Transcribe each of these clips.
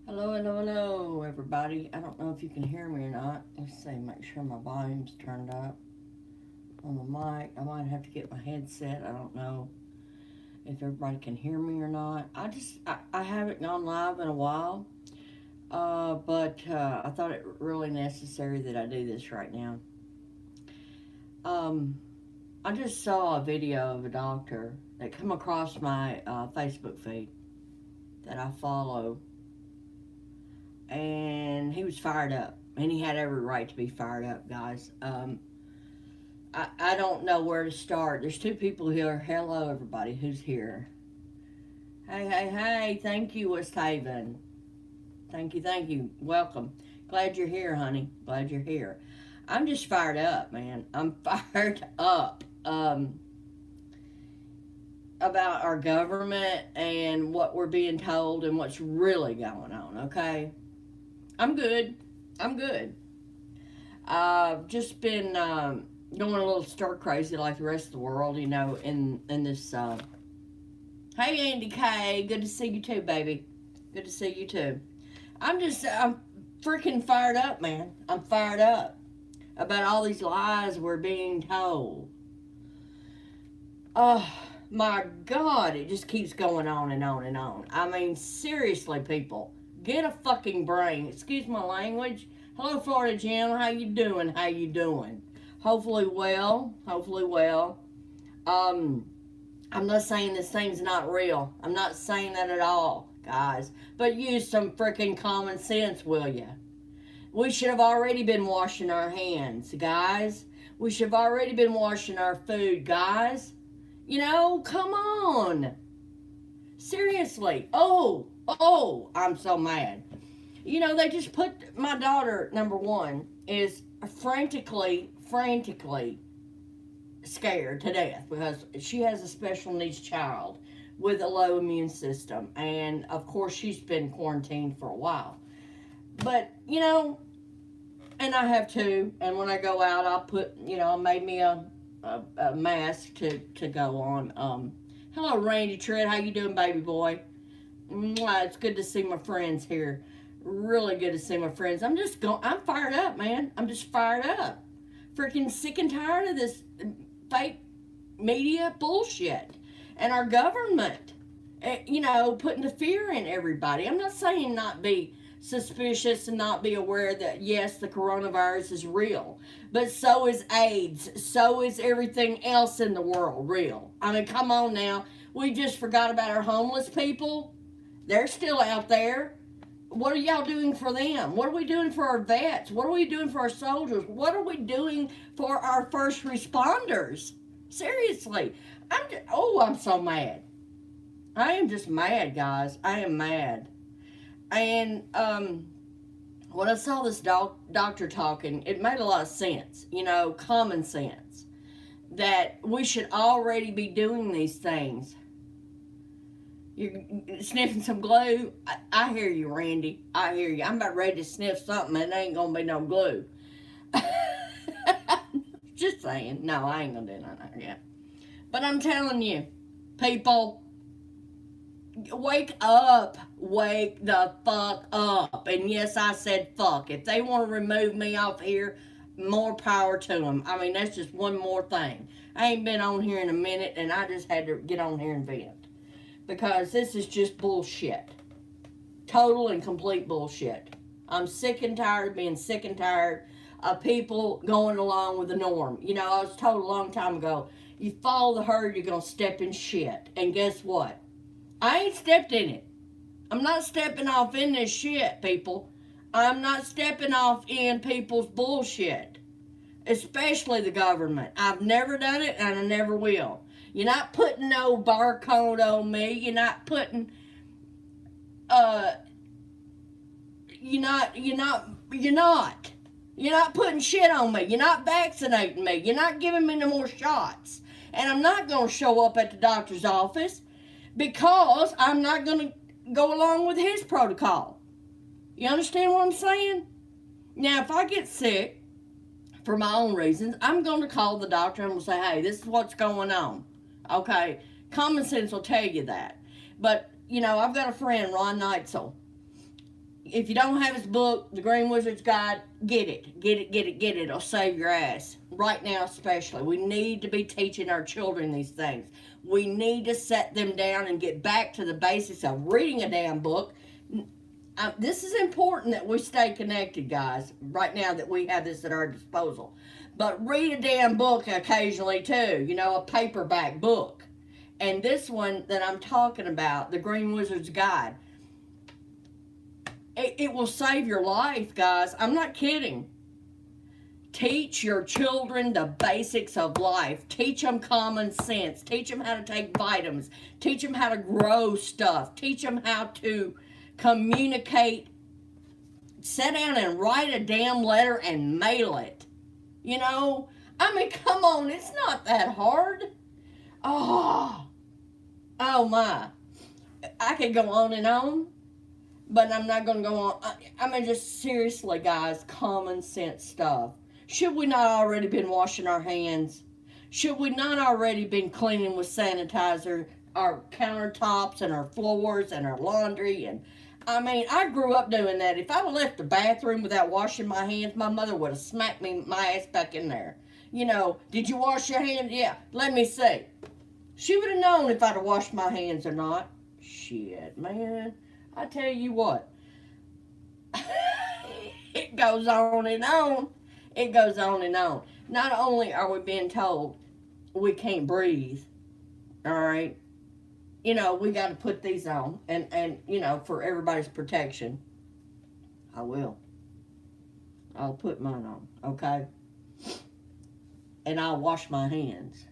Hello, hello, hello, everybody. I don't know if you can hear me or not. Let's see, make sure my volume's turned up on the mic. I might have to get my headset. I don't know if everybody can hear me or not. I haven't gone live in a while, but I thought it really necessary that I do this right now. Um, I just saw a video of a doctor that come across my Facebook feed that I follow, and he was fired up, and he had every right to be fired up, guys. I don't know where to start. There's two people here. Hello, everybody who's here. Hey, hey, hey. Thank you, West Haven. Thank you, thank you. Welcome. Glad you're here, honey. Glad you're here. I'm just fired up, man. I'm fired up about our government and what we're being told and what's really going on, okay? I'm good. I'm good. I've just been going a little stir crazy like the rest of the world, in this. Hey, Andy K, good to see you too, baby. Good to see you too. I'm freaking fired up, man. I'm fired up about all these lies we're being told. Oh my God, it just keeps going on and on and on. I mean, seriously, people, get a fucking brain. Excuse my language. Hello, Florida Jim. How you doing? How you doing? Hopefully well. Hopefully well. Um, I'm not saying this thing's not real. I'm not saying that at all, guys. But use some freaking common sense, will you? We should have already been washing our hands, guys. We should have already been washing our food, guys. Come on. Seriously. Oh, I'm so mad. They just put my daughter, number one, is frantically scared to death because she has a special needs child with a low immune system. And of course, she's been quarantined for a while. But, and I have too. And when I go out, I'll put, I made me a mask to go on. Hello, Randy Tread. How you doing, baby boy? Mwah, it's good to see my friends here. Really good to see my friends. I'm fired up, man. I'm just fired up. Freaking sick and tired of this fake media bullshit. And our government, putting the fear in everybody. I'm not saying not be suspicious and not be aware that, yes, the coronavirus is real. But so is AIDS. So is everything else in the world real. I mean, come on now. We just forgot about our homeless people. They're still out there. What are y'all doing for them? What are we doing for our vets? What are we doing for our soldiers? What are we doing for our first responders? Seriously. I'm so mad. I am just mad, guys. I am mad. And when I saw this doctor talking, it made a lot of sense, common sense, that we should already be doing these things. You're sniffing some glue. I hear you, Randy. I hear you. I'm about ready to sniff something and it ain't going to be no glue. Just saying. No, I ain't going to do nothing yet. But I'm telling you, people, wake up. Wake the fuck up. And yes, I said fuck. If they want to remove me off here, more power to them. I mean, that's just one more thing. I ain't been on here in a minute and I just had to get on here and vent. Because this is just bullshit. Total and complete bullshit. I'm sick and tired of being sick and tired of people going along with the norm. I was told a long time ago, you follow the herd, you're going to step in shit. And guess what? I ain't stepped in it. I'm not stepping off in this shit, people. I'm not stepping off in people's bullshit. Especially the government. I've never done it and I never will. You're not putting no barcode on me. You're not putting, you're not putting shit on me. You're not vaccinating me. You're not giving me no more shots. And I'm not going to show up at the doctor's office because I'm not going to go along with his protocol. You understand what I'm saying? Now, if I get sick for my own reasons, I'm going to call the doctor and say, hey, this is what's going on. Okay, common sense will tell you that. But, I've got a friend, Ron Neitzel. If you don't have his book, The Green Wizard's Guide, get it. Get it, get it, get it. It'll save your ass. Right now, especially. We need to be teaching our children these things. We need to set them down and get back to the basics of reading a damn book. This is important that we stay connected, guys, right now that we have this at our disposal. But read a damn book occasionally, too. You know, a paperback book. And this one that I'm talking about, The Green Wizard's Guide, it will save your life, guys. I'm not kidding. Teach your children the basics of life. Teach them common sense. Teach them how to take vitamins. Teach them how to grow stuff. Teach them how to communicate. Sit down and write a damn letter and mail it. You know? I mean, come on. It's not that hard. Oh my. I could go on and on. But I'm not going to go on. I mean, just seriously, guys, common sense stuff. Should we not already been washing our hands? Should we not already been cleaning with sanitizer our countertops and our floors and our laundry? And I mean, I grew up doing that. If I'd have left the bathroom without washing my hands, my mother would have smacked my ass back in there. You know, did you wash your hands? Yeah, let me see. She would have known if I'd have washed my hands or not. Shit, man. I tell you what, it goes on and on. It goes on and on. Not only are we being told we can't breathe, all right, you know, we got to put these on. And, you know, for everybody's protection, I will. I'll put mine on, okay? And I'll wash my hands.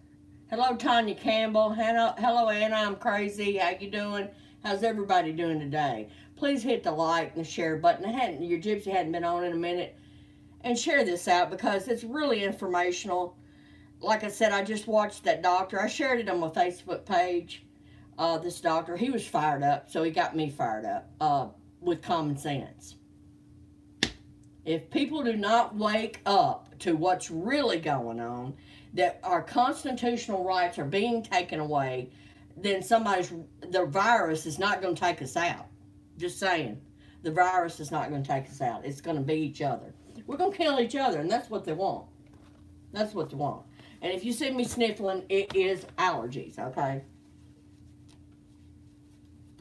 Hello, Tanya Campbell. Hello, Anna. I'm crazy. How you doing? How's everybody doing today? Please hit the like and the share button. Your Gypsy hadn't been on in a minute. And share this out because it's really informational. Like I said, I just watched that doctor. I shared it on my Facebook page. This doctor, he was fired up, so he got me fired up with common sense. If people do not wake up to what's really going on, that our constitutional rights are being taken away, then the virus is not going to take us out. Just saying. The virus is not going to take us out. It's going to be each other. We're going to kill each other, and that's what they want. That's what they want. And if you see me sniffling, it is allergies, okay?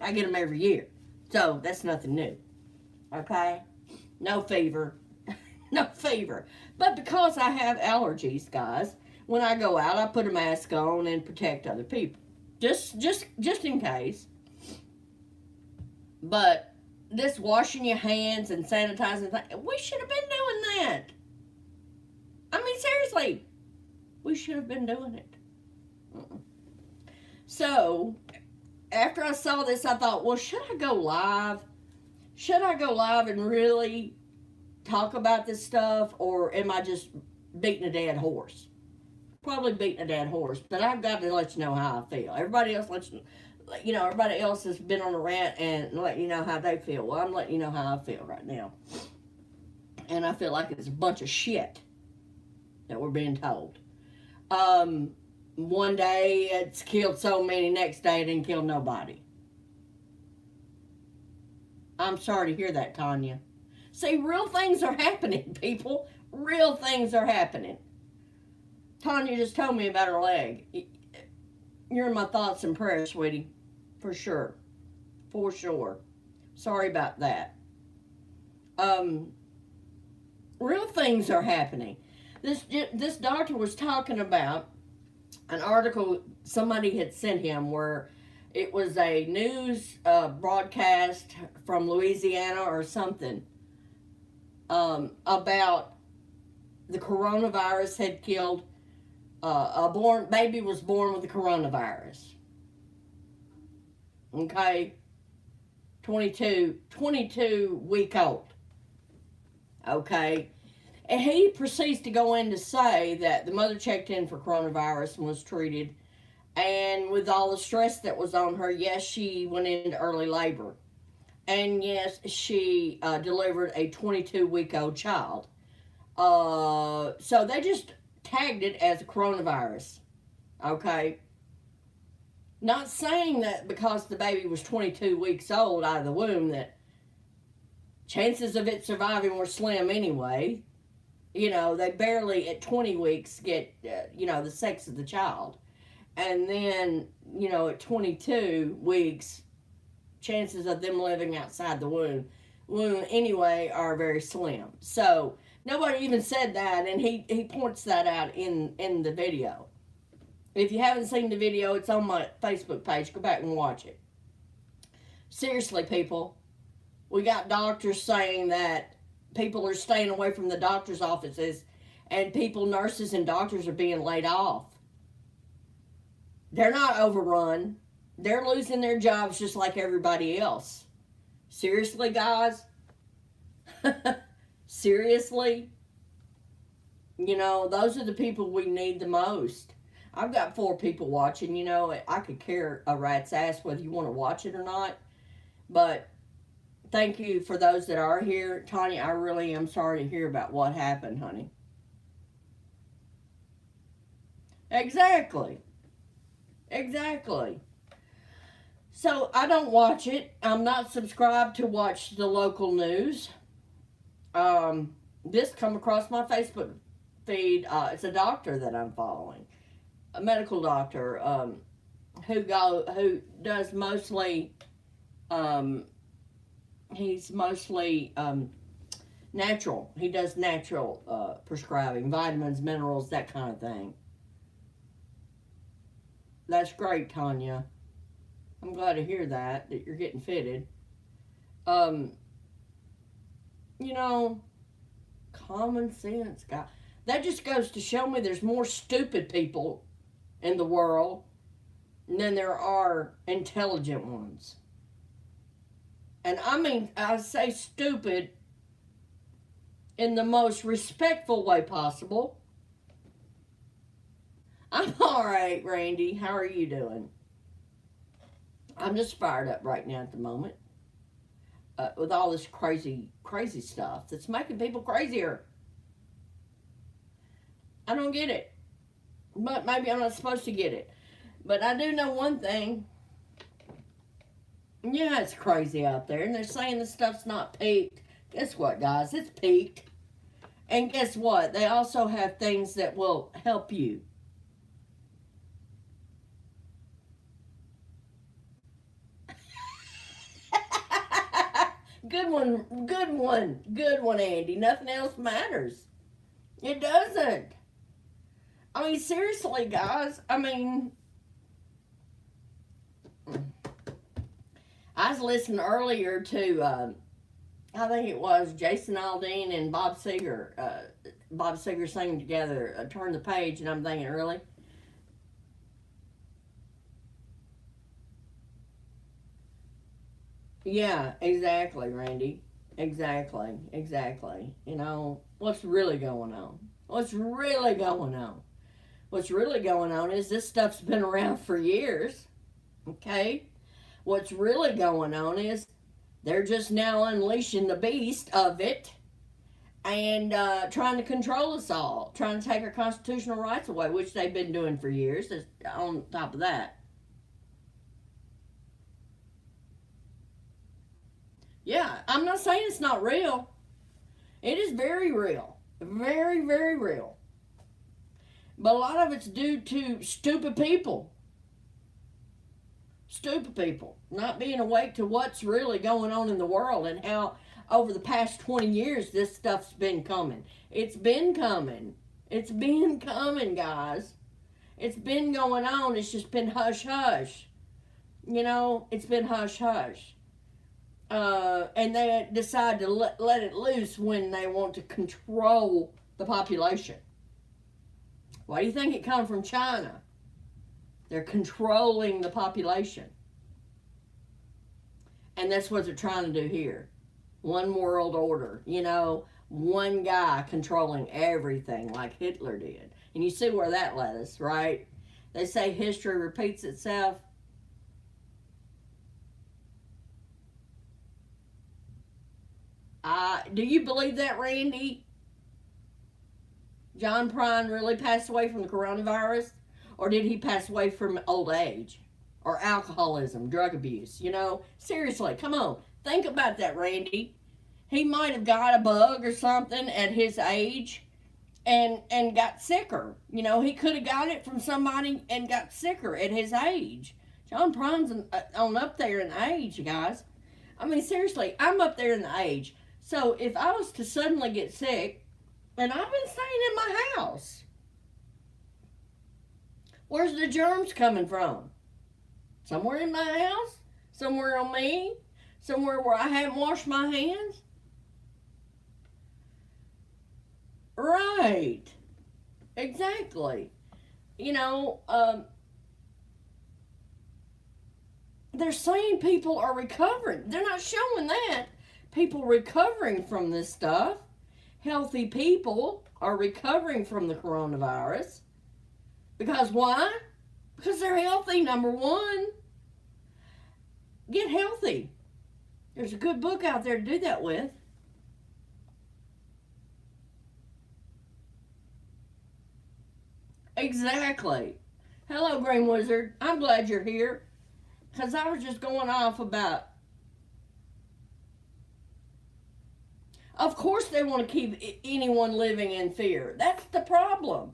I get them every year. So, that's nothing new. Okay? No fever. No fever. But because I have allergies, guys, when I go out, I put a mask on and protect other people. Just in case. But this washing your hands and sanitizing, we should have been doing that. I mean, seriously, we should have been doing it. So, after I saw this, I thought, well, should I go live? Should I go live and really talk about this stuff, or am I just beating a dead horse? Probably beating a dead horse, but I've got to let you know how I feel. Everybody else everybody else has been on a rant and let you know how they feel. Well, I'm letting you know how I feel right now. And I feel like it's a bunch of shit that we're being told. One day it's killed so many, next day it didn't kill nobody. I'm sorry to hear that, Tanya. See, real things are happening, people. Real things are happening. Tanya just told me about her leg. You're in my thoughts and prayers, sweetie. For sure. For sure. Sorry about that. Real things are happening. This doctor was talking about an article somebody had sent him where it was a news broadcast from Louisiana or something about the coronavirus had killed a baby was born with the coronavirus. Okay? 22 week old. Okay? And he proceeds to go in to say that the mother checked in for coronavirus and was treated. And with all the stress that was on her, yes, she went into early labor. And yes, she delivered a 22-week-old child. So they just tagged it as a coronavirus. Okay? Not saying that because the baby was 22 weeks old out of the womb that chances of it surviving were slim anyway. You know, they barely at 20 weeks get, the sex of the child. And then, at 22 weeks, chances of them living outside the womb anyway are very slim. So nobody even said that, and he points that out in the video. If you haven't seen the video, it's on my Facebook page. Go back and watch it. Seriously, people, we got doctors saying that people are staying away from the doctor's offices, and nurses and doctors are being laid off. They're not overrun. They're losing their jobs just like everybody else. Seriously, guys? Seriously? Those are the people we need the most. I've got 4 people watching. I could care a rat's ass whether you want to watch it or not. But thank you for those that are here. Tanya, I really am sorry to hear about what happened, honey. Exactly. So I don't watch it. I'm not subscribed to watch the local news. This come across my Facebook feed. It's a doctor that I'm following, a medical doctor who does mostly. He's mostly natural. He does natural prescribing, vitamins, minerals, that kind of thing. That's great, Tanya. I'm glad to hear that you're getting fitted. Common sense, guy. That just goes to show me there's more stupid people in the world than there are intelligent ones. And I say stupid in the most respectful way possible. I'm all right, Randy. How are you doing? I'm just fired up right now at the moment with all this crazy stuff that's making people crazier. I don't get it. But maybe I'm not supposed to get it. But I do know one thing. Yeah, it's crazy out there. And they're saying this stuff's not peaked. Guess what, guys? It's peaked. And guess what? They also have things that will help you. Good one, Andy. Nothing else matters. It doesn't. Seriously, guys. I was listening earlier to, I think it was Jason Aldean and Bob Seger. Bob Seger singing together, Turn the Page, and I'm thinking, really? Yeah, exactly, Randy. Exactly. What's really going on? What's really going on is this stuff's been around for years, okay? What's really going on is they're just now unleashing the beast of it and trying to control us all, trying to take our constitutional rights away, which they've been doing for years, on top of that. Yeah, I'm not saying it's not real. It is very real. Very, very real. But a lot of it's due to stupid people. Stupid people not being awake to what's really going on in the world and how over the past 20 years this stuff's been coming. It's been coming. It's been coming, guys. It's been going on. It's just been hush hush. It's been hush hush. And they decide to let it loose when they want to control the population. Why do you think it come from China? They're controlling the population. And that's what they're trying to do here. One world order. One guy controlling everything like Hitler did. And you see where that led us, right? They say history repeats itself. Do you believe that, Randy? John Prine really passed away from the coronavirus? Or did he pass away from old age? Or alcoholism, drug abuse? Seriously, come on. Think about that, Randy. He might have got a bug or something at his age and got sicker. You know, he could have got it from somebody and got sicker at his age. John Prine's on up there in age, you guys. I mean, seriously, I'm up there in the age. So if I was to suddenly get sick, and I've been staying in my house, where's the germs coming from? Somewhere in my house? Somewhere on me? Somewhere where I haven't washed my hands? Right. Exactly. You know, they're saying people are recovering. They're not showing that. People recovering from this stuff. Healthy people are recovering from the coronavirus. Because why? Because they're healthy, number one. Get healthy. There's a good book out there to do that with. Exactly. Hello, Green Wizard. I'm glad you're here. Because I was just going off about. Of course, they want to keep anyone living in fear. That's the problem.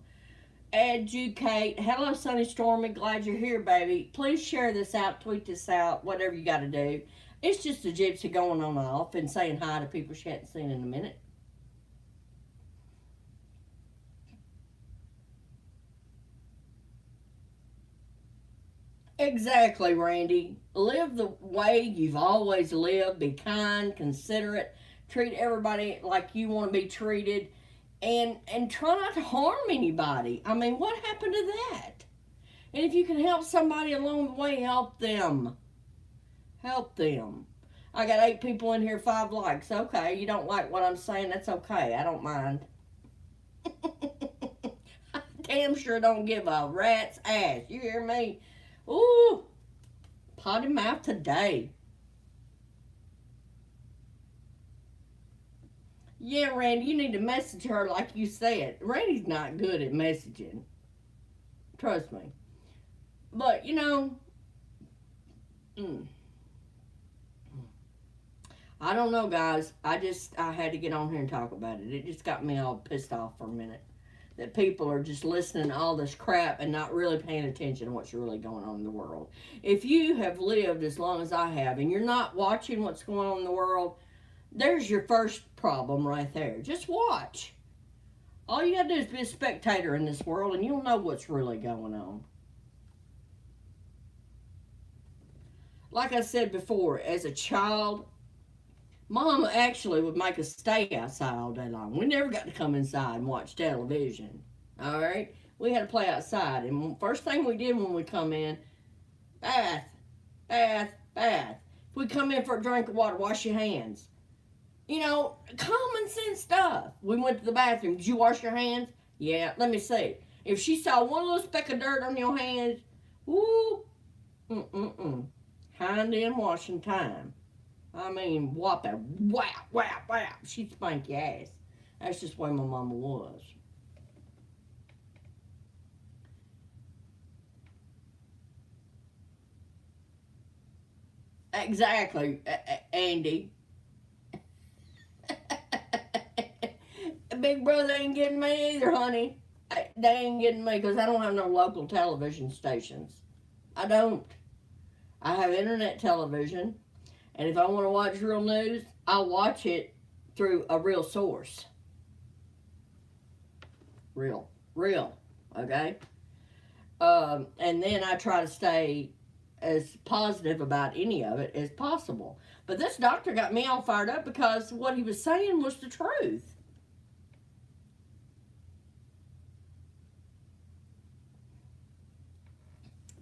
Educate. Hello, Sunny Stormy. Glad you're here, baby. Please share this out, tweet this out, whatever you got to do. It's just a gypsy going on and off and saying hi to people she hadn't seen in a minute. Exactly, Randy. Live the way you've always lived. Be kind, considerate, treat everybody like you want to be treated, and try not to harm anybody. I mean, what happened to that? And if you can help somebody along the way, help them. Help them. I got 8 people in here, 5 likes. Okay, you don't like what I'm saying, that's okay. I don't mind. I damn sure don't give a rat's ass. You hear me? Ooh, potty mouth today. Yeah, Randy, you need to message her like you said. Randy's not good at messaging. Trust me. But, you know, mm, I don't know, guys. I had to get on here and talk about it. It just got me all pissed off for a minute. That people are just listening to all this crap and not really paying attention to what's really going on in the world. If you have lived as long as I have and you're not watching what's going on in the world, there's your first problem right there. Just watch. All you gotta do is be a spectator in this world and you'll know what's really going on. Like I said before, as a child, Mom actually would make us stay outside all day long. We never got to come inside and watch television. All right? We had to play outside. And first thing we did when we come in, bath, bath, bath. If we come in for a drink of water, wash your hands. You know, common sense stuff. We went to the bathroom. Did you wash your hands? Yeah, let me see. If she saw one little speck of dirt on your hands, whoo, hand in washing time. I mean, whopping, whap, whap, whap. She'd spank your ass. That's just the way my mama was. Exactly, Andy. Big brother ain't getting me either, honey. They ain't getting me because I don't have no local television stations. I don't. I have internet television. And if I want to watch real news, I'll watch it through a real source. Real, okay? And then I try to stay as positive about any of it as possible. But this doctor got me all fired up because what he was saying was the truth.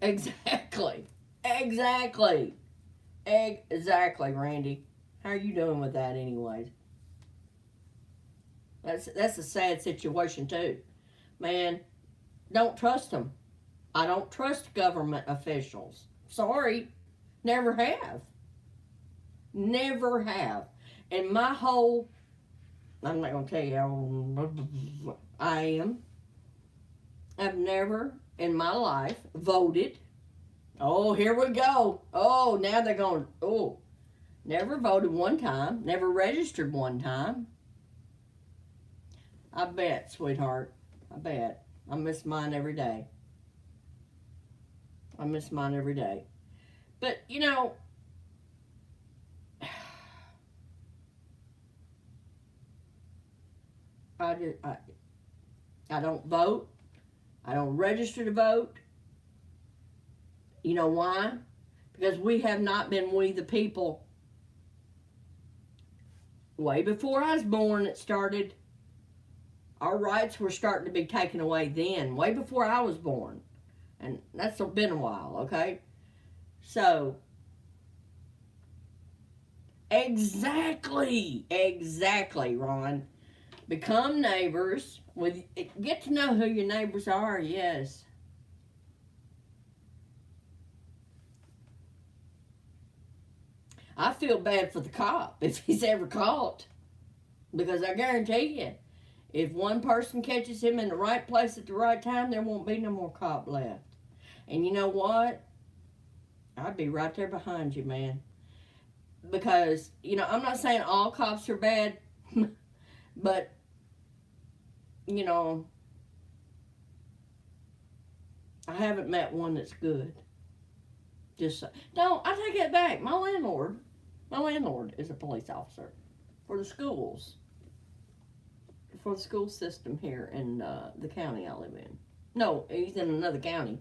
Exactly. Exactly. Exactly, Randy. How are you doing with that anyways? That's a sad situation too. Man, don't trust them. I don't trust government officials. Sorry. Never have. Never have. And my whole I'm not gonna tell you how I am. I've never in my life voted. Oh, here we go. Oh, now they're going, oh, Never voted one time. Never registered one time. I bet, sweetheart. I bet. I miss mine every day. I miss mine every day. But, you know, I, just, I don't vote. I don't register to vote. You know why? Because we have not been we the people. Way before I was born, it started. Our rights were starting to be taken away then, way before I was born. And that's been a while, okay? So, exactly, Ron. Become neighbors. Get to know who your neighbors are, yes. I feel bad for the cop if he's ever caught. Because I guarantee you, if one person catches him in the right place at the right time, there won't be no more cop left. And you know what? I'd be right there behind you, man. Because, you know, I'm not saying all cops are bad, but, you know, I haven't met one that's good. Just, no, I take it back. My landlord is a police officer for the schools. For the school system here in the county I live in. No, he's in another county,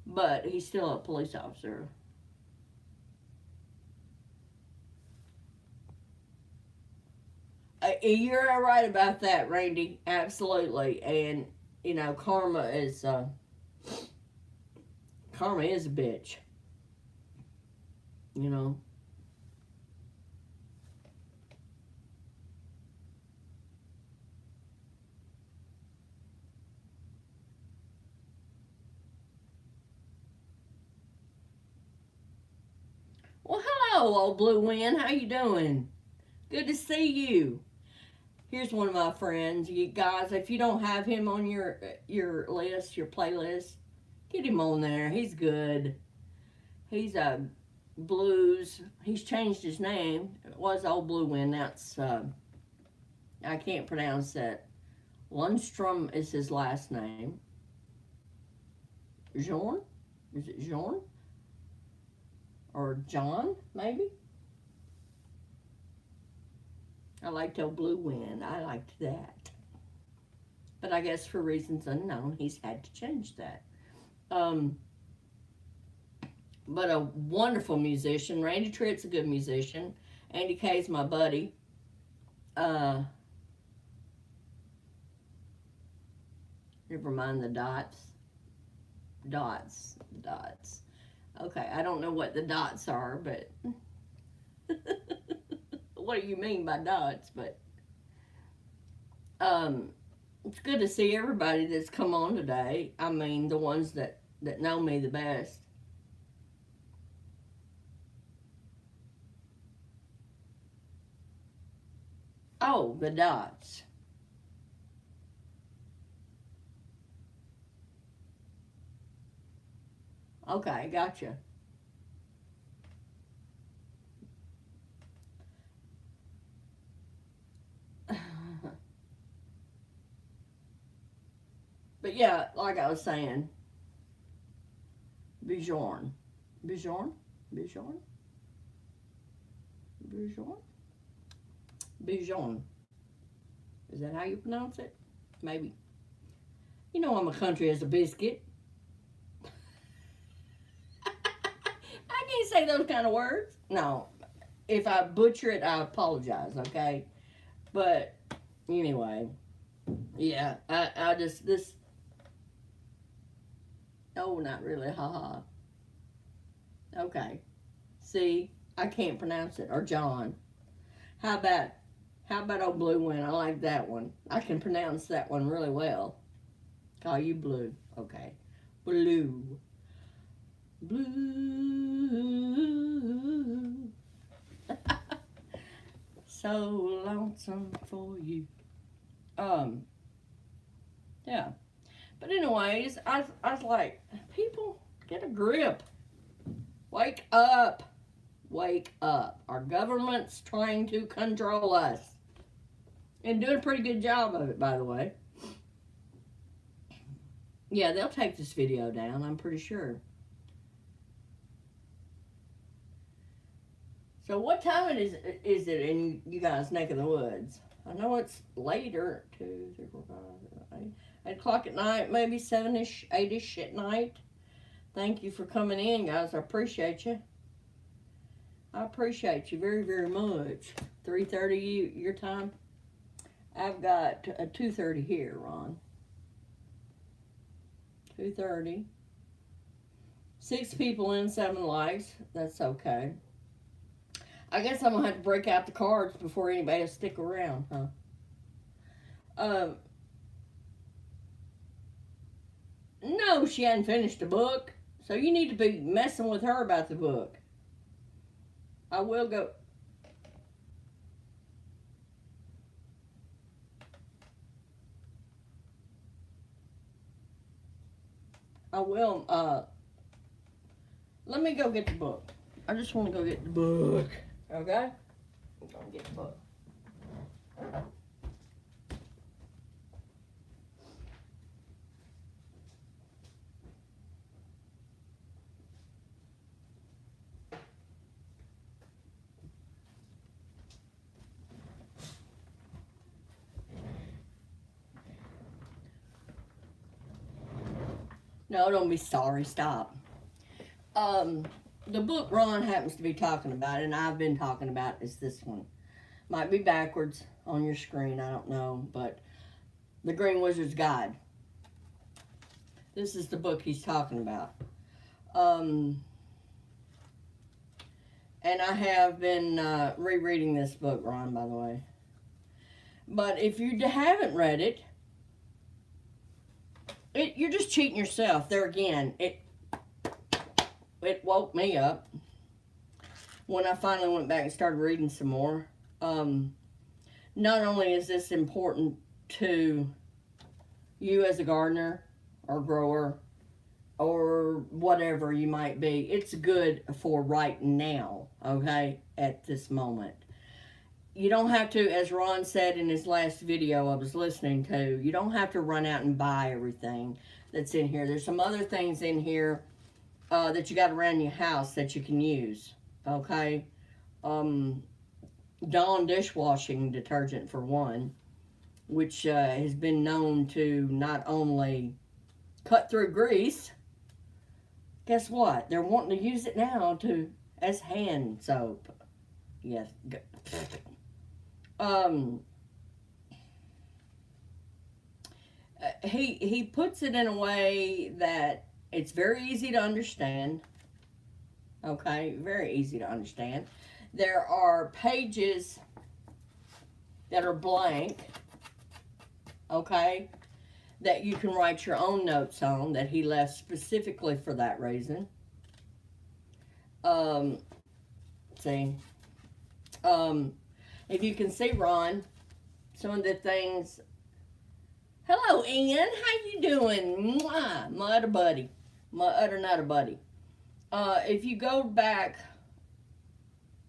but he's still a police officer. You're right about that, Randy. Absolutely. And, you know, karma is a bitch. You know. Well, hello, old Blue Wind. How you doing? Good to see you. Here's one of my friends. You guys, if you don't have him on your list, your playlist, get him on there. He's good. He's a blues. He's changed his name. It was Old Blue Wind. That's I can't pronounce that. Lundstrom is his last name. Jean? Is it Jean? Or John, maybe? I liked Old Blue Wind. I liked that. But I guess for reasons unknown, he's had to change that. But a wonderful musician. Randy Tritt's a good musician. Andy Kay's my buddy. Never mind the dots. Dots. Okay, I don't know what the dots are, but what do you mean by dots? But it's good to see everybody that's come on today. I mean, the ones that know me the best. Oh, the dots. Okay, gotcha. But yeah, like I was saying, Bjorn. Bjorn? Bjorn? Bjorn? Bjorn. Is that how you pronounce it? Maybe. You know I'm a country as a biscuit. I can't say those kind of words. No. If I butcher it, I apologize, okay? But anyway, yeah, I just, this, oh, not really, haha. Okay. See, I can't pronounce it. Or John. How about old Blue Wind? I like that one. I can pronounce that one really well. Call you Blue. Okay. Blue. Blue. So lonesome for you. Yeah. But anyways, I was like, people, get a grip. Wake up. Wake up. Our government's trying to control us. And doing a pretty good job of it, by the way. Yeah, they'll take this video down, I'm pretty sure. So what time is it in you guys' neck of the woods? I know it's later, 2, 3, 4, 5, 8 o'clock at night, maybe 7-ish, 8-ish at night. Thank you for coming in, guys. I appreciate you. I appreciate you very, very much. 3:30 your time? I've got a 2:30 here, Ron. 2:30. 6 people in, 7 likes. That's okay. I guess I'm going to have to break out the cards before anybody will stick around, huh? No, she hadn't finished the book. So you need to be messing with her about the book. I will go. Let me go get the book. I just want to go get the book. Okay? I'm going to get the book. No, don't be sorry. Stop. The book Ron happens to be talking about, and I've been talking about, is this one. Might be backwards on your screen, I don't know, but The Green Wizard's Guide. This is the book he's talking about. And I have been rereading this book, Ron, by the way. But if you haven't read it, you're just cheating yourself. There again, it woke me up when I finally went back and started reading some more. Not only is this important to you as a gardener or grower or whatever you might be, it's good for right now, okay, at this moment. You don't have to, as Ron said in his last video I was listening to, you don't have to run out and buy everything that's in here. There's some other things in here that you got around your house that you can use, okay? Dawn dishwashing detergent, for one, which has been known to not only cut through grease, guess what? They're wanting to use it now as hand soap. Yes. He puts it in a way that it's very easy to understand. Okay, very easy to understand. There are pages that are blank, okay, that you can write your own notes on, that he left specifically for that reason. See, if you can see, Ron, some of the things. Hello, Ian. How you doing? Mwah, my utter buddy. My utter nutter buddy. If you go back,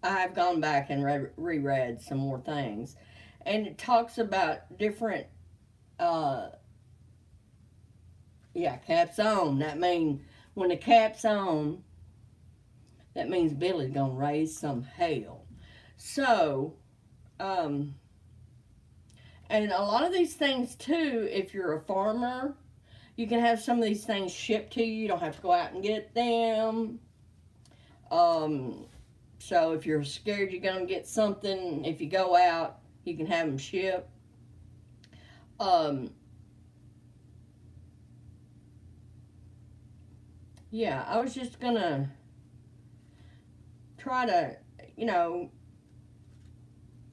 I have gone back and reread some more things. And it talks about different, caps on. That means when the cap's on, that means Billy's going to raise some hell. So, and a lot of these things, too, if you're a farmer, you can have some of these things shipped to you. You don't have to go out and get them. So if you're scared you're going to get something, if you go out, you can have them shipped. Yeah, I was just going to try to,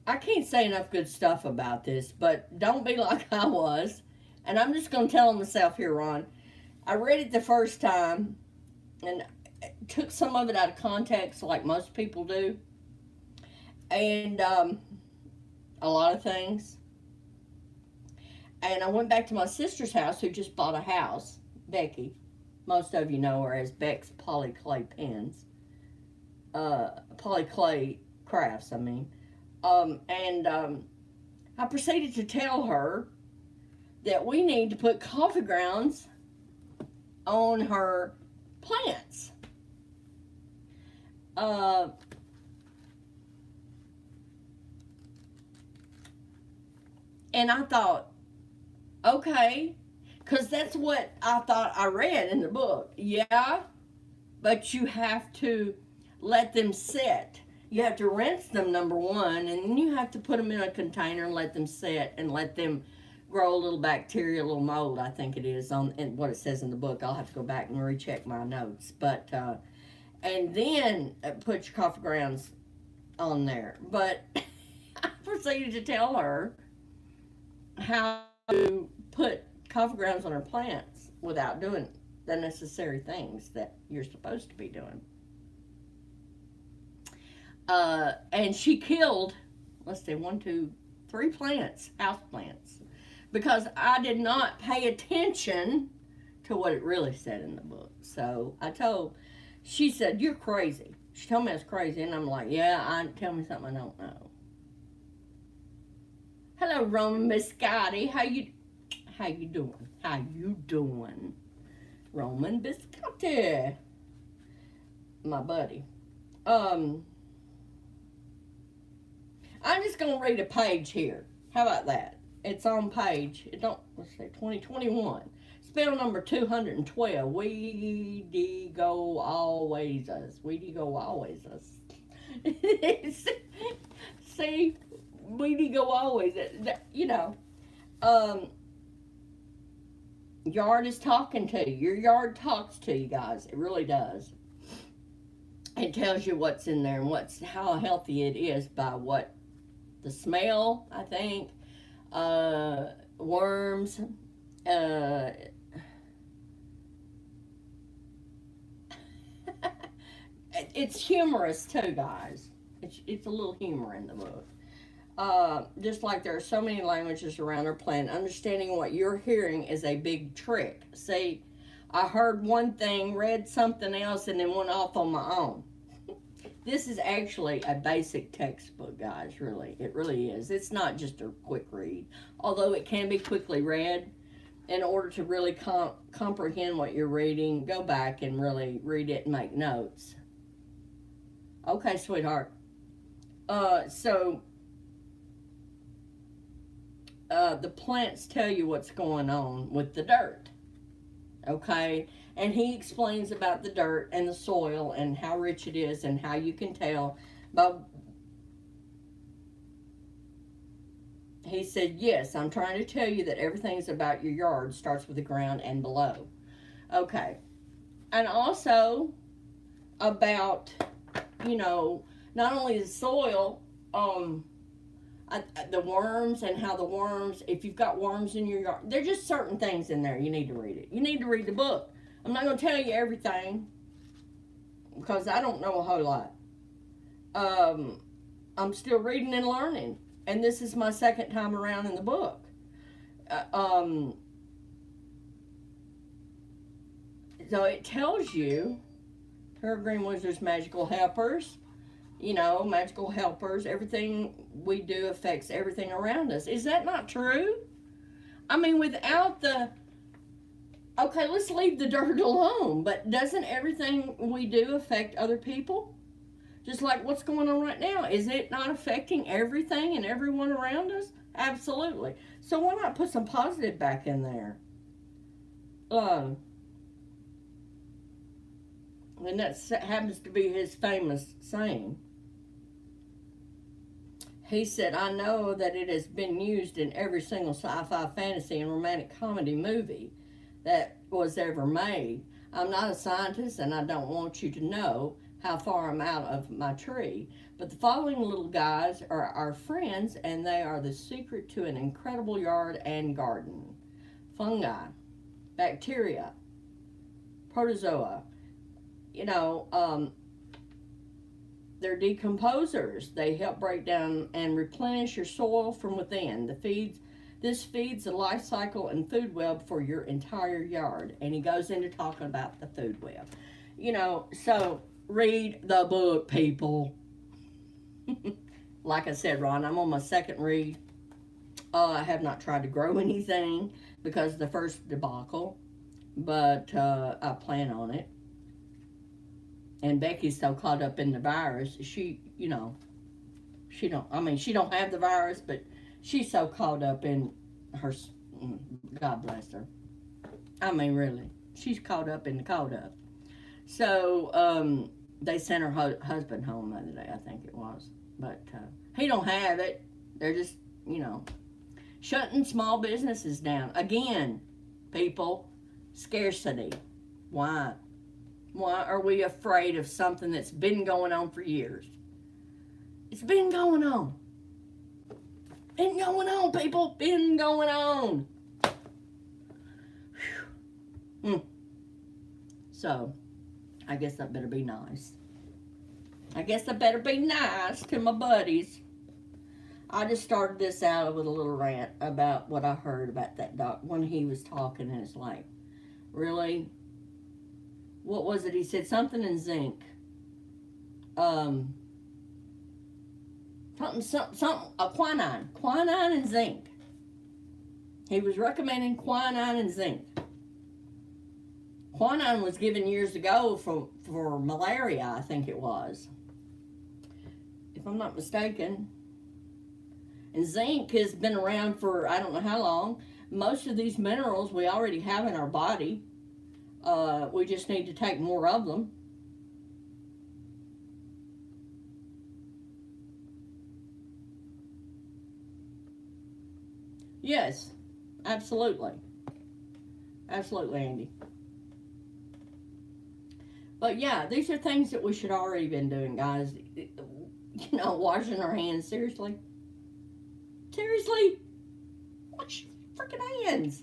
I can't say enough good stuff about this, but don't be like I was. And I'm just going to tell myself here, Ron. I read it the first time and took some of it out of context like most people do. And a lot of things. And I went back to my sister's house, who just bought a house, Becky. Most of you know her as Beck's Poly Clay Pens. Polyclay Crafts, I mean. I proceeded to tell her that we need to put coffee grounds on her plants. Uh, and I thought, okay, because that's what I thought I read in the book. Yeah, but you have to let them sit. You have to rinse them, number one, and then you have to put them in a container and let them sit and let them grow a little bacteria, a little mold, I think it is, on in what it says in the book. I'll have to go back and recheck my notes. But, and then put your coffee grounds on there. But I proceeded to tell her how to put coffee grounds on her plants without doing the necessary things that you're supposed to be doing. And she killed, let's see, 1, 2, 3 plants, house plants, because I did not pay attention to what it really said in the book. So she said, "You're crazy." She told me I was crazy, and I'm like, yeah, tell me something I don't know. Hello, Roman Biscotti. How you doing? How you doing? Roman Biscotti. My buddy. I'm just going to read a page here. How about that? It's on page, let's say 2021. Spell number 212. We go always us. We go always us. See? We go always. You know. Yard is talking to you. Your yard talks to you guys. It really does. It tells you what's in there and how healthy it is by what the smell, I think, worms, it's humorous too, guys. It's a little humor in the book. Just like there are so many languages around our planet, understanding what you're hearing is a big trick. See, I heard one thing, read something else, and then went off on my own. This is actually a basic textbook, guys, really. It really is. It's not just a quick read, although it can be quickly read. In order to really comprehend what you're reading, go back and really read it and make notes. Okay, sweetheart. The plants tell you what's going on with the dirt. Okay? And he explains about the dirt and the soil and how rich it is and how you can tell. But he said, yes, I'm trying to tell you that everything's about your yard starts with the ground and below. Okay. And also about, not only the soil, the worms and how the worms, if you've got worms in your yard, there's just certain things in there you need to read it. You need to read the book. I'm not going to tell you everything because I don't know a whole lot. I'm still reading and learning, and this is my second time around in the book. So it tells you Peregrine Wizard's magical helpers. Magical helpers. Everything we do affects everything around us. Is that not true? I mean, without okay, let's leave the dirt alone, but doesn't everything we do affect other people? Just like what's going on right now. Is it not affecting everything and everyone around us? Absolutely. So why not put some positive back in there? And that happens to be his famous saying. He said, I know that it has been used in every single sci-fi, fantasy, and romantic comedy movie that was ever made. I'm not a scientist, and I don't want you to know how far I'm out of my tree. But the following little guys are our friends, and they are the secret to an incredible yard and garden. Fungi, bacteria, protozoa, they're decomposers. They help break down and replenish your soil from within. This feeds the life cycle and food web for your entire yard. And he goes into talking about the food web. So read the book, people. Like I said, Ron, I'm on my second read. I have not tried to grow anything because of the first debacle, but I plan on it. And Becky's so caught up in the virus, she don't. I mean, she don't have the virus, but she's so caught up in her. God bless her. I mean, really, she's caught up in the caught up. So they sent her husband home the other day, I think it was, but he don't have it. They're just, shutting small businesses down again. People, scarcity. Why? Why are we afraid of something that's been going on for years? It's been going on. Been going on, people. Been going on. So, I guess I better be nice. I guess I better be nice to my buddies. I just started this out with a little rant about what I heard about that doc when he was talking, and it's like, really? What was it? He said something in zinc. Quinine and zinc. He was recommending quinine and zinc. Quinine was given years ago for malaria, I think it was, if I'm not mistaken. And zinc has been around for I don't know how long. Most of these minerals we already have in our body. We just need to take more of them. Yes, absolutely. Absolutely, Andy. But yeah, these are things that we should already been doing, guys. Washing our hands, seriously. Seriously? Wash your freaking hands.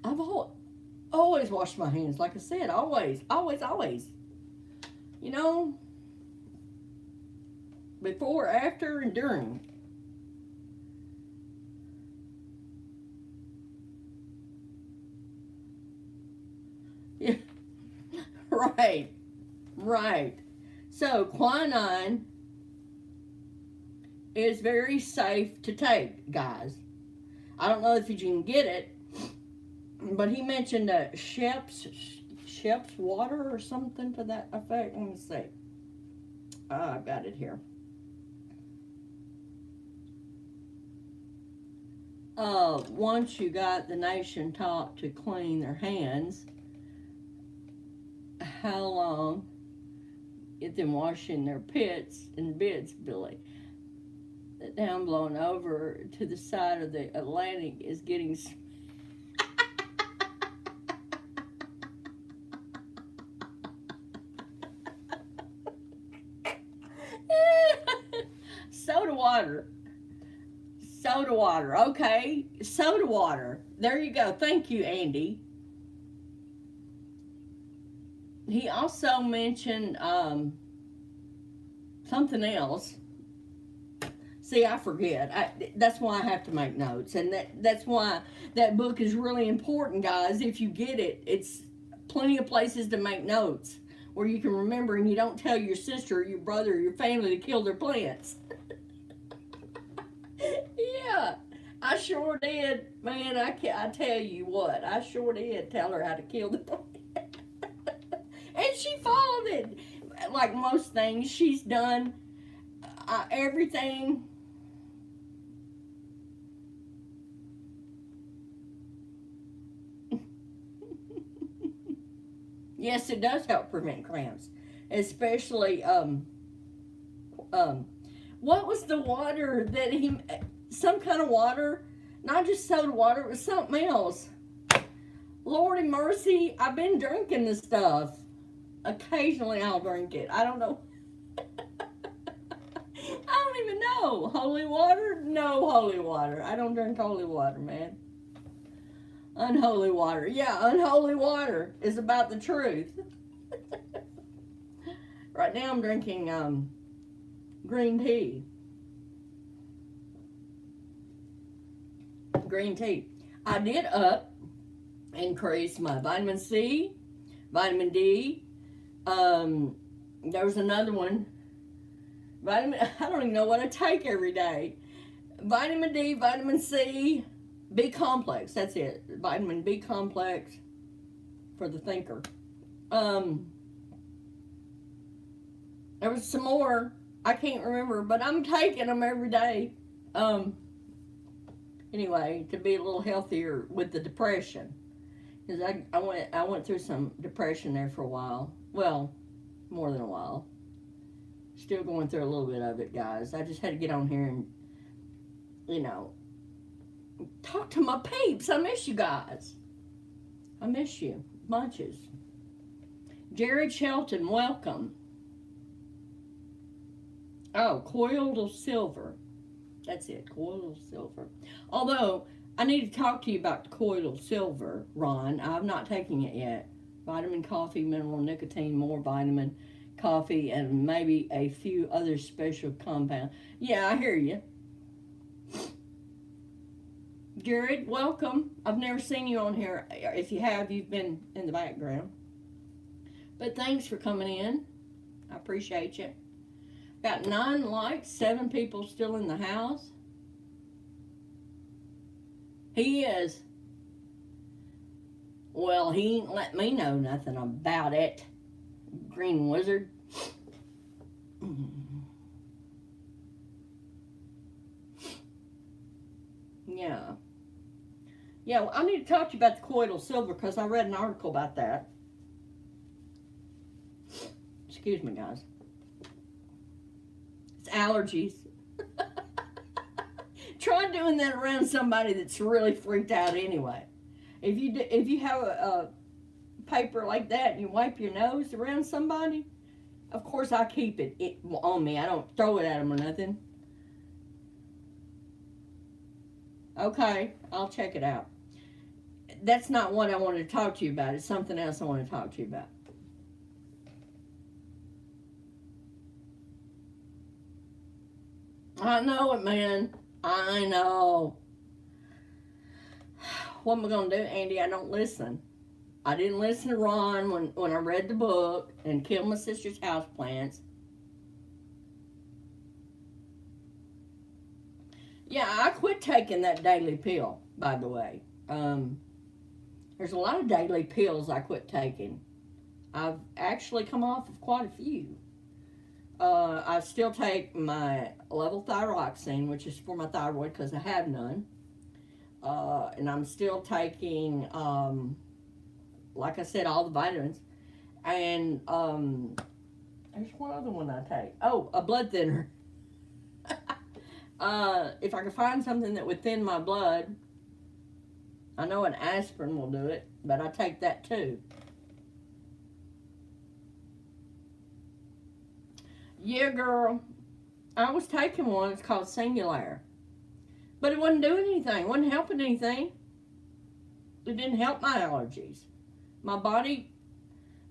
I've always washed my hands, like I said, always, always, always. Before, after, and during. Yeah, right, right. So, quinine is very safe to take, guys. I don't know if you can get it, but he mentioned Shep's water or something to that effect. Let me see. I've got it here. Once you got the nation taught to clean their hands, how long get them washing their pits and beds, Billy? The down blown over to the side of the Atlantic is getting soda water. Soda water, okay. Soda water. There you go. Thank you, Andy. He also mentioned something else. See, I forget. That's why I have to make notes. And that's why that book is really important, guys. If you get it, it's plenty of places to make notes where you can remember and you don't tell your sister, your brother, your family to kill their plants. Yeah, I sure did. Man, I tell you what, I sure did tell her how to kill the plant. And she followed it. Like most things she's done, everything. Yes, it does help prevent cramps. Especially, what was the water that some kind of water, not just soda water, it was something else. Lordy mercy, I've been drinking this stuff. Occasionally I'll drink it. I don't know. I don't even know. Holy water? No holy water. I don't drink holy water, man. Unholy water. Yeah, unholy water is about the truth. Right now I'm drinking green tea. Green tea. I did up increase my vitamin C, vitamin D. There's another one. Vitamin, I don't even know what I take every day. Vitamin D, vitamin C, B complex. That's it. Vitamin B complex for the thinker. There was some more. I can't remember, but I'm taking them every day. Anyway, to be a little healthier with the depression, because I went through some depression there for a while. Well, more than a while. Still going through a little bit of it, guys. I just had to get on here and, talk to my peeps. I miss you guys. I miss you. Bunches. Jared Shelton, welcome. Oh, colloidal silver. That's it, colloidal silver. Although, I need to talk to you about colloidal silver, Ron. I'm not taking it yet. Vitamin coffee, mineral nicotine, more vitamin coffee, and maybe a few other special compounds. Yeah, I hear you. Jared, welcome. I've never seen you on here. If you have, you've been in the background. But thanks for coming in. I appreciate you. Got 9 likes, 7 people still in the house. He is. Well, he ain't let me know nothing about it. Green Wizard. Yeah. Yeah, well, I need to talk to you about the colloidal silver because I read an article about that. Excuse me, guys. It's allergies. Try doing that around somebody that's really freaked out anyway. If you have a paper like that and you wipe your nose around somebody, of course I keep it on me. I don't throw it at them or nothing. Okay, I'll check it out. That's not what I wanted to talk to you about. It's something else I want to talk to you about. I know it, man. I know. What am I going to do, Andy? I don't listen. I didn't listen to Ron when I read the book and killed my sister's houseplants. Yeah, I quit taking that daily pill, by the way. There's a lot of daily pills I quit taking. I've actually come off of quite a few. I still take my levothyroxine, which is for my thyroid because I have none. And I'm still taking, like I said, all the vitamins. And there's one other one I take. Oh, a blood thinner. If I could find something that would thin my blood, I know an aspirin will do it, but I take that too. Yeah, girl. I was taking one. It's called Singulair. But it wasn't doing anything. It wasn't helping anything. It didn't help my allergies. My body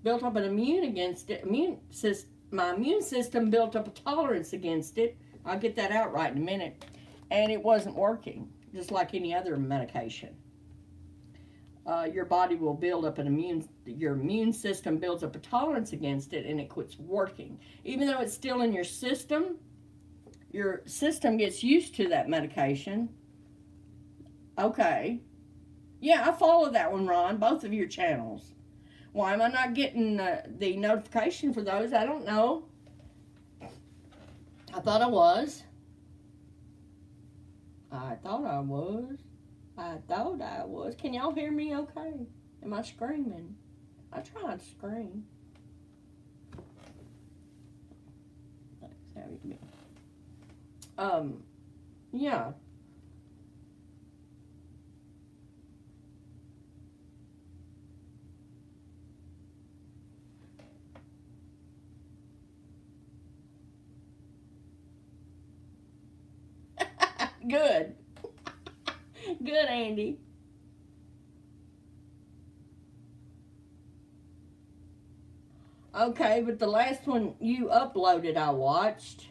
built up an immune against it. My immune system built up a tolerance against it. I'll get that out right in a minute. And it wasn't working, just like any other medication. Your body will build up your immune system builds up a tolerance against it and it quits working. Even though it's still in your system gets used to that medication. Okay. Yeah, I follow that one, Ron, both of your channels. Why am I not getting the notification for those? I don't know. I thought I was. I thought I was. Can y'all hear me okay? Am I screaming? I tried to scream. Yeah. Good. Good, Andy. Okay, but the last one you uploaded, I watched,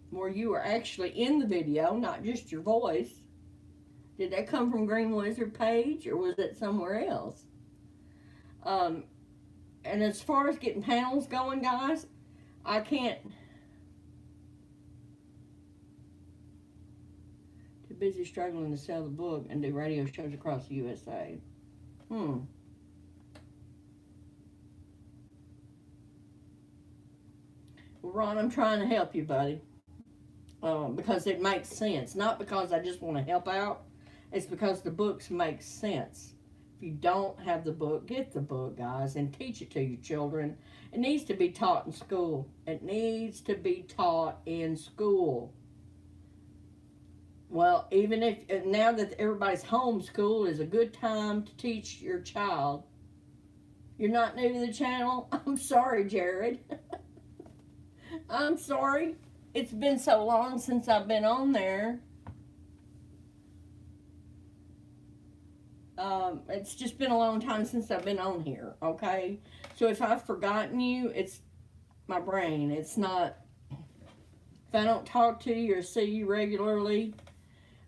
where you were actually in the video, not just your voice. Did that come from Green Wizard page, or was it somewhere else? Um, and as far as getting panels going, guys, I can't. Too busy struggling to sell the book and do radio shows across the USA. Hmm. Well, Ron, I'm trying to help you, buddy. Because it makes sense. Not because I just want to help out. It's because the books make sense. If you don't have the book, get the book, guys, and teach it to your children. It needs to be taught in school. It needs to be taught in school. Well, even if now that everybody's home, school is a good time to teach your child. You're not new to the channel? I'm sorry, Jared. I'm sorry. It's been so long since I've been on there. It's just been a long time since I've been on here, okay? So if I've forgotten you, it's my brain. It's not, if I don't talk to you or see you regularly,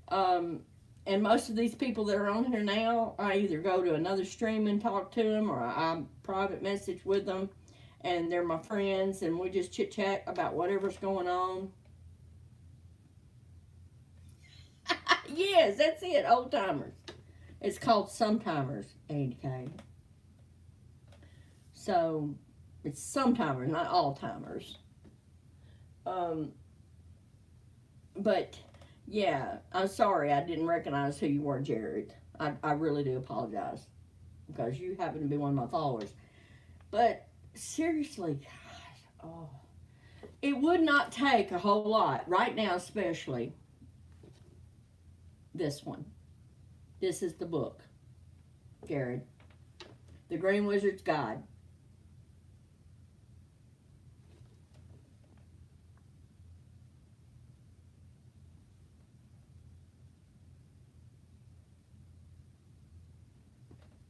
and most of these people that are on here now, I either go to another stream and talk to them, or I private message with them, and they're my friends, and we just chit-chat about whatever's going on. Yes, that's it, old timers. It's called Sometimers, Andy K. So, it's Sometimers, not all timers. But, yeah, I'm sorry I didn't recognize who you were, Jared. I really do apologize, because you happen to be one of my followers. But, seriously, God, oh. It would not take a whole lot, right now especially, this one. This is the book, Jared. The Green Wizard's Guide.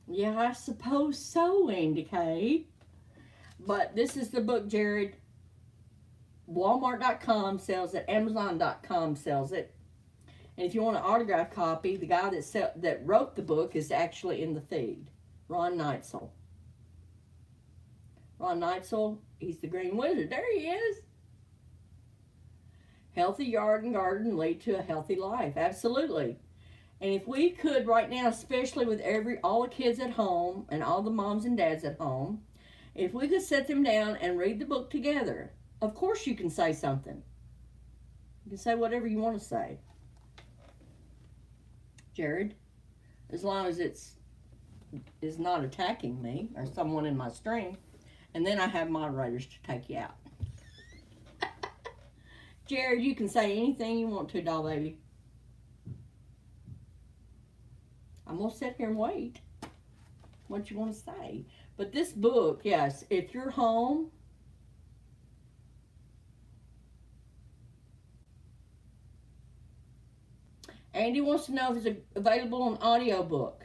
Yeah, I suppose so, Andy K. But this is the book, Jared. Walmart.com sells it. Amazon.com sells it. And if you want an autograph copy, the guy that wrote the book is actually in the feed. Ron Neitzel. Ron Neitzel, he's the Green Wizard. There he is. Healthy yard and garden lead to a healthy life. Absolutely. And if we could right now, especially with all the kids at home and all the moms and dads at home, if we could sit them down and read the book together, of course you can say something. You can say whatever you want to say. Jared, as long as it's not attacking me or someone in my stream, and then I have moderators to take you out. Jared, you can say anything you want to, doll baby. I'm gonna sit here and wait. What you want to say? But this book, yes, if you're home. Andy wants to know if it's available on audiobook.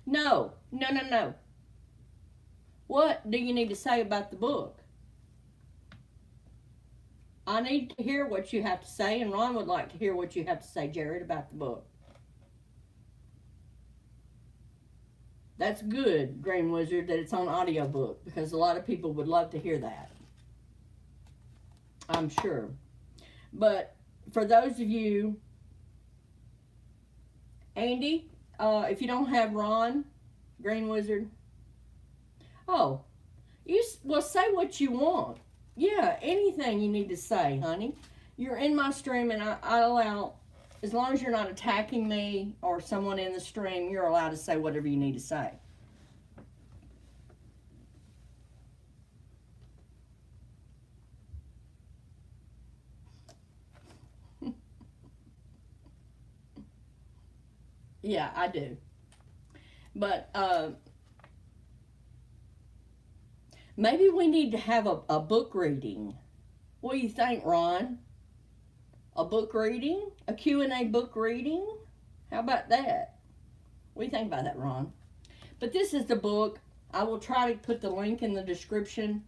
No. What do you need to say about the book? I need to hear what you have to say, and Ron would like to hear what you have to say, Jared, about the book. That's good, Green Wizard, that it's on audiobook, because a lot of people would love to hear that. I'm sure. But for those of you, Andy, if you don't have Ron, Green Wizard, well, say what you want. Yeah, anything you need to say, honey. You're in my stream, and I allow, as long as you're not attacking me or someone in the stream, you're allowed to say whatever you need to say. Yeah, I do. But maybe we need to have a book reading. What do you think, Ron? A book reading? A Q&A book reading? How about that? What do you think about that, Ron? But this is the book. I will try to put the link in the description.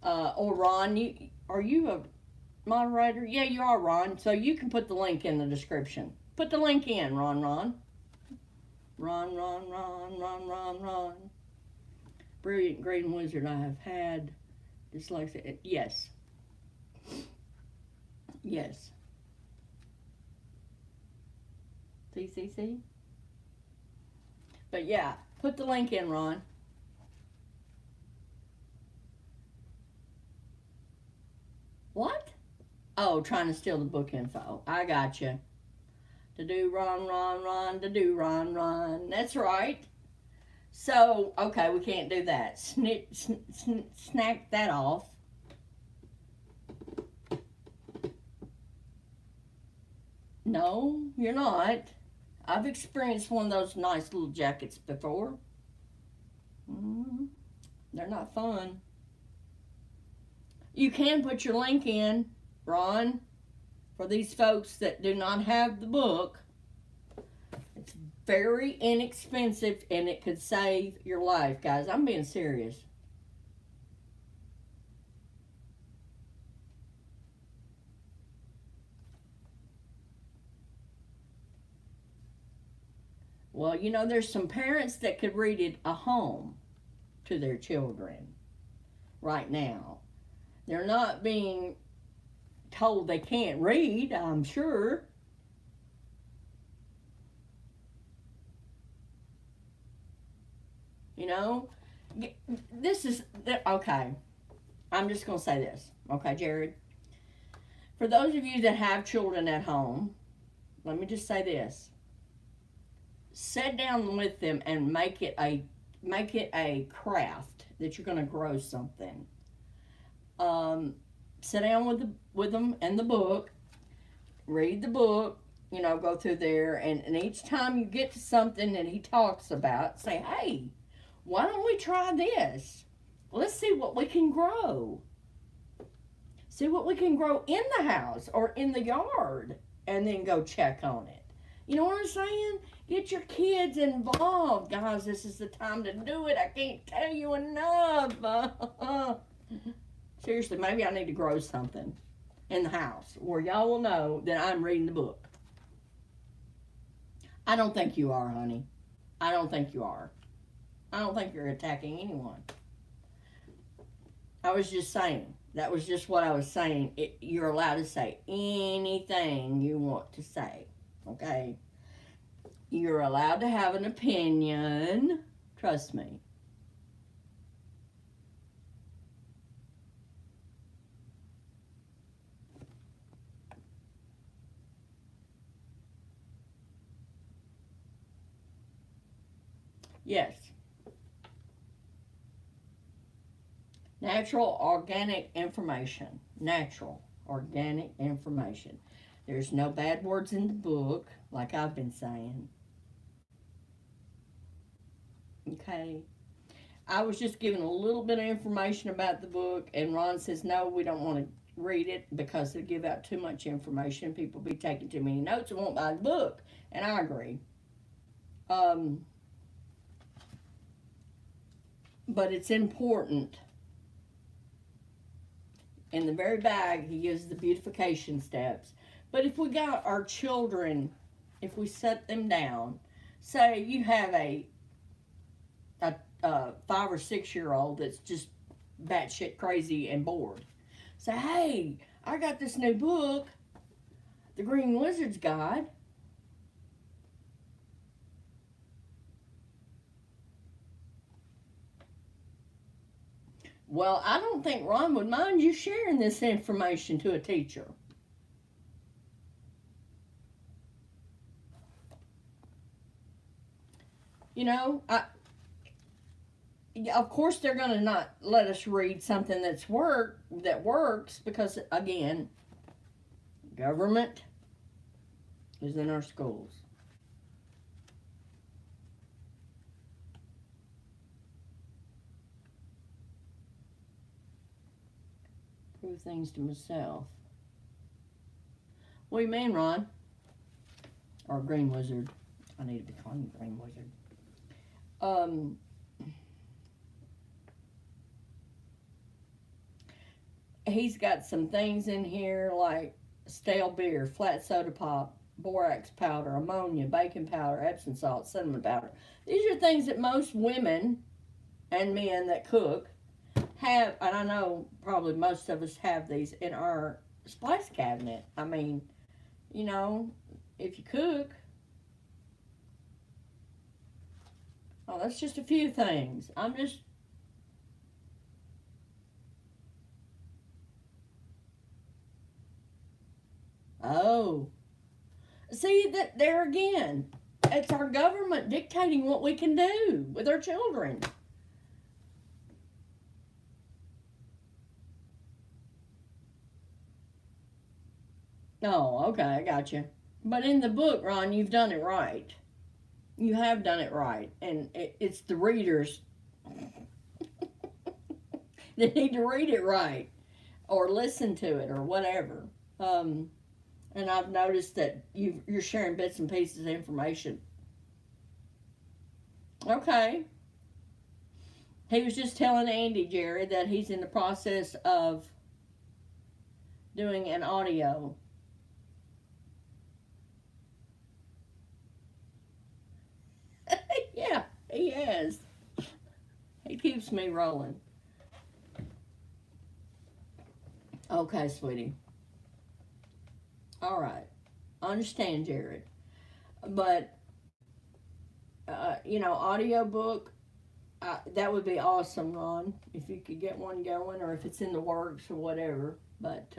Or Ron, are you a moderator? Yeah, you are, Ron. So you can put the link in the description. Put the link in, Ron. Ron. Brilliant green wizard I have had. Dyslexia. Yes. Yes. See? But yeah, put the link in, Ron. What? Oh, trying to steal the book info. I got you. To do Ron. To do Ron. That's right. So, okay, we can't do that. Snack that off. No, you're not. I've experienced one of those nice little jackets before. They're not fun. You can put your link in, Ron, for these folks that do not have the book. It's very inexpensive and it could save your life, guys. I'm being serious. Well, you know, there's some parents that could read it at home to their children right now. They're not being told they can't read, I'm sure. You know, this is, okay, I'm just going to say this. Okay, Jared? For those of you that have children at home, let me just say this. Sit down with them and make it a craft that you're going to grow something. Sit down with them and the book, read the book, you know, go through there, and each time you get to something that he talks about, say, hey, why don't we try this? Let's see what we can grow. See what we can grow in the house or in the yard, and then go check on it. You know what I'm saying? Get your kids involved. Guys, this is the time to do it. I can't tell you enough. Seriously, maybe I need to grow something in the house where y'all will know that I'm reading the book. I don't think you are, honey. I don't think you are. I don't think you're attacking anyone. I was just saying. That was just what I was saying. You're allowed to say anything you want to say. Okay? You're allowed to have an opinion. Trust me. Yes. Natural organic information. Natural organic information. There's no bad words in the book, like I've been saying. Okay. I was just giving a little bit of information about the book, and Ron says, no, we don't want to read it because they give out too much information. People be taking too many notes and won't buy the book. And I agree. But it's important. In the very bag, he gives the beautification steps. But if we got our children, if we set them down, say you have a 5 or 6 year old that's just batshit crazy and bored. Say, hey, I got this new book, The Green Wizard's Guide. Well, I don't think Ron would mind you sharing this information to a teacher. You know, of course they're going to not let us read something that works because, again, government is in our schools. Prove things to myself. What do you mean, Ron? Or Green Wizard. I need to be calling you Green Wizard. he's got some things in here like stale beer, flat soda pop, borax powder, ammonia, baking powder, Epsom salt, cinnamon powder. These are things that most women and men that cook have, and I know probably most of us have these in our spice cabinet. I mean, you know, if you cook, oh, that's just a few things. I'm just, oh, see that there again. It's our government dictating what we can do with our children. Oh, okay, I got you. But in the book, Ron, you've done it right. You have done it right, and it's the readers that need to read it right or listen to it or whatever. Um, and I've noticed that you're sharing bits and pieces of information. Okay. He was just telling Andy, Jerry, that he's in the process of doing an audio. Yeah, he is. He keeps me rolling. Okay, sweetie. All right. I understand, Jared. But, audiobook, that would be awesome, Ron, if you could get one going or if it's in the works or whatever. But,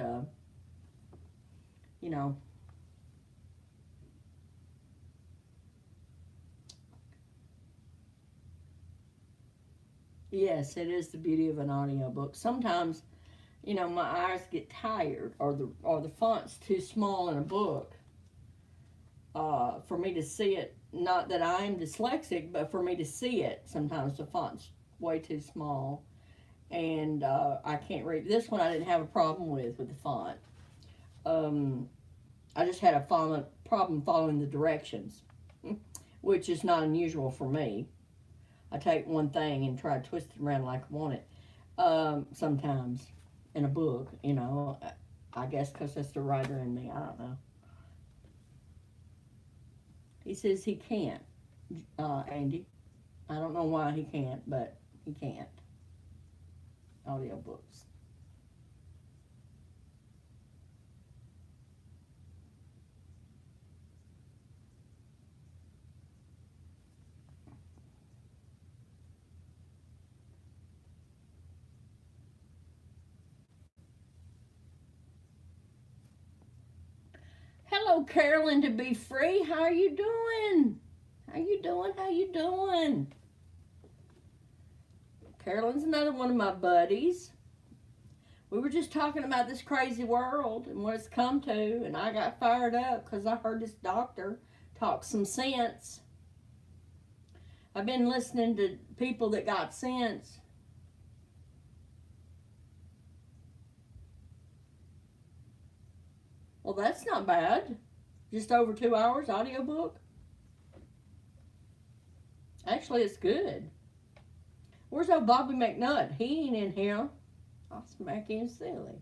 you know, yes, it is the beauty of an audiobook. Sometimes, my eyes get tired or the font's too small in a book for me to see it. Not that I'm dyslexic, but for me to see it, sometimes the font's way too small, and I can't read. This one I didn't have a problem with the font. Um, I just had a problem following the directions, which is not unusual for me. I take one thing and try to twist it around like I want it. Sometimes in a book, I guess because that's the writer in me. I don't know. He says he can't, Andy. I don't know why he can't, but he can't. Audiobooks. Hello, Carolyn, to be free. How are you doing? How you doing? How you doing? Carolyn's another one of my buddies. We were just talking about this crazy world and what it's come to, and I got fired up because I heard this doctor talk some sense. I've been listening to people that got sense. Well, that's not bad. Just over 2 hours audiobook. Actually, it's good. Where's old Bobby McNutt? He ain't in here. I'll smack him silly.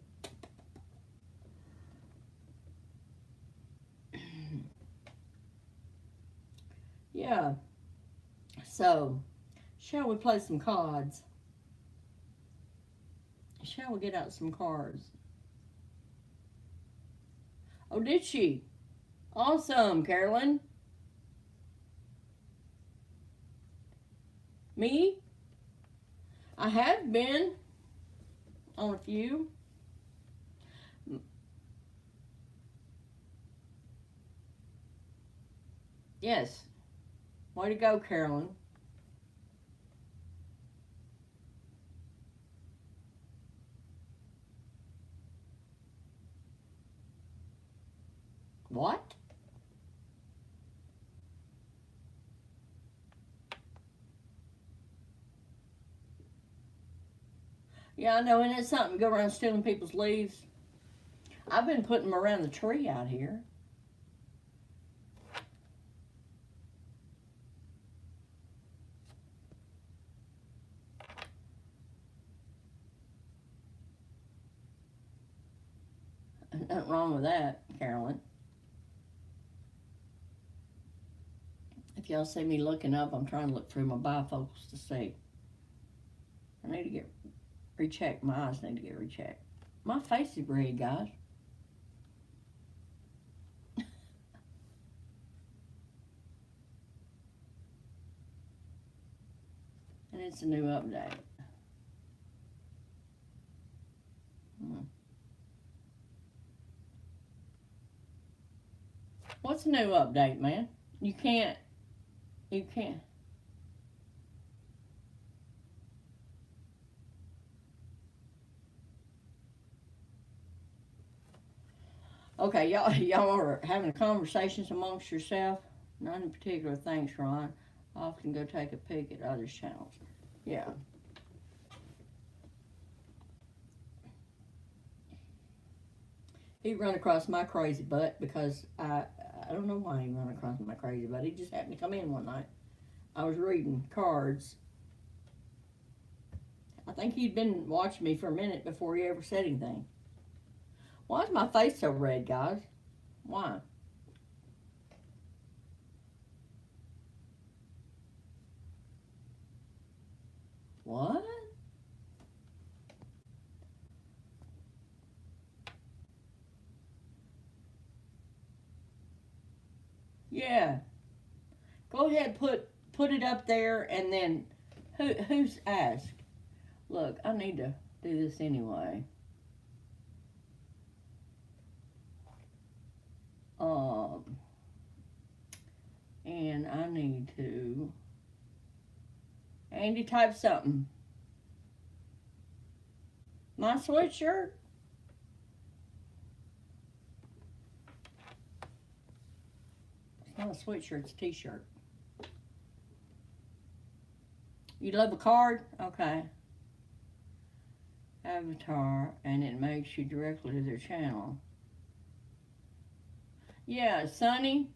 Yeah. So, shall we play some cards? Shall we get out some cards? Oh, did she? Awesome, Carolyn. Me? I have been on a few. Yes. Way to go, Carolyn. What? Yeah, I know, and it's something to go around stealing people's leaves. I've been putting them around the tree out here. nothing wrong with that, Carolyn. If y'all see me looking up, I'm trying to look through my bifocals to see. I need to get rechecked. My eyes need to get rechecked. My face is red, guys. And it's a new update. What's a new update, man? You can't. Okay, y'all are having conversations amongst yourself. None in particular. Thanks, Ron. I often go take a peek at others' channels. Yeah. He run across my crazy butt because I don't know why he run across my crazy butt. He just happened to come in one night. I was reading cards. I think he'd been watching me for a minute before he ever said anything. Why is my face so red, guys? Why? What? Yeah. Go ahead, put it up there, and then who's asked? Look, I need to do this anyway. And I need to. Andy, type something. My sweatshirt. It's not a sweatshirt, it's a t-shirt. You love a card? Okay. Avatar, and it makes you directly to their channel. Yeah, Sonny,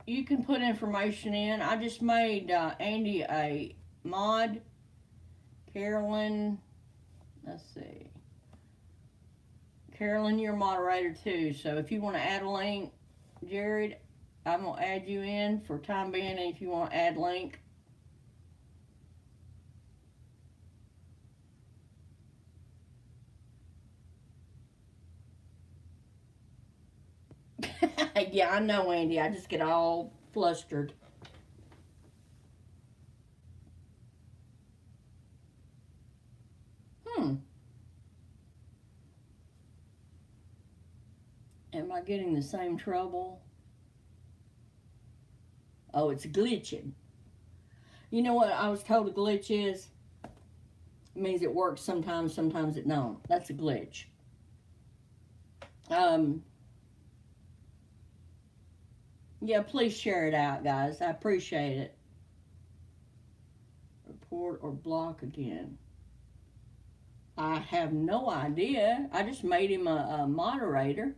you can put information in. I just made Andy a mod. Carolyn, let's see. Carolyn, you're a moderator too, so if you want to add a link, Jared, I'm going to add you in for time being, and if you want to add link. Yeah, I know, Andy. I just get all flustered. Am I getting the same trouble? Oh, it's glitching. You know what I was told a glitch is? It means it works sometimes, sometimes it don't. That's a glitch. Yeah, please share it out, guys. I appreciate it. Report or block again. I have no idea. I just made him a moderator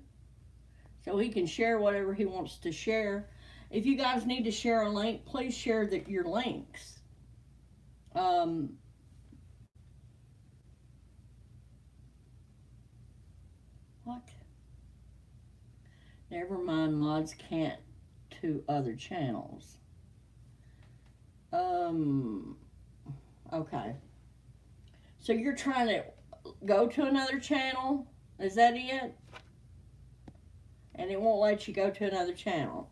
so he can share whatever he wants to share. If you guys need to share a link, please share your links. What? Never mind, mods can't to other channels. Okay. So you're trying to go to another channel? Is that it? And it won't let you go to another channel.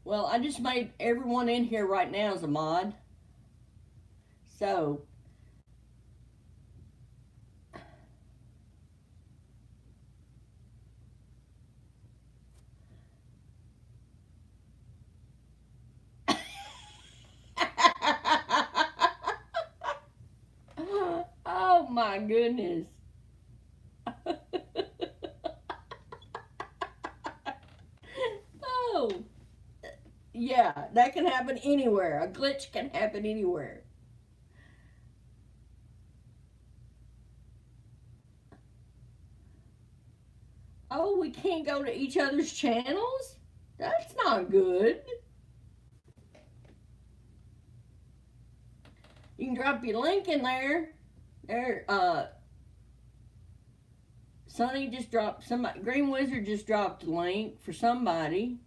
Well, I just made everyone in here right now as a mod. So oh my goodness. Oh, yeah, that can happen anywhere. A glitch can happen anywhere. Oh, we can't go to each other's channels? That's not good. You can drop your link in there. There, Sonny just dropped, somebody, Green Wizard just dropped a link for somebody.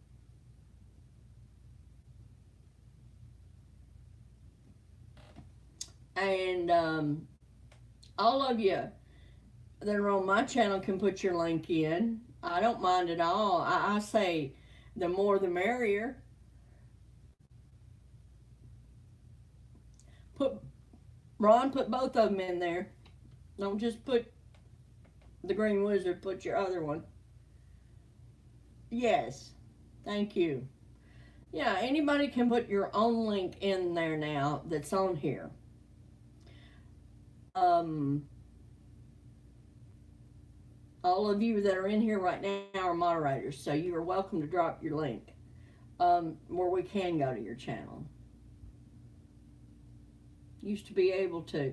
And all of you that are on my channel can put your link in. I don't mind at all. I say the more the merrier. Ron, put both of them in there. Don't just put the Green Wizard, put your other one. Yes, thank you. Yeah, anybody can put your own link in there now that's on here. All of you that are in here right now are moderators, so you are welcome to drop your link where we can go to your channel. Used to be able to.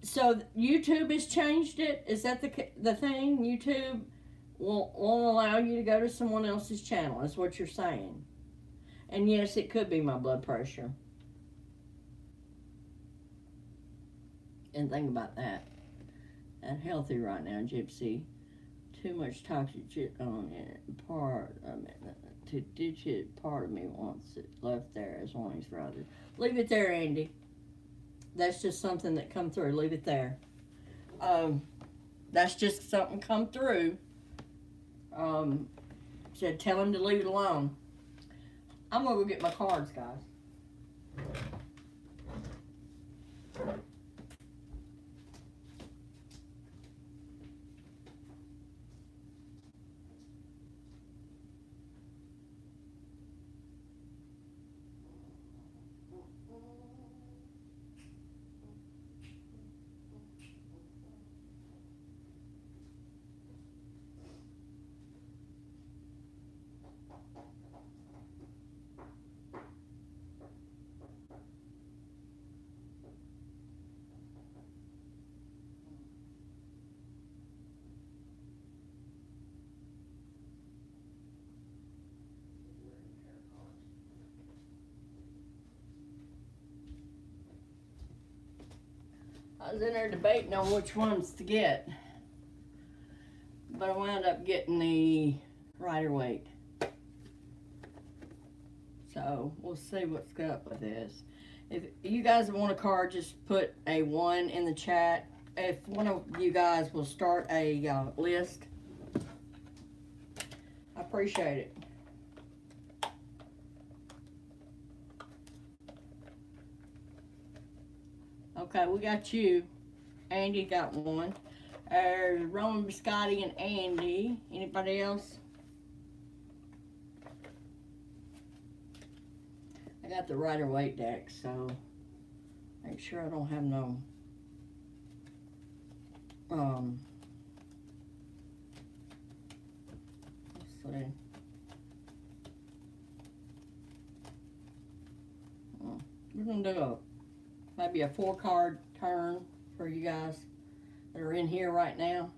So YouTube has changed it? Is that the thing? YouTube won't allow you to go to someone else's channel, is what you're saying. And yes, it could be my blood pressure. And think about that. I'm healthy right now, Gypsy. Too much toxic shit on it. To ditch it, part of me wants it left there as long as rather. Leave it there, Andy. That's just something that come through. Leave it there. That's just something come through. Said tell him to leave it alone. I'm gonna go get my cards, guys. I was in there debating on which ones to get, but I wound up getting the Rider-Waite. So we'll see what's up with this. If you guys want a card, just put a 1 in the chat. If one of you guys will start a list, I appreciate it. Okay, we got you. Andy got one. Roman Biscotti and Andy. Anybody else? I got the Rider-Waite deck, so make sure I don't have no let's see. We're gonna do maybe a 4-card turn for you guys that are in here right now.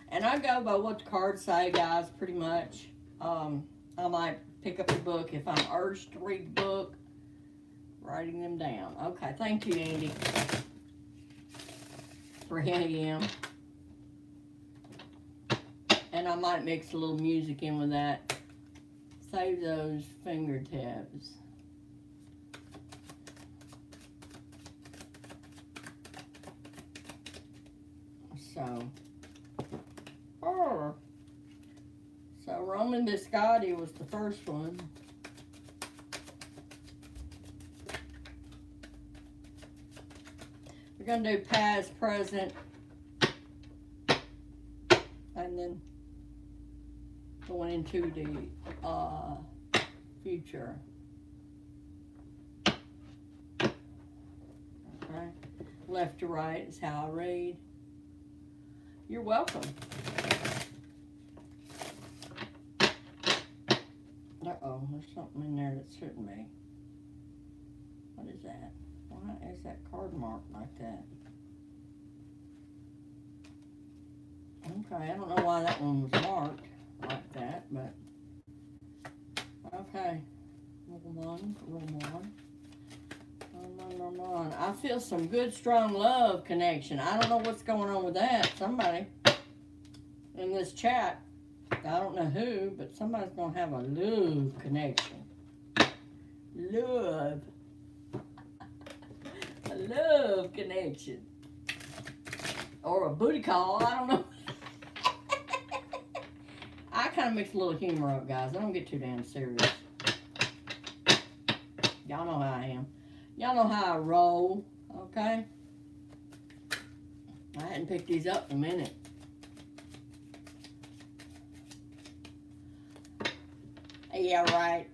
And I go by what the cards say, guys, pretty much. I might pick up the book if I'm urged to read the book, writing them down. Okay, thank you, Andy. 3 a.m. And I might mix a little music in with that. Save those fingertips. So Roman Biscotti was the first one. We're going to do past, present, and then going into the future. Okay. Left to right is how I read. You're welcome. Uh-oh, there's something in there that shouldn't be. What is that? Why is that card marked like that? Okay, I don't know why that one was marked like that, but okay. Roll on. I feel some good, strong love connection. I don't know what's going on with that. Somebody. in this chat, I don't know who, but somebody's going to have a love connection. Love. A love connection. Or a booty call, I don't know. I kind of mix a little humor up, guys. I don't get too damn serious. Y'all know how I am. Y'all know how I roll, okay? I hadn't picked these up in a minute. Yeah, right.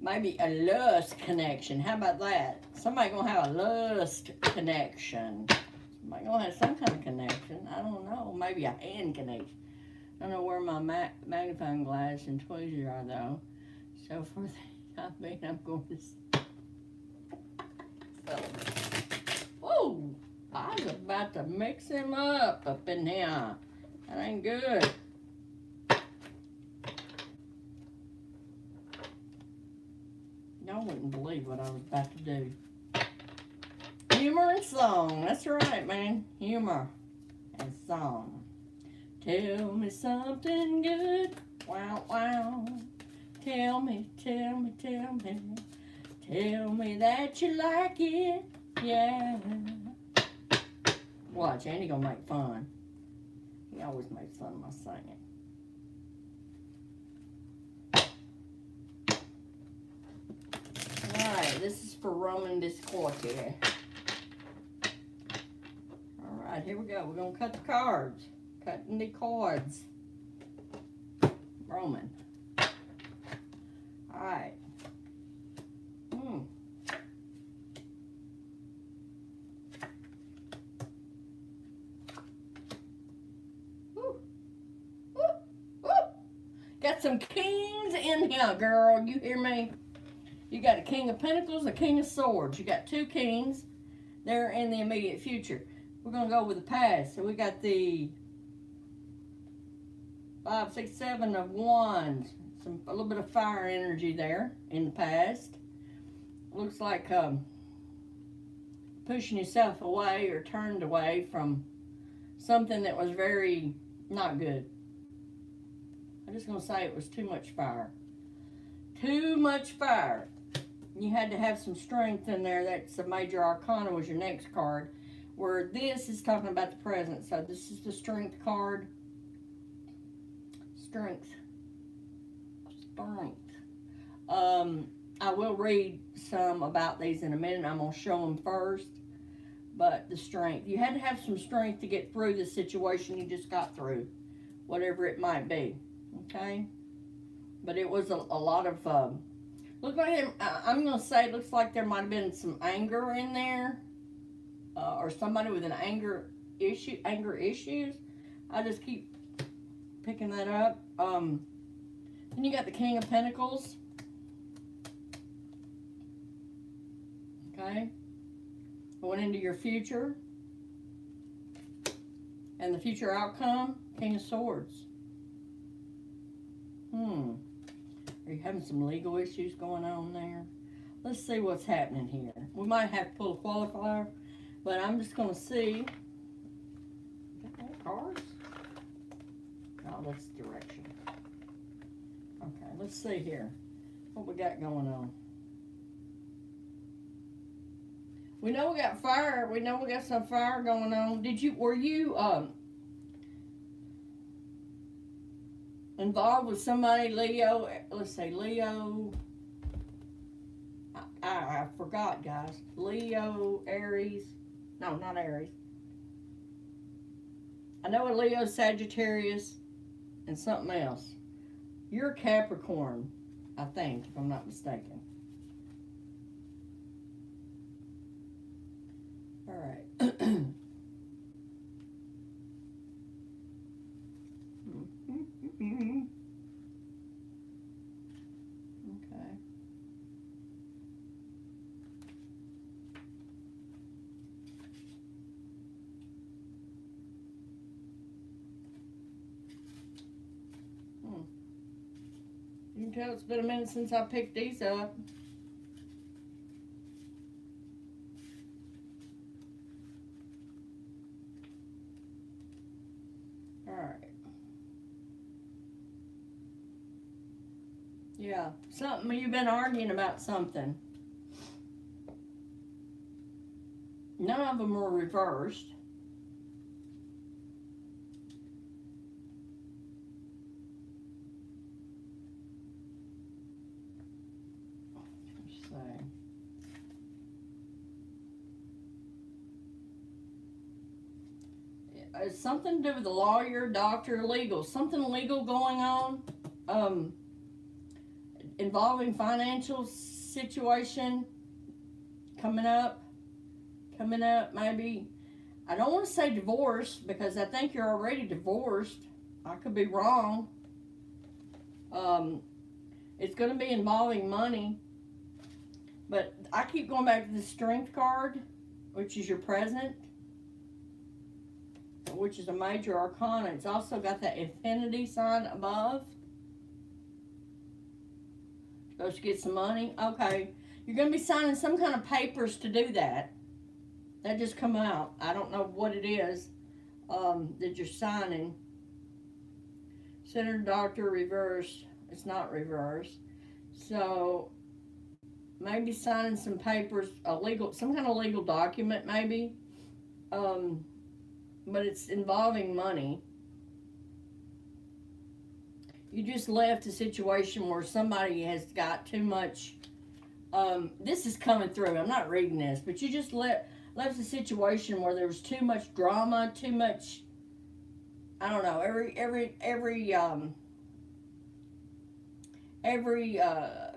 Maybe a lust connection. How about that? Somebody gonna have a lust connection. Somebody gonna have some kind of connection. I don't know. Maybe a hand connection. I don't know where my magnifying glass and tweezers are though. So for the time being, I'm going to. So, whoa! I was about to mix him up in here. That ain't good. Y'all wouldn't believe what I was about to do. Humor and song. That's right, man. Humor and song. Tell me something good. Wow, wow. Tell me, tell me, tell me. Tell me that you like it. Yeah. Watch, Andy gonna make fun. He always makes fun of my singing. Alright, this is for Roman Discordia. Alright, here we go. We're going to cut the cards. Cutting the cards. Roman. Alright. Got some kings in here, girl. You hear me? You got a King of Pentacles, a King of Swords. You got two kings. They're in the immediate future. We're going to go with the past. So we got the 5, 6, 7 of Wands. A little bit of fire energy there in the past. Looks like pushing yourself away or turned away from something that was very not good. I'm just going to say it was too much fire. Too much fire. You had to have some strength in there. That's the Major Arcana was your next card. Where this is talking about the present. So this is the Strength card. Strength. I will read some about these in a minute. I'm going to show them first. But the strength. You had to have some strength to get through the situation you just got through. Whatever it might be. Okay? But it was a lot of... look like I'm going to say it looks like there might have been some anger in there. Or somebody with an anger issues. I just keep picking that up. Then you got the King of Pentacles. Okay. Going into your future. And the future outcome, King of Swords. Are you having some legal issues going on there? Let's see what's happening here. We might have to pull a qualifier, but I'm just going to see. Cards? Oh, that's direction. Okay, let's see here. What we got going on. We know we got fire. We know we got some fire going on. Were you involved with somebody, Leo? Let's say Leo. I forgot, guys. Leo, Aries. No, not Aries. I know a Leo, Sagittarius, and something else. You're a Capricorn, I think, if I'm not mistaken. All right. Okay. You can tell it's been a minute since I picked these up. Yeah, something, you've been arguing about something. None of them were reversed. Let's see. It's something to do with the lawyer, doctor, legal. Something legal going on. Involving financial situation coming up maybe. I don't want to say divorce because I think you're already divorced. I could be wrong. It's going to be involving money, but I keep going back to the Strength card, which is your present, which is a major arcana. It's also got that infinity sign above. Supposed to get some money. Okay, you're going to be signing some kind of papers to do that. That just come out. I don't know what it is that you're signing. Senator, doctor, reverse. It's not reverse. So maybe signing some papers, some kind of legal document, maybe. But it's involving money. You just left a situation where somebody has got too much. This is coming through. I'm not reading this, but you just left a situation where there was too much drama, too much. I don't know. Every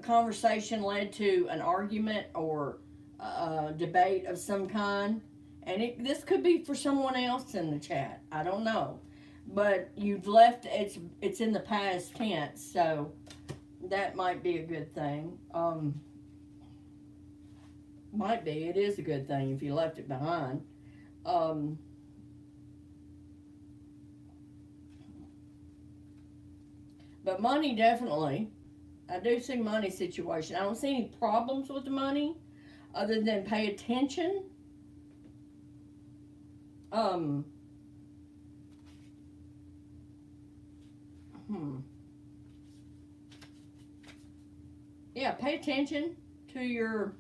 conversation led to an argument or a debate of some kind, and this could be for someone else in the chat. I don't know, but you've left. It's in the past tense, so that might be a good thing. Might be. It is a good thing if you left it behind. But money, definitely. I do see money situation. I don't see any problems with the money other than pay attention. Yeah, pay attention to your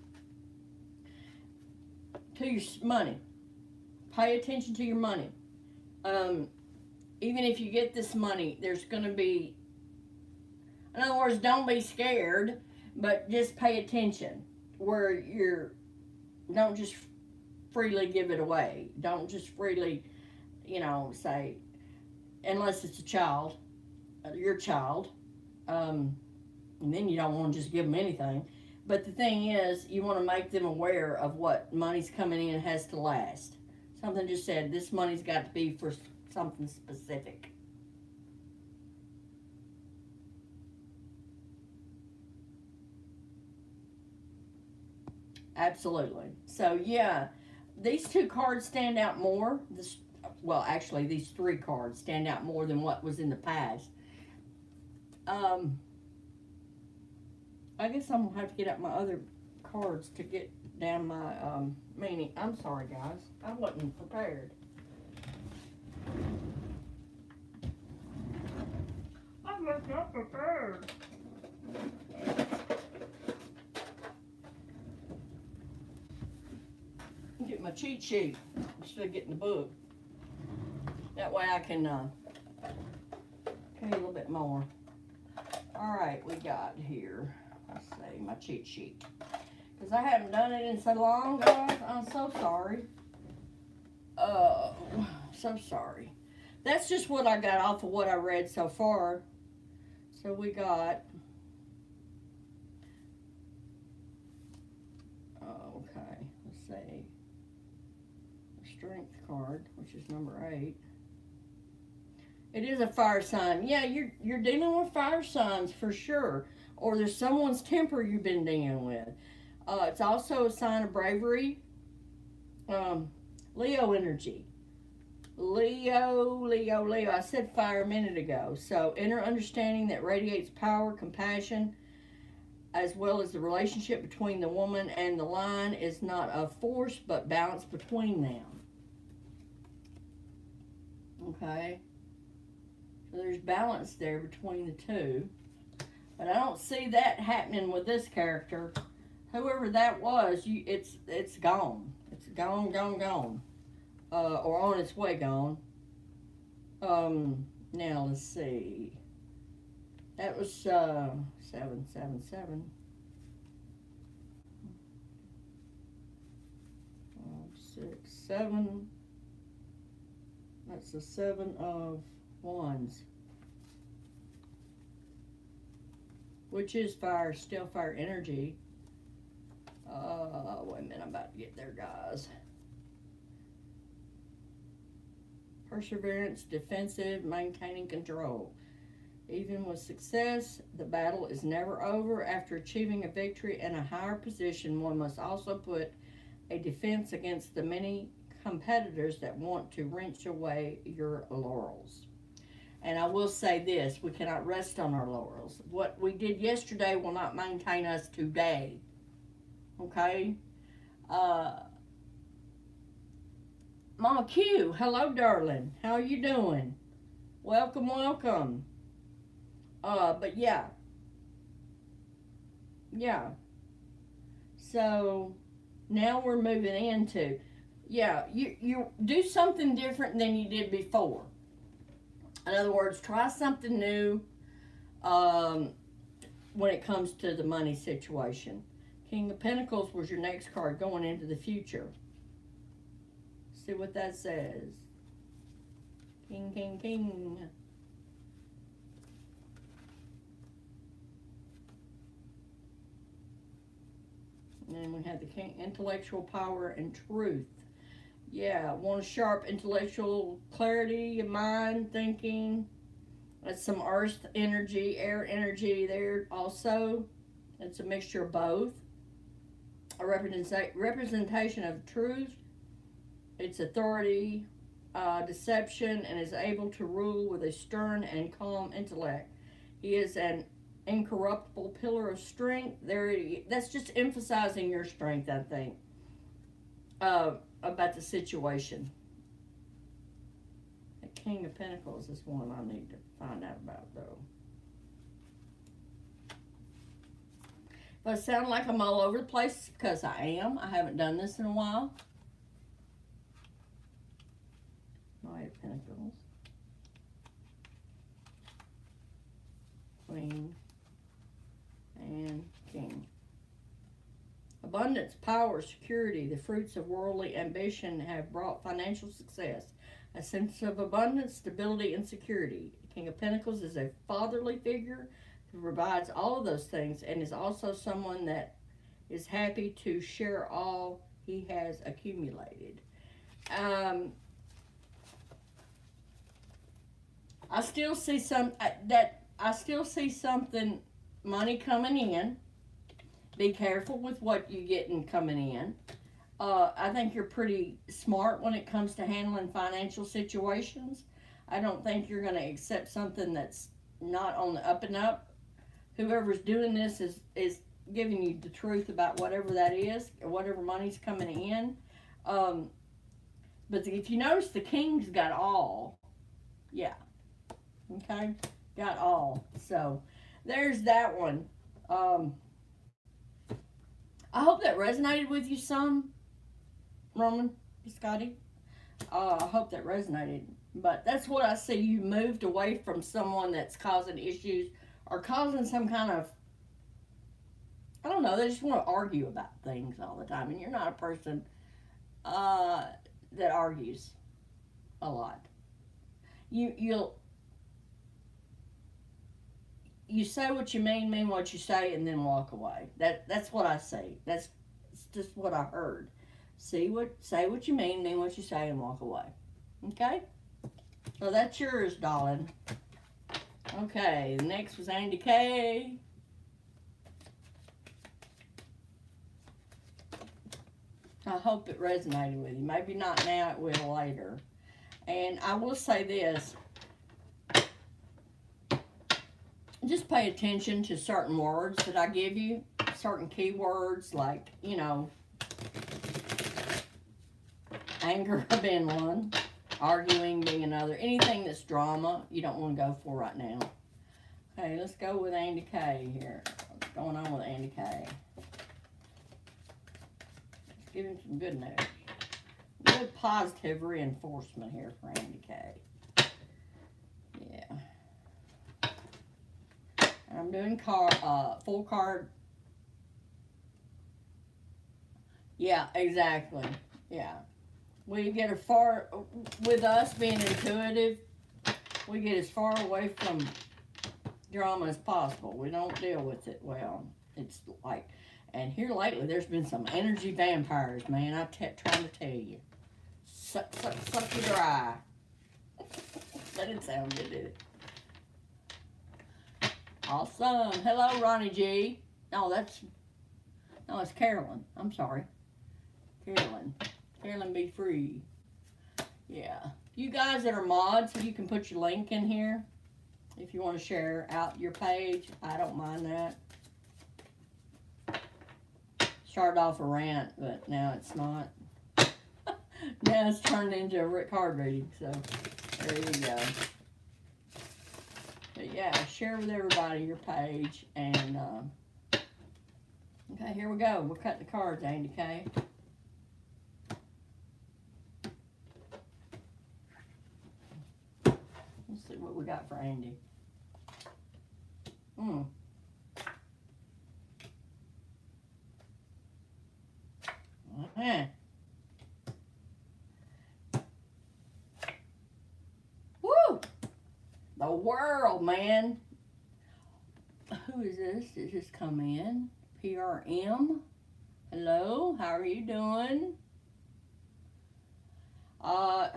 money. Pay attention to your money. Even if you get this money, there's going to be, in other words, don't be scared, but just pay attention where don't just freely give it away. Don't just freely, say, unless it's a child, your child, and then you don't want to just give them anything. But the thing is, you want to make them aware of what money's coming in has to last. Something just said, this money's got to be for something specific. Absolutely. So, yeah, these two cards stand out more. Actually, these three cards stand out more than what was in the past. I guess I'm going to have to get out my other cards to get down my meaning. I'm sorry, guys. I wasn't prepared. I was not prepared. Get my cheat sheet instead of getting the book. That way I can tell you a little bit more. All right, we got here. Let's see, my cheat sheet. Because I haven't done it in so long, guys. I'm so sorry. So sorry. That's just what I got off of what I read so far. So we got... okay, let's see. The Strength card, which is number 8. It is a fire sign. Yeah, you're dealing with fire signs for sure. Or there's someone's temper you've been dealing with. It's also a sign of bravery. Leo energy. Leo. I said fire a minute ago. So inner understanding that radiates power, compassion, as well as the relationship between the woman and the lion is not of force, but balance between them. Okay. So there's balance there between the two. But I don't see that happening with this character. Whoever that was, it's gone. It's gone, gone, gone. Or on its way gone. Now let's see. That was 777. 6, 7. That's the 7 of Wands, which is fire, still fire energy. Wait a minute, I'm about to get there, guys. Perseverance, defensive, maintaining control. Even with success, the battle is never over. After achieving a victory in a higher position, one must also put a defense against the many competitors that want to wrench away your laurels. And I will say this, we cannot rest on our laurels. What we did yesterday will not maintain us today. Okay? Mama Q, hello, darling. How are you doing? Welcome, welcome. But yeah. Yeah. So, now we're moving into, you do something different than you did before. In other words, try something new when it comes to the money situation. King of Pentacles was your next card going into the future. See what that says. King, king, king. And then we have the king, intellectual power and truth. Yeah, want a sharp intellectual clarity of mind, thinking. That's some earth energy, air energy there also. It's a mixture of both. A representation of truth, its authority, deception, and is able to rule with a stern and calm intellect. He is an incorruptible pillar of strength. That's just emphasizing your strength, I think, about the situation. The King of Pentacles is one I need to find out about, though. If I sound like I'm all over the place, because I am. I haven't done this in a while. Knight of Pentacles. Queen. And King. Abundance, power, security, the fruits of worldly ambition have brought financial success. A sense of abundance, stability, and security. The King of Pentacles is a fatherly figure who provides all of those things and is also someone that is happy to share all he has accumulated. I still see something, money coming in. Be careful with what you're getting coming in. I think you're pretty smart when it comes to handling financial situations. I don't think you're going to accept something that's not on the up and up. Whoever's doing this is giving you the truth about whatever that is, or whatever money's coming in. But if you notice, the King's got all. Yeah. Okay? Got all. So, there's that one. I hope that resonated with you some, Roman, Scotty. I hope that resonated. But that's what I see. You moved away from someone that's causing issues or causing some kind of, I don't know, they just want to argue about things all the time. And you're not a person that argues a lot. You say what you mean what you say, and then walk away. That's what I see. That's just what I heard. Say what you mean what you say, and walk away. Okay? So that's yours, darling. Okay, the next was Andy K. I hope it resonated with you. Maybe not now, it will later. And I will say this. Just pay attention to certain words that I give you. Certain keywords like, anger being one. Arguing being another. Anything that's drama, you don't want to go for right now. Okay, let's go with Andy K here. What's going on with Andy K? Let's give him some good news. Good positive reinforcement here for Andy K. Yeah. And I'm doing full card. Yeah, exactly. Yeah. We get as far, with us being intuitive, we get as far away from drama as possible. We don't deal with it well. It's like, and here lately, there's been some energy vampires, man. I'm trying to tell you. Suck you dry. That didn't sound good, did it? Awesome. Hello, Ronnie G. No, it's Carolyn. I'm sorry. Carolyn be free. Yeah. You guys that are mods, you can put your link in here if you want to share out your page. I don't mind that. Started off a rant, but now it's not. Now it's turned into a card reading, so there you go. But yeah, share with everybody your page, and okay, here we go. We'll cut the cards, Andy K. Let's see what we got for Andy. Woo! The world, man. Who is this? Did this come in? PRM. Hello, how are you doing?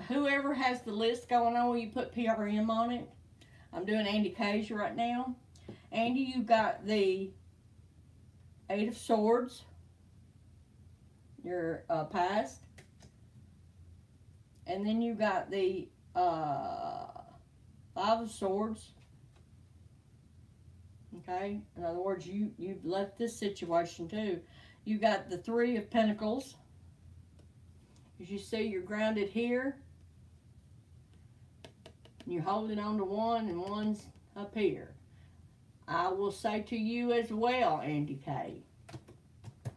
Whoever has the list going on, will you put PRM on it? I'm doing Andy K's right now. Andy, you got the 8 of Swords. Your past. And then you got the 5 of Swords. Okay? In other words, you've left this situation too. You got the 3 of Pentacles. As you see, you're grounded here. You're holding on to one, and one's up here. I will say to you as well, Andy K,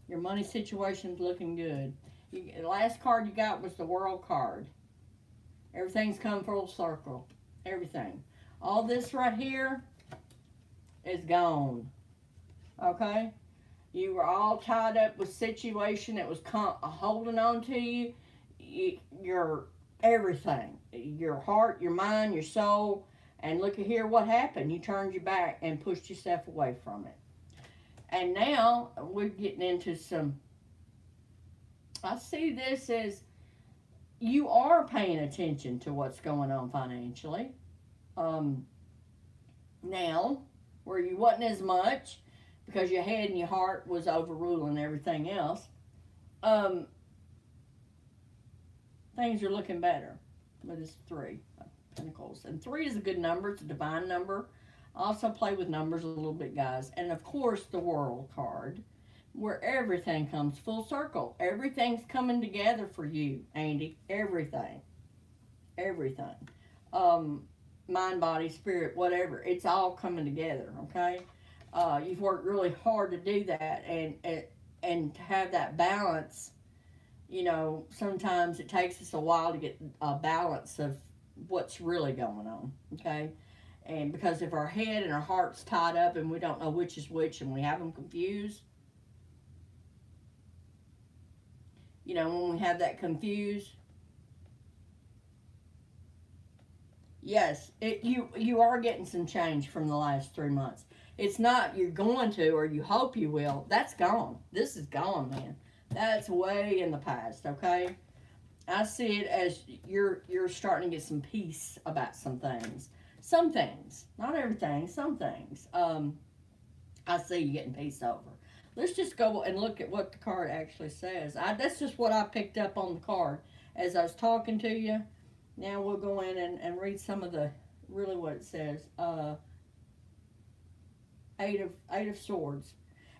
your money situation's looking good. The last card you got was the World card. Everything's come full circle. Everything. All this right here is gone. Okay? You were all tied up with situation that was holding on to you. Your everything. Your heart, your mind, your soul. And look at here what happened. You turned your back and pushed yourself away from it. And now we're getting into some, I see this as you are paying attention to what's going on financially. Now, where you wasn't as much because your head and your heart was overruling everything else, things are looking better. But it's 3 of Pentacles. And 3 is a good number. It's a divine number. I also play with numbers a little bit, guys. And, of course, the World card, where everything comes full circle. Everything's coming together for you, Andy. Everything. Everything. Mind, body, spirit, whatever. It's all coming together, okay? You've worked really hard to do that. And to have that balance, you know, sometimes it takes us a while to get a balance of what's really going on, okay? And because if our head and our heart's tied up and we don't know which is which and we have them confused, you know, when we have that confused, yes, you are getting some change from the last 3 months. It's not you're going to or you hope you will. That's gone. This is gone, man. That's way in the past, okay? I see it as you're starting to get some peace about some things. Some things. Not everything. Some things. I see you getting peace over. Let's just go and look at what the card actually says. That's just what I picked up on the card as I was talking to you. Now we'll go in and read some of the, really what it says. 8 of Swords.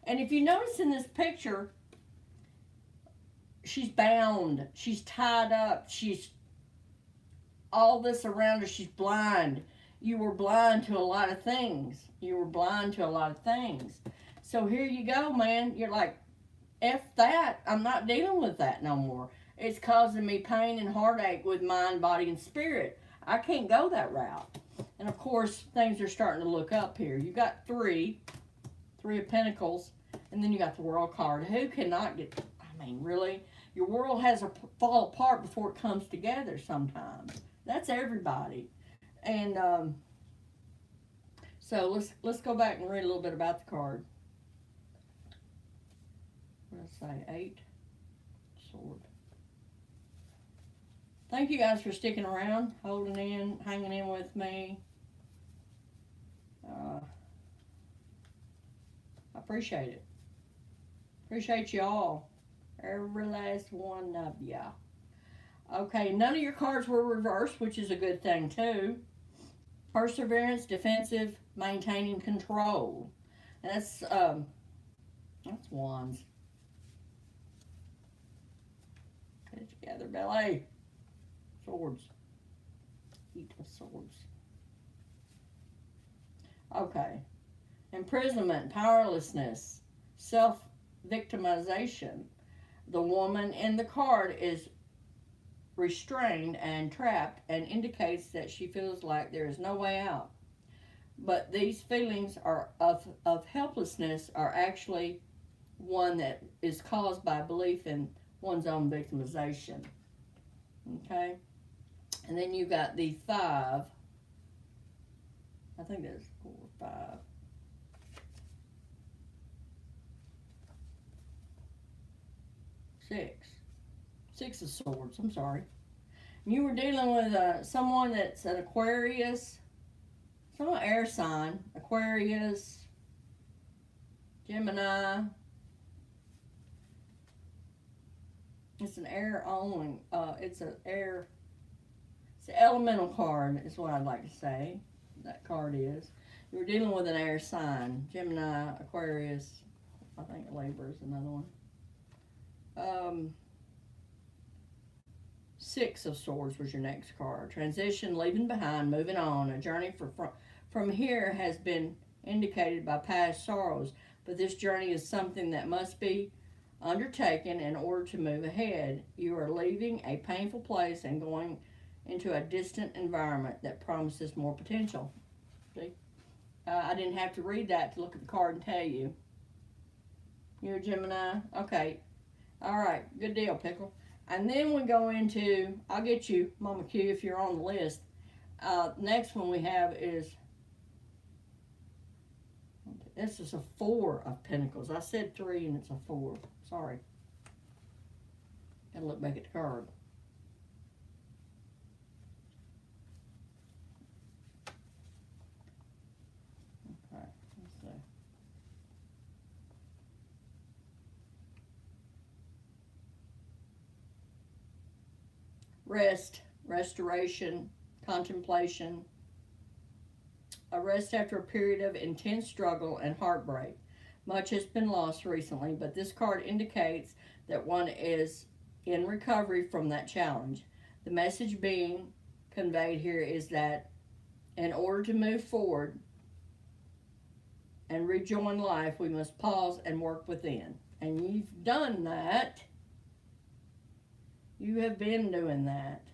And if you notice in this picture, she's bound. She's tied up. She's all this around her. She's blind. You were blind to a lot of things. You were blind to a lot of things. So here you go, man. You're like, F that. I'm not dealing with that no more. It's causing me pain and heartache with mind, body, and spirit. I can't go that route. And of course, things are starting to look up here. You got three of pentacles, and then you got the world card. Who cannot get, I mean, really? Your world has to fall apart before it comes together sometimes. That's everybody. And so let's go back and read a little bit about the card. What did I say? 8 sword. Thank you guys for sticking around, holding in, hanging in with me. I appreciate it. Appreciate y'all. Every last one of y'all. Okay, none of your cards were reversed, which is a good thing too. Perseverance, defensive, maintaining control. That's wands. Get it together, Billy. Swords. 8 of swords. Okay. Imprisonment, powerlessness, self-victimization. The woman in the card is restrained and trapped and indicates that she feels like there is no way out. But these feelings are of helplessness are actually one that is caused by belief in one's own victimization. Okay? And then you got the 5. I think there's 4 or 5. 6 of swords, I'm sorry. You were dealing with someone that's an Aquarius, someone air sign, Aquarius, Gemini. It's an air only, it's an elemental card is what I'd like to say. That card is. You were dealing with an air sign, Gemini, Aquarius, I think Libra is another one. 6 of swords was your next card. Transition, leaving behind, moving on. A journey from here has been indicated by past sorrows, but this journey is something that must be undertaken in order to move ahead. You are leaving a painful place and going into a distant environment that promises more potential. See? I didn't have to read that to look at the card and tell you. You're a Gemini? Okay. All right. Good deal, Pickle. And then we go into, I'll get you, Mama Q, if you're on the list. Next one we have is, this is a 4 of Pentacles. I said 3 and it's a 4. Sorry. Gotta look back at the card. Okay, let's see. Rest, restoration, contemplation. A rest after a period of intense struggle and heartbreak. Much has been lost recently, but this card indicates that one is in recovery from that challenge. The message being conveyed here is that in order to move forward and rejoin life, we must pause and work within. And you've done that. You have been doing that.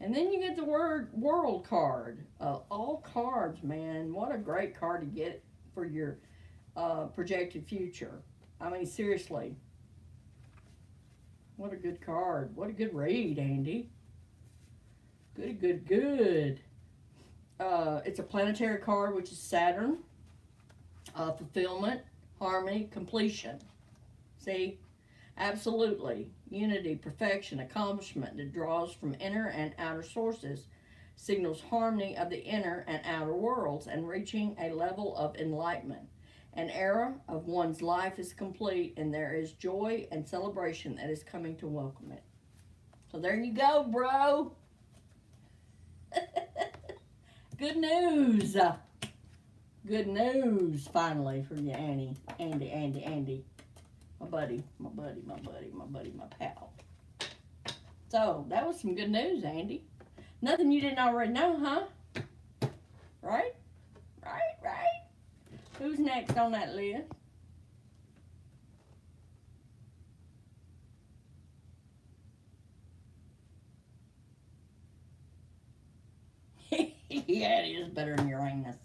And then you get the world card. All cards, man. What a great card to get for your projected future. I mean, seriously. What a good card. What a good read, Andy. Good, good, good. It's a planetary card, which is Saturn. Fulfillment, harmony, completion. See? Absolutely. Unity, perfection, accomplishment that draws from inner and outer sources, signals harmony of the inner and outer worlds, and reaching a level of enlightenment. An era of one's life is complete, and there is joy and celebration that is coming to welcome it. So there you go, bro. Good news. Good news, finally, for you, Andy. Andy. My buddy, my pal. So, that was some good news, Andy. Nothing you didn't already know, huh? Right? Right. Who's next on that list? Yeah, it is better than Uranus.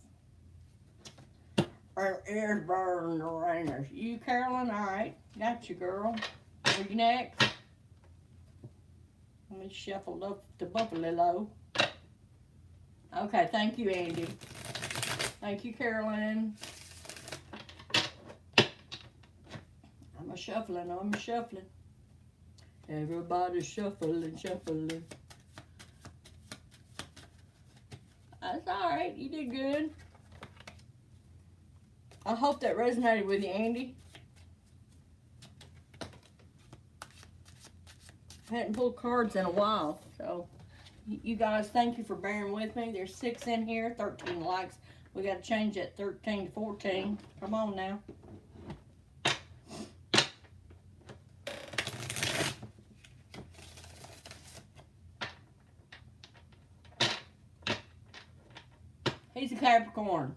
Or it is better than Uranus. You, Carolyn? All right. Got you, girl. Are you next? Let me shuffle up the buffalo low. Okay, thank you, Andy. Thank you, Carolyn. I'm a shuffling. Everybody's shuffling. That's all right. You did good. I hope that resonated with you, Andy. I hadn't pulled cards in a while, so you guys, thank you for bearing with me. There's 6 in here, 13 likes. We got to change that 13 to 14. Come on now. He's a Capricorn.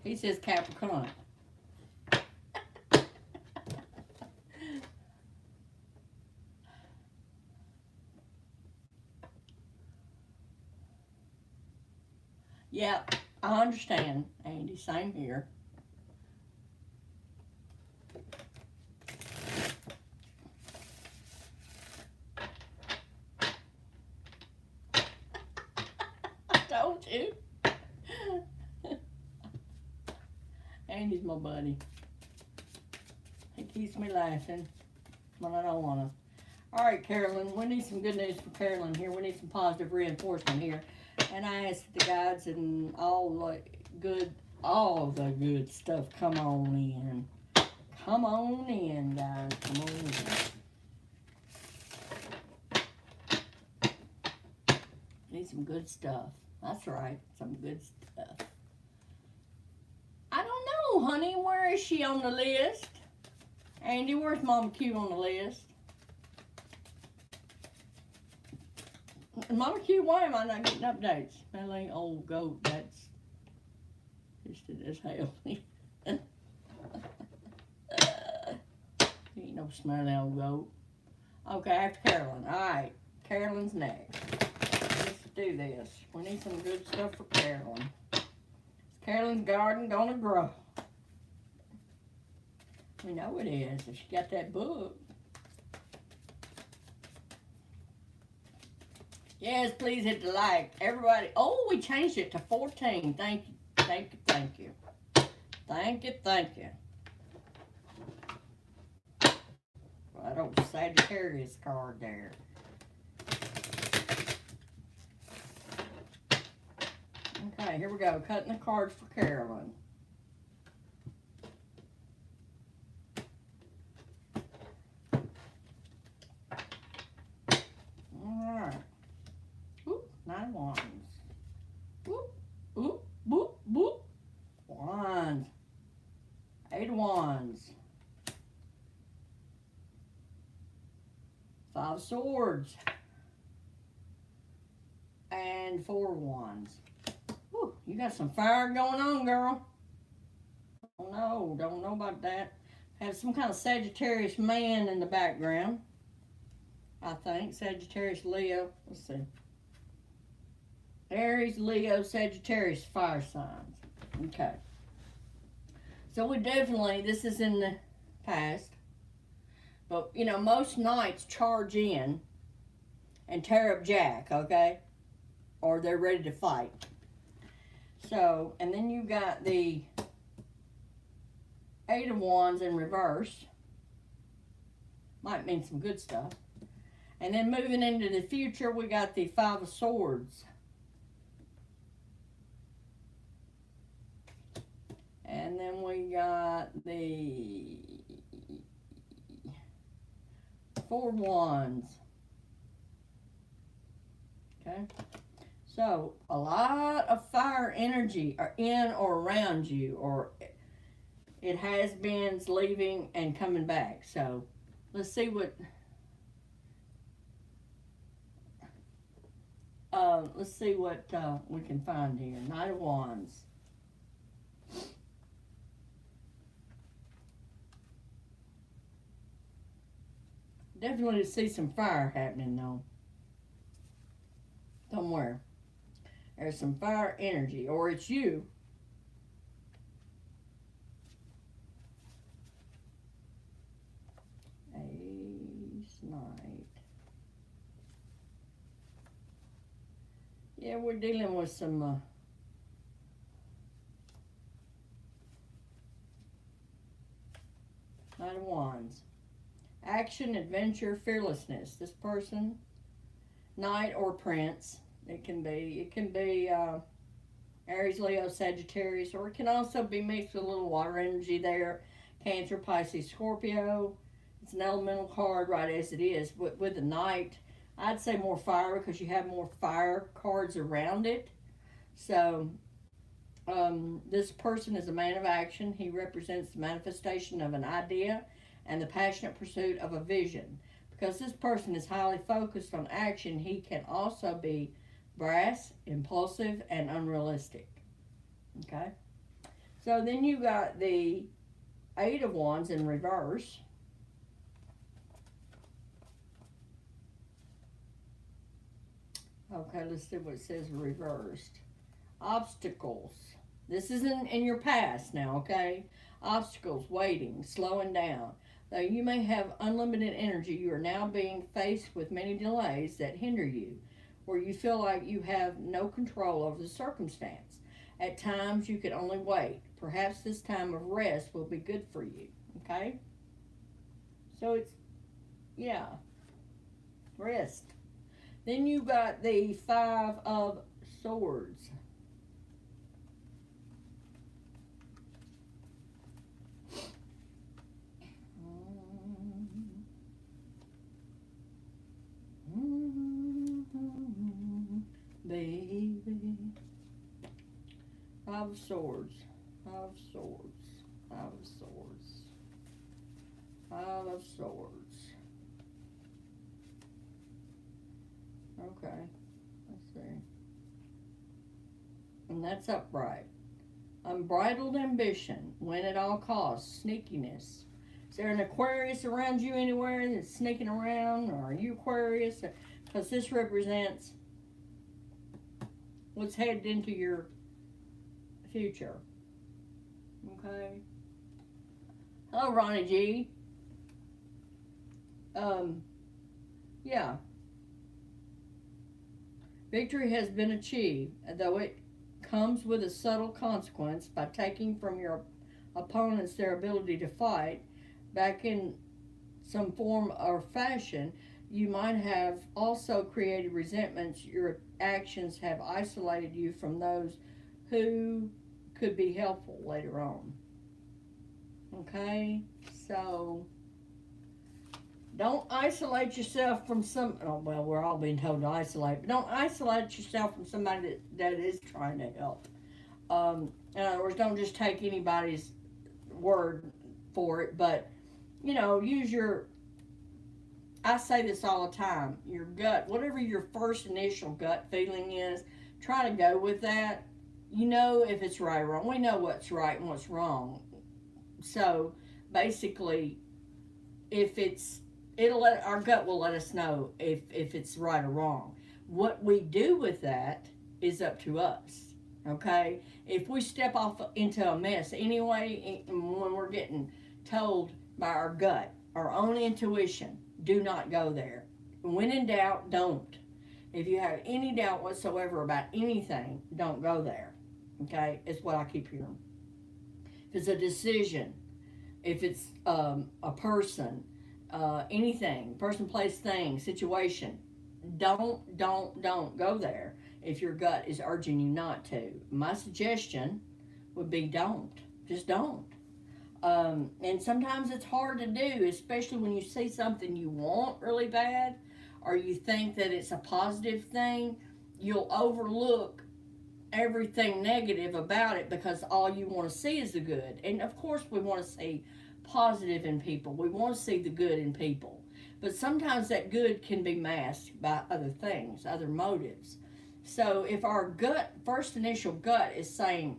He says Capricorn. Yeah, I understand, Andy. Same here. I told you. Andy's my buddy. He keeps me laughing when I don't want to. All right, Carolyn, we need some good news for Carolyn here. We need some positive reinforcement here. And I ask the guides and all the good stuff, come on in. Come on in, guys. Come on in. Need some good stuff. That's right, some good stuff. I don't know, honey. Where is she on the list? Andy, where's Mama Q on the list? Mama Q, why am I not getting updates? Smelly old goat, that's twisted as hell. Ain't no smelly old goat. Okay, after Carolyn. Alright, Carolyn's next. Let's do this. We need some good stuff for Carolyn. Is Carolyn's garden gonna grow? We know it is if she got that book. Yes, please hit the like. Everybody, oh, we changed it to 14. Thank you. Thank you. That old Sagittarius card there. Okay, here we go. Cutting the cards for Carolyn. Alright. Whoop, 9 wands. Whoop, whoop, whoop, whoop. Wands. 8 wands. 5 swords. And 4 wands. Whew, you got some fire going on, girl. Oh no, don't know about that. Have some kind of Sagittarius man in the background. I think. Sagittarius, Leo. Let's see. Aries, Leo, Sagittarius, fire signs. Okay. So we definitely, this is in the past. But, you know, most knights charge in and tear up Jack, okay? Or they're ready to fight. So, and then you got the 8 of Wands in reverse. Might mean some good stuff. And then moving into the future, we got the 5 of Swords. And then we got the 4 Wands. Okay. So, a lot of fire energy are in or around you, or it has been leaving and coming back. So, let's see what... Let's see what we can find here. Knight of Wands. Definitely see some fire happening though. Somewhere. There's some fire energy, or it's you. Ace, Knight. Yeah, we're dealing with some Knight of Wands. Action, adventure, fearlessness. This person, Knight or Prince. It can be Aries, Leo, Sagittarius, or it can also be mixed with a little water energy there. Cancer, Pisces, Scorpio. It's an elemental card right as it is. With the Knight, I'd say more fire because you have more fire cards around it. So this person is a man of action. He represents the manifestation of an idea and the passionate pursuit of a vision. Because this person is highly focused on action, he can also be brash, impulsive, and unrealistic. Okay? So then you got the Eight of Wands in reverse. Okay, let's see what it says reversed. Obstacles. This isn't in your past now, okay? Obstacles, waiting, slowing down. Though you may have unlimited energy, you are now being faced with many delays that hinder you, where you feel like you have no control over the circumstance. At times, you can only wait. Perhaps this time of rest will be good for you, okay? So it's, yeah, rest. Then you got the Five of Swords. Baby. Five of Swords. Five of Swords. Five of Swords. Five of Swords. Okay. Let's see. And that's upright. Unbridled ambition. Win at all costs. Sneakiness. Is there an Aquarius around you anywhere that's sneaking around? Or are you Aquarius? Because this represents what's headed into your future. Okay. Hello, Ronnie G. Yeah. Victory has been achieved, though it comes with a subtle consequence by taking from your opponents their ability to fight back in some form or fashion. You might have also created resentments. Your actions have isolated you from those who could be helpful later on. Okay? So don't isolate yourself from some, oh, well, we're all being told to isolate, but don't isolate yourself from somebody that is trying to help. In other words, don't just take anybody's word for it, but, you know, use your, I say this all the time, your gut, whatever your first initial gut feeling is, try to go with that. You know if it's right or wrong. We know what's right and what's wrong. So, basically, if it's, our gut will let us know if it's right or wrong. What we do with that is up to us, okay? If we step off into a mess anyway, when we're getting told by our gut, our own intuition, do not go there. When in doubt, don't. If you have any doubt whatsoever about anything, don't go there, okay? It's what I keep hearing. If it's a decision, if it's a person, anything, person, place, thing, situation, don't go there if your gut is urging you not to. My suggestion would be don't. Just don't. And sometimes it's hard to do, especially when you see something you want really bad or you think that it's a positive thing. You'll overlook everything negative about it because all you want to see is the good. And of course, we want to see positive in people. We want to see the good in people. But sometimes that good can be masked by other things, other motives. So if our gut, first initial gut is saying,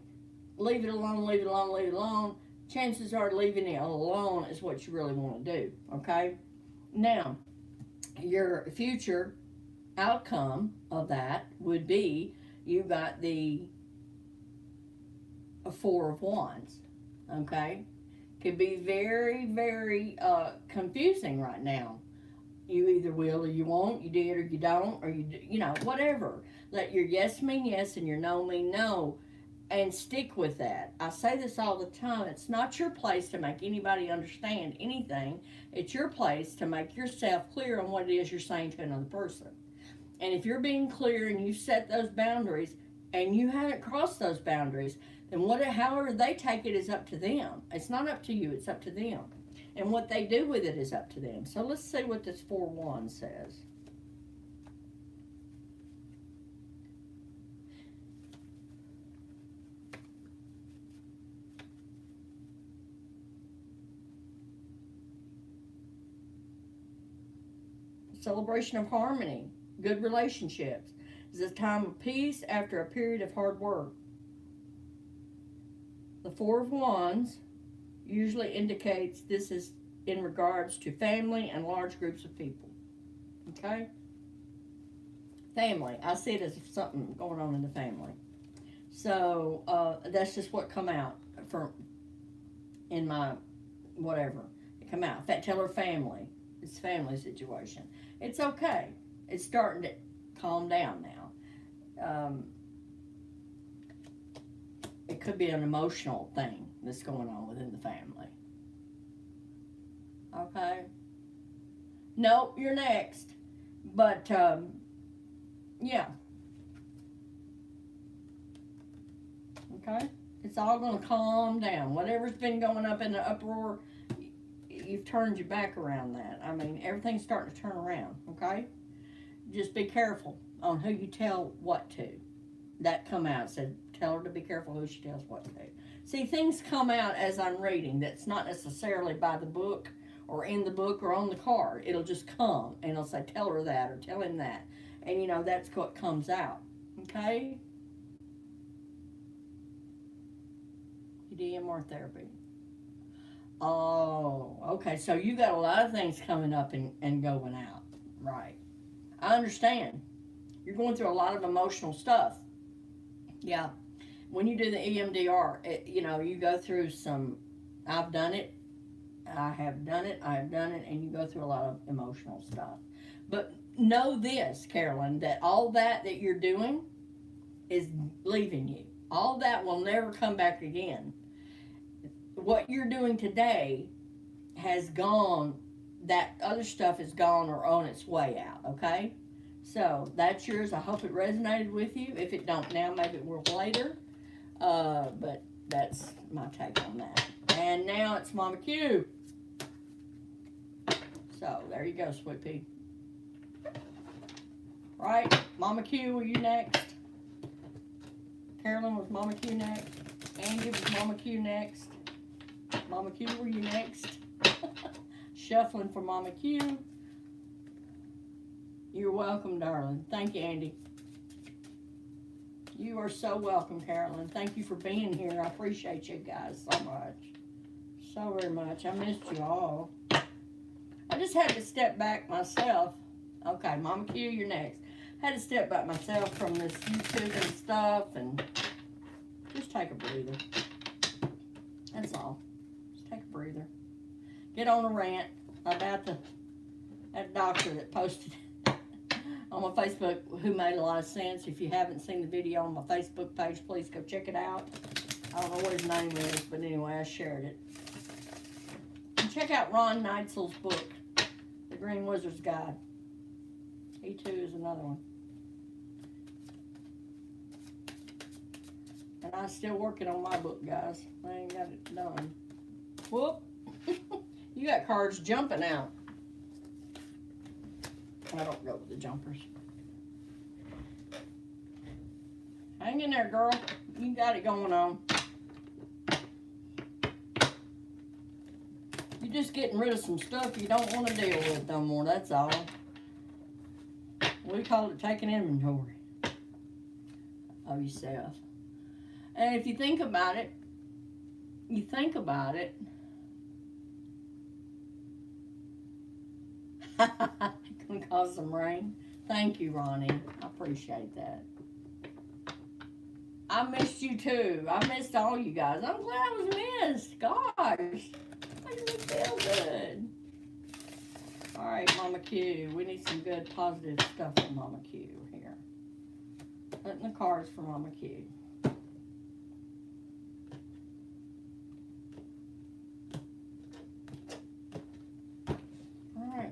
leave it alone, leave it alone, leave it alone, chances are leaving it alone is what you really want to do, okay? Now, your future outcome of that would be you got the Four of Wands, okay? Could be very, very confusing right now. You either will or you won't, you did or you don't, or you know, whatever. Let your yes mean yes and your no mean no, and stick with that. I say this all the time. It's not your place to make anybody understand anything. It's your place to make yourself clear on what it is you're saying to another person. And if you're being clear and you set those boundaries and you haven't crossed those boundaries, then however they take it is up to them. It's not up to you, it's up to them. And what they do with it is up to them. So let's see what this Four of Wands says. Celebration of harmony, good relationships. It's a time of peace after a period of hard work. The Four of Wands usually indicates this is in regards to family and large groups of people. Okay? Family. I see it as something going on in the family. So that's just what come out from in my whatever. It come out. Tell her family. It's family situation. It's okay. It's starting to calm down now. It could be an emotional thing that's going on within the family. Okay? Nope, you're next. But, yeah. Okay? It's all going to calm down. Whatever's been going up in the uproar, you've turned your back around that. I mean, everything's starting to turn around, okay? Just be careful on who you tell what to. That come out, said, tell her to be careful who she tells what to. See, things come out as I'm reading that's not necessarily by the book or in the book or on the card. It'll just come, and it'll say, tell her that or tell him that. And, you know, that's what comes out, okay? EDM therapy. Oh, okay. So you got a lot of things coming up and going out. Right. I understand. You're going through a lot of emotional stuff. Yeah. When you do the EMDR, you know, you go through some, I've done it, I have done it, and you go through a lot of emotional stuff. But know this, Carolyn, that all that you're doing is leaving you. All that will never come back again. What you're doing today has gone, that other stuff is gone or on its way out, okay? So that's yours. I hope it resonated with you. If it don't now, maybe it will later. But that's my take on that. And now it's Mama Q. So there you go, Sweet Pea. Right, Mama Q, were you next? Carolyn was Mama Q next. Angie was Mama Q next. Mama Q, were you next? Shuffling for Mama Q. You're welcome, darling. Thank you, Andy. You are so welcome, Carolyn. Thank you for being here. I appreciate you guys so much. So very much. I missed you all. I just had to step back myself. Okay, Mama Q, you're next. I had to step back myself from this YouTube and stuff and just take a breather. That's all. Just take a breather. Get on a rant about that doctor that posted on my Facebook who made a lot of sense. If you haven't seen the video on my Facebook page, please go check it out. I don't know what his name is, but anyway, I shared it. And check out Ron Neitzel's book, The Green Wizard's Guide. He too is another one. And I'm still working on my book, guys. I ain't got it done. Whoop. You got cards jumping out. I don't go with the jumpers. Hang in there, girl. You got it going on. You're just getting rid of some stuff you don't want to deal with no more, that's all. We call it taking inventory. of yourself. And if you think about it, gonna cause some rain. Thank you, Ronnie. I appreciate that. I missed you too. I missed all you guys. I'm glad I was missed. Gosh, makes me feel good. All right, Mama Q. We need some good positive stuff from Mama Q here. Putting the cards for Mama Q. All right.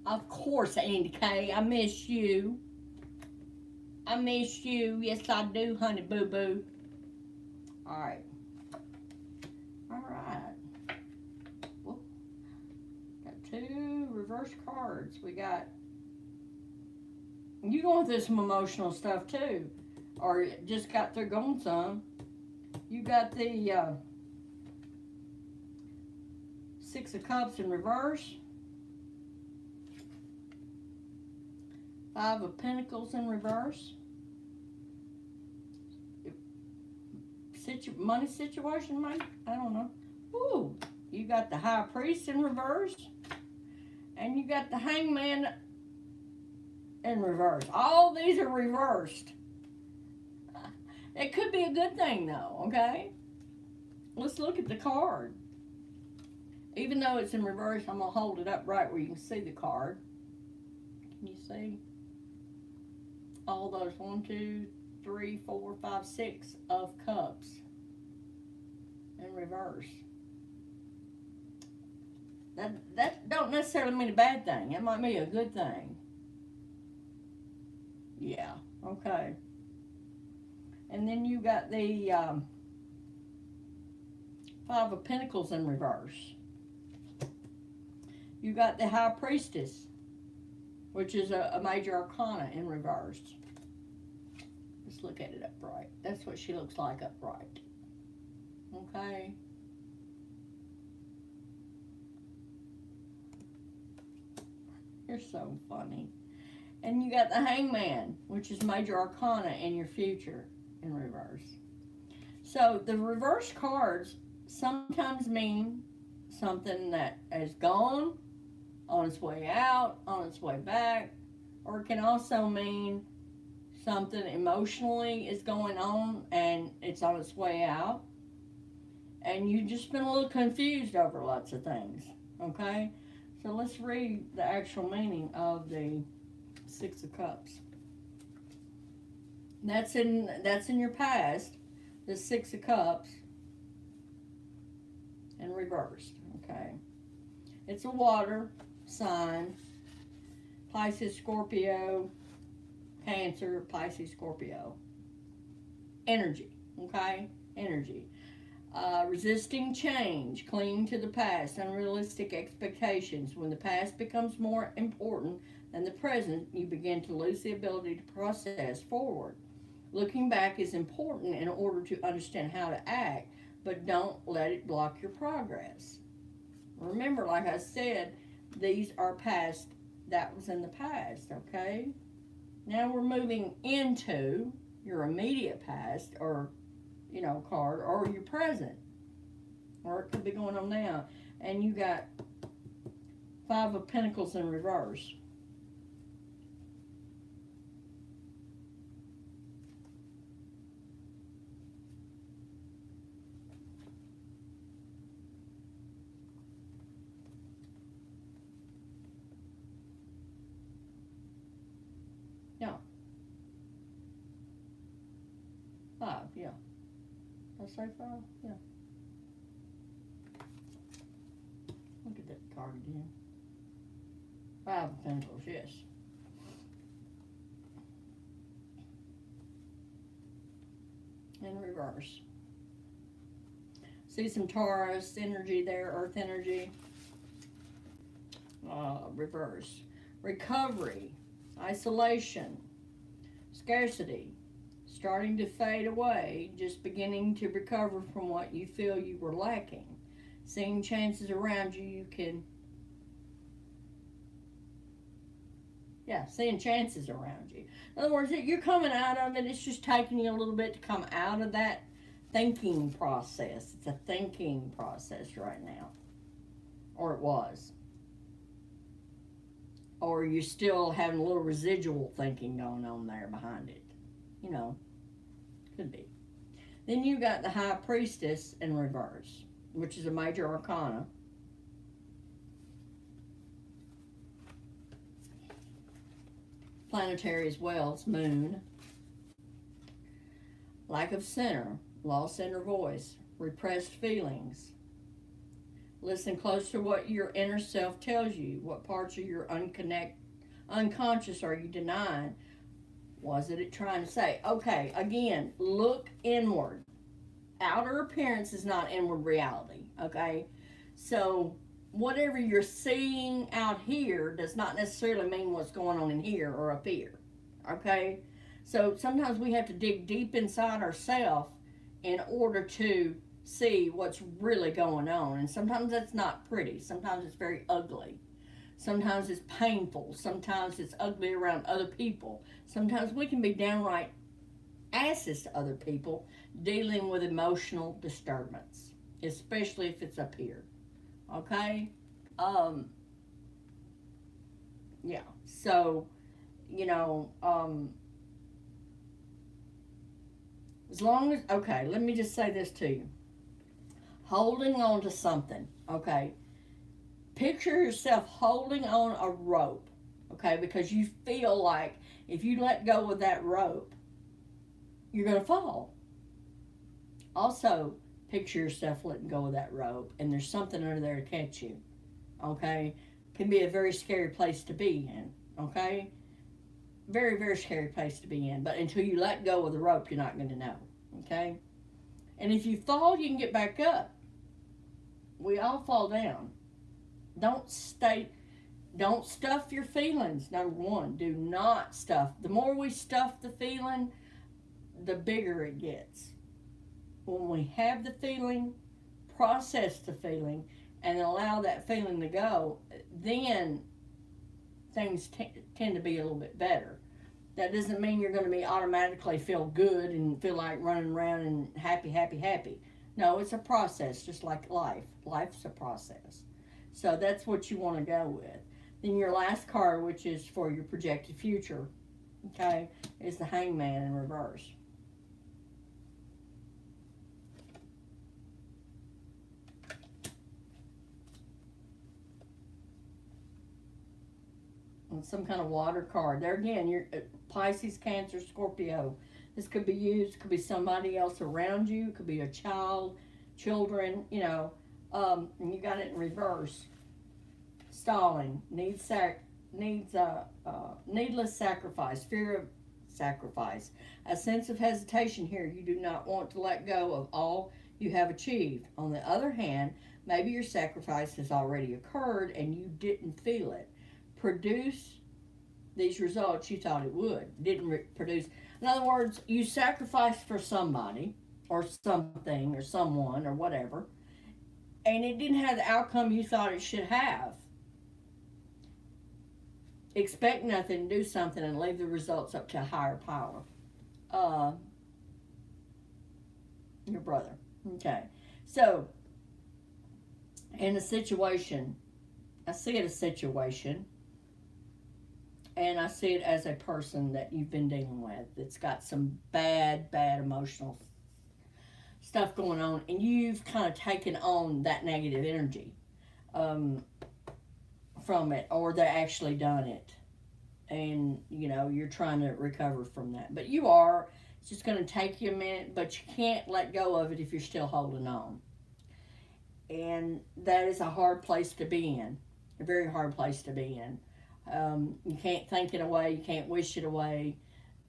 Of course, Andy K. I miss you. I miss you. Yes, I do, honey boo boo. All right. All right. Whoop. Got two reverse cards. We got. You going through some emotional stuff too, or just got through going some. You got the Six of Cups in reverse. Five of Pentacles in reverse. Money situation, maybe? I don't know. Ooh, you got the High Priest in reverse. And you got the Hangman in reverse. All these are reversed. It could be a good thing, though, okay? Let's look at the card. Even though it's in reverse, I'm going to hold it up right where you can see the card. Can you see? All those 1, 2, 3, 4, 5, 6 of Cups in reverse. That don't necessarily mean a bad thing. It might be a good thing. Yeah, okay. And then you got the Five of Pentacles in reverse. You got the High Priestess, which is a major arcana in reverse. Let's look at it upright. That's what she looks like upright. Okay. You're so funny. And you got the Hangman, which is major arcana in your future in reverse. So the reverse cards sometimes mean something that is gone, on its way out, on its way back, or it can also mean something emotionally is going on and it's on its way out, and you've just been a little confused over lots of things, okay? So let's read the actual meaning of the Six of Cups. That's in your past, the Six of Cups in reverse, okay? It's a water sign, Pisces, Scorpio, Cancer, Pisces, Scorpio. Energy, okay? Energy. Resisting change, clinging to the past, unrealistic expectations. When the past becomes more important than the present, you begin to lose the ability to process forward. Looking back is important in order to understand how to act, but don't let it block your progress. Remember, like I said, these are past, that was in the past, okay? Now we're moving into your immediate past, or, card, or your present. Or it could be going on now. And you got Five of Pentacles in reverse. Yeah. Five, yeah. Did I say five? Yeah. Look at that card again. Five of Pentacles, yes. In reverse. See some Taurus energy there, Earth energy. Reverse. Recovery. Isolation. Scarcity. Starting to fade away, just beginning to recover from what you feel you were lacking. Seeing chances around you, you can Yeah, seeing chances around you. In other words, you're coming out of it. It's just taking you a little bit to come out of that thinking process. It's a thinking process right now. Or it was. Or you're still having a little residual thinking going on there behind it. You know, could be. Then you got the High Priestess in reverse, which is a major arcana. Planetary as well, it's moon. Lack of center, lost inner voice, repressed feelings. Listen close to what your inner self tells you. What parts of your unconscious are you denying? Was it trying to say? Okay, again, look inward. Outer appearance is not inward reality, okay? So, whatever you're seeing out here does not necessarily mean what's going on in here or up here, okay? So, sometimes we have to dig deep inside ourselves in order to see what's really going on. And sometimes that's not pretty, sometimes it's very ugly. Sometimes it's painful. Sometimes it's ugly around other people. Sometimes we can be downright asses to other people dealing with emotional disturbance, especially if it's up here. Okay? Um, yeah. So, you know, as long as, okay, let me just say this to you. Holding on to something, okay? Picture yourself holding on a rope, okay? Because you feel like if you let go of that rope, you're going to fall. Also, picture yourself letting go of that rope and there's something under there to catch you, okay? Can be a very scary place to be in, okay? Very, very scary place to be in. But until you let go of the rope, you're not going to know, okay? And if you fall, you can get back up. We all fall down. Don't stuff your feelings. Number one, do not stuff. The more we stuff the feeling, the bigger it gets. When we have the feeling, process the feeling, and allow that feeling to go, then things tend to be a little bit better. That doesn't mean you're going to be automatically feel good and feel like running around and happy, happy, happy. No, it's a process, just like life. Life's a process. So that's what you want to go with. Then your last card, which is for your projected future, okay, is the Hangman in reverse. And some kind of water card. There again, you're Pisces, Cancer, Scorpio. This could be used, could be somebody else around you, could be a child, children, you know. And you got it in reverse. Stalling, needless sacrifice, fear of sacrifice, a sense of hesitation here. You do not want to let go of all you have achieved. On the other hand, maybe your sacrifice has already occurred and you didn't feel it produce these results you thought it would. Didn't produce. In other words, you sacrificed for somebody or something or someone or whatever, and it didn't have the outcome you thought it should have. Expect nothing, do something, and leave the results up to a higher power. Your brother. Okay. So, in a situation, I see it a situation, and I see it as a person that you've been dealing with that's got some bad, bad emotional stuff going on, and you've kind of taken on that negative energy from it, or they actually done it, and you know you're trying to recover from that. But you are. It's just going to take you a minute, but you can't let go of it if you're still holding on. And that is a hard place to be in, a very hard place to be in. You can't think it away, you can't wish it away.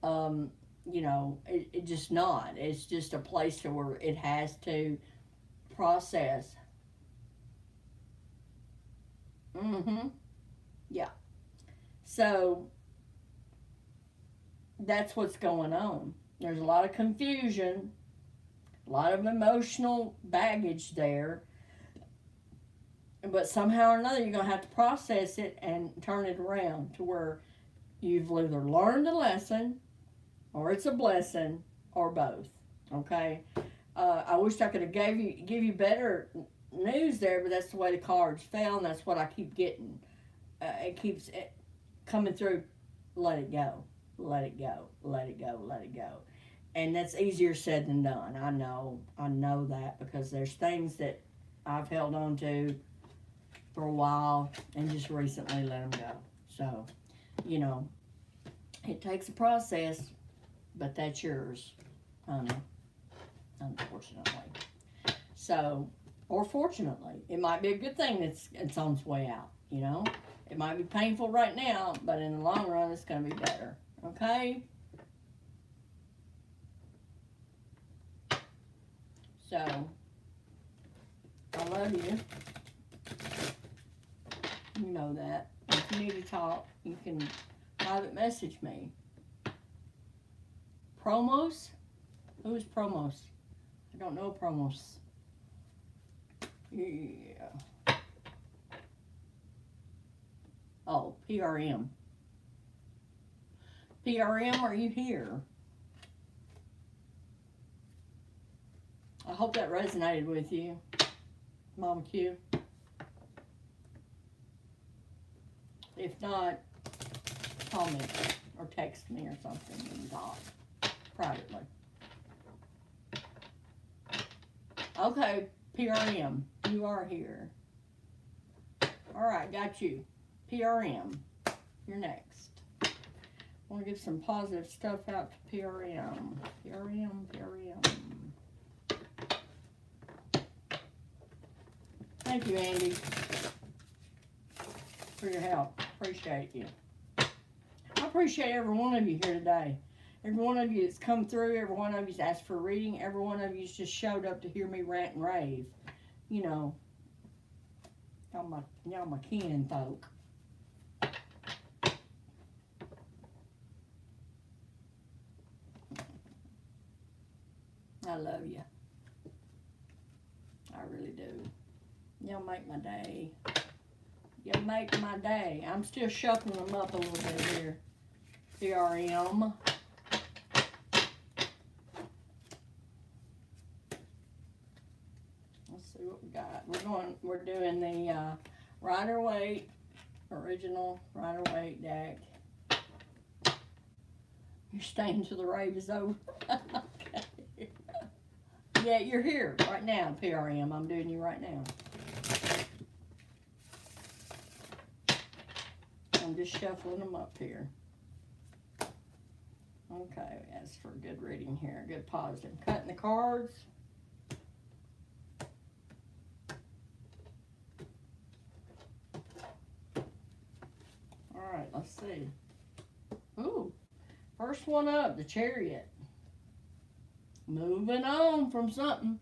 You know, it just not. It's just a place to where it has to process. Mm-hmm. Yeah. So that's what's going on. There's a lot of confusion, a lot of emotional baggage there. But somehow or another, you're going to have to process it and turn it around to where You've either learned a lesson, or it's a blessing, or both. Okay. I wish I could have give you better news there, but that's the way the cards fell, and that's what I keep getting. It keeps coming through. Let it go. Let it go. Let it go. Let it go. And that's easier said than done. I know. I know that because there's things that I've held on to for a while and just recently let them go. So, you know, it takes a process, but that's yours, honey, unfortunately. So, or fortunately, it might be a good thing it's on its way out, you know? It might be painful right now, but in the long run, it's going to be better, okay? So, I love you. You know that. If you need to talk, you can private message me. Promos? Who is Promos? I don't know Promos. Yeah. Oh, PRM. PRM, are you here? I hope that resonated with you, Mama Q. If not, call me or text me or something and talk privately. Okay, PRM, you are here. All right, got you. PRM, you're next. I want to give some positive stuff out to PRM. PRM. Thank you, Andy, for your help. Appreciate you. I appreciate every one of you here today. Every one of you that's come through, every one of you's asked for a reading, every one of you's just showed up to hear me rant and rave. You know, y'all my kin folk. I love you. I really do. Y'all make my day. Y'all make my day. I'm still shuffling them up a little bit here. PRM. Let's see what we got. We're doing the Rider-Waite, original Rider-Waite deck. You're staying till the rave is over. Okay. Yeah, you're here right now, PRM. I'm doing you right now. I'm just shuffling them up here. Okay, that's for a good reading here, good positive. Cutting the cards. All right, let's see. Ooh, first one up, the Chariot. Moving on from something.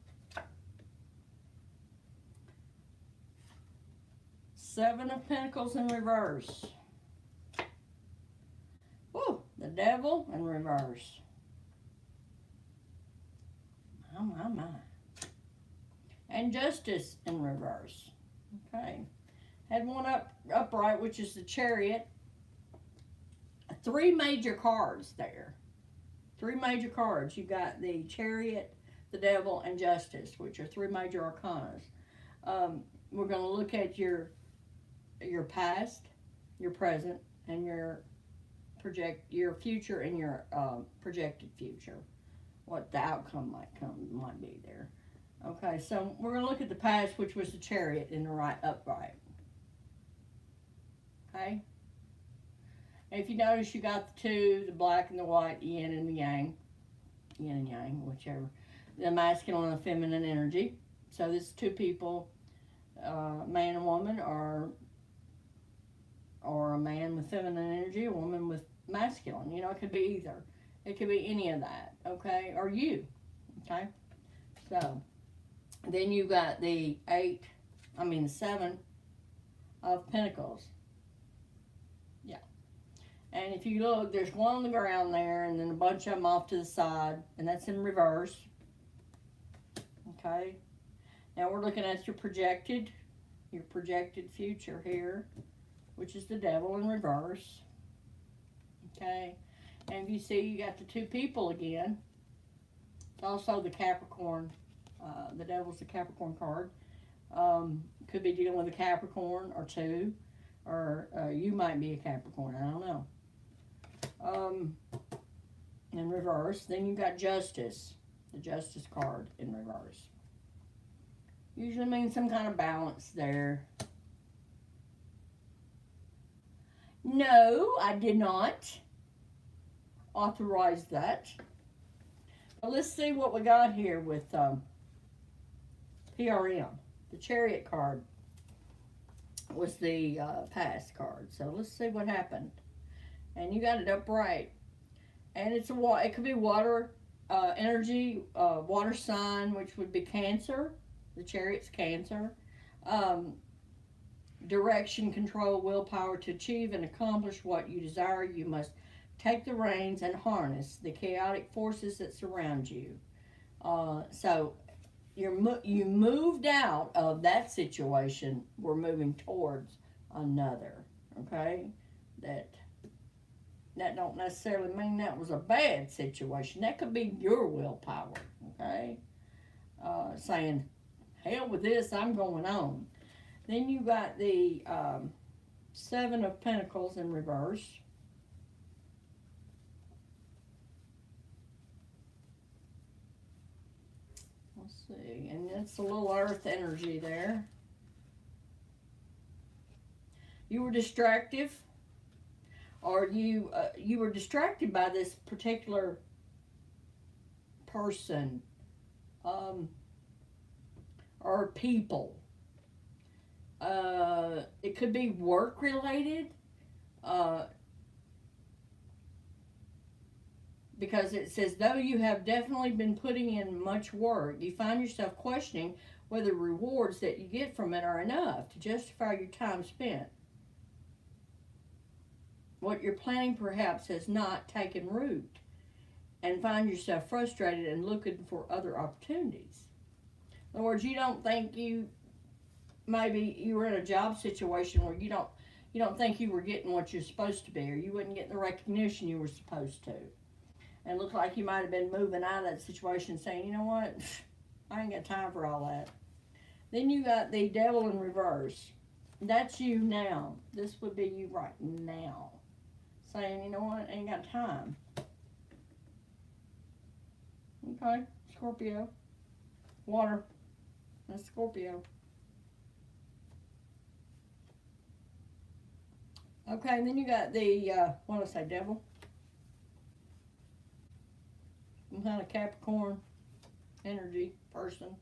7 of Pentacles in reverse. Woo, the Devil in reverse. My. And Justice in reverse. Okay. Had one upright, which is the Chariot. 3 major cards there. 3 major cards. You got the Chariot, the Devil, and Justice, which are 3 major arcanas. We're going to look at your past, your present, and your future and your projected future. What the outcome might be there. Okay, so we're going to look at the past, which was the Chariot in the right upright. Okay. If you notice, you got the 2, the black and the white, yin and the yang. Yin and yang, whichever. The masculine and feminine energy. So this is 2 people, man and woman, or a man with feminine energy, a woman with masculine. You know, it could be either. It could be any of that, okay? Or you, okay? So, then you got the 7 of Pentacles. And if you look, there's one on the ground there, and then a bunch of them off to the side, and that's in reverse. Okay. Now we're looking at your projected future here, which is the Devil in reverse. Okay. And if you see, you got the two people again. It's also the Capricorn. The Devil's the Capricorn card. Could be dealing with a Capricorn or two, or you might be a Capricorn. I don't know. Um, in reverse, then you got Justice, the Justice card in reverse. Usually means some kind of balance there. No, I did not authorize that. But let's see what we got here with PRM. The Chariot card was the past card. So let's see what happened. And you got it upright. And it's it could be water energy, water sign, which would be Cancer. The Chariot's Cancer. Direction, control, willpower to achieve and accomplish what you desire. You must take the reins and harness the chaotic forces that surround you. So you moved out of that situation. We're moving towards another. Okay, that don't necessarily mean that was a bad situation. That could be your willpower. Okay, saying hell with this, I'm going on. Then you got the Seven of Pentacles in reverse. Let's see, and it's a little earth energy there. You were distractive, or you were distracted by this particular person or people. It could be work related, because it says, though you have definitely been putting in much work, you find yourself questioning whether the rewards that you get from it are enough to justify your time spent. What you're planning perhaps has not taken root, and find yourself frustrated and looking for other opportunities. In other words, you don't think maybe you were in a job situation where you don't think you were getting what you're supposed to be, or you wouldn't get the recognition you were supposed to. And it looked like you might have been moving out of that situation saying, you know what, I ain't got time for all that. Then you got the Devil in reverse. That's you now. This would be you right now. Saying, you know what, I ain't got time. Okay, Scorpio. Water. That's Scorpio. Okay, and then you got the, what did I say, Devil? Some kind of Capricorn energy person.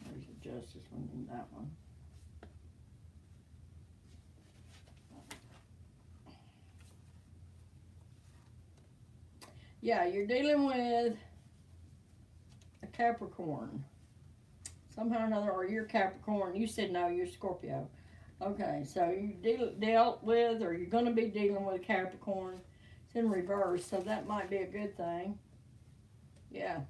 There's the Justice one and that one. Yeah, you're dealing with a Capricorn. Somehow or another, or you're Capricorn. You said no, you're Scorpio. Okay, so you dealt with, or you're going to be dealing with Capricorn. It's in reverse, so that might be a good thing. Yeah.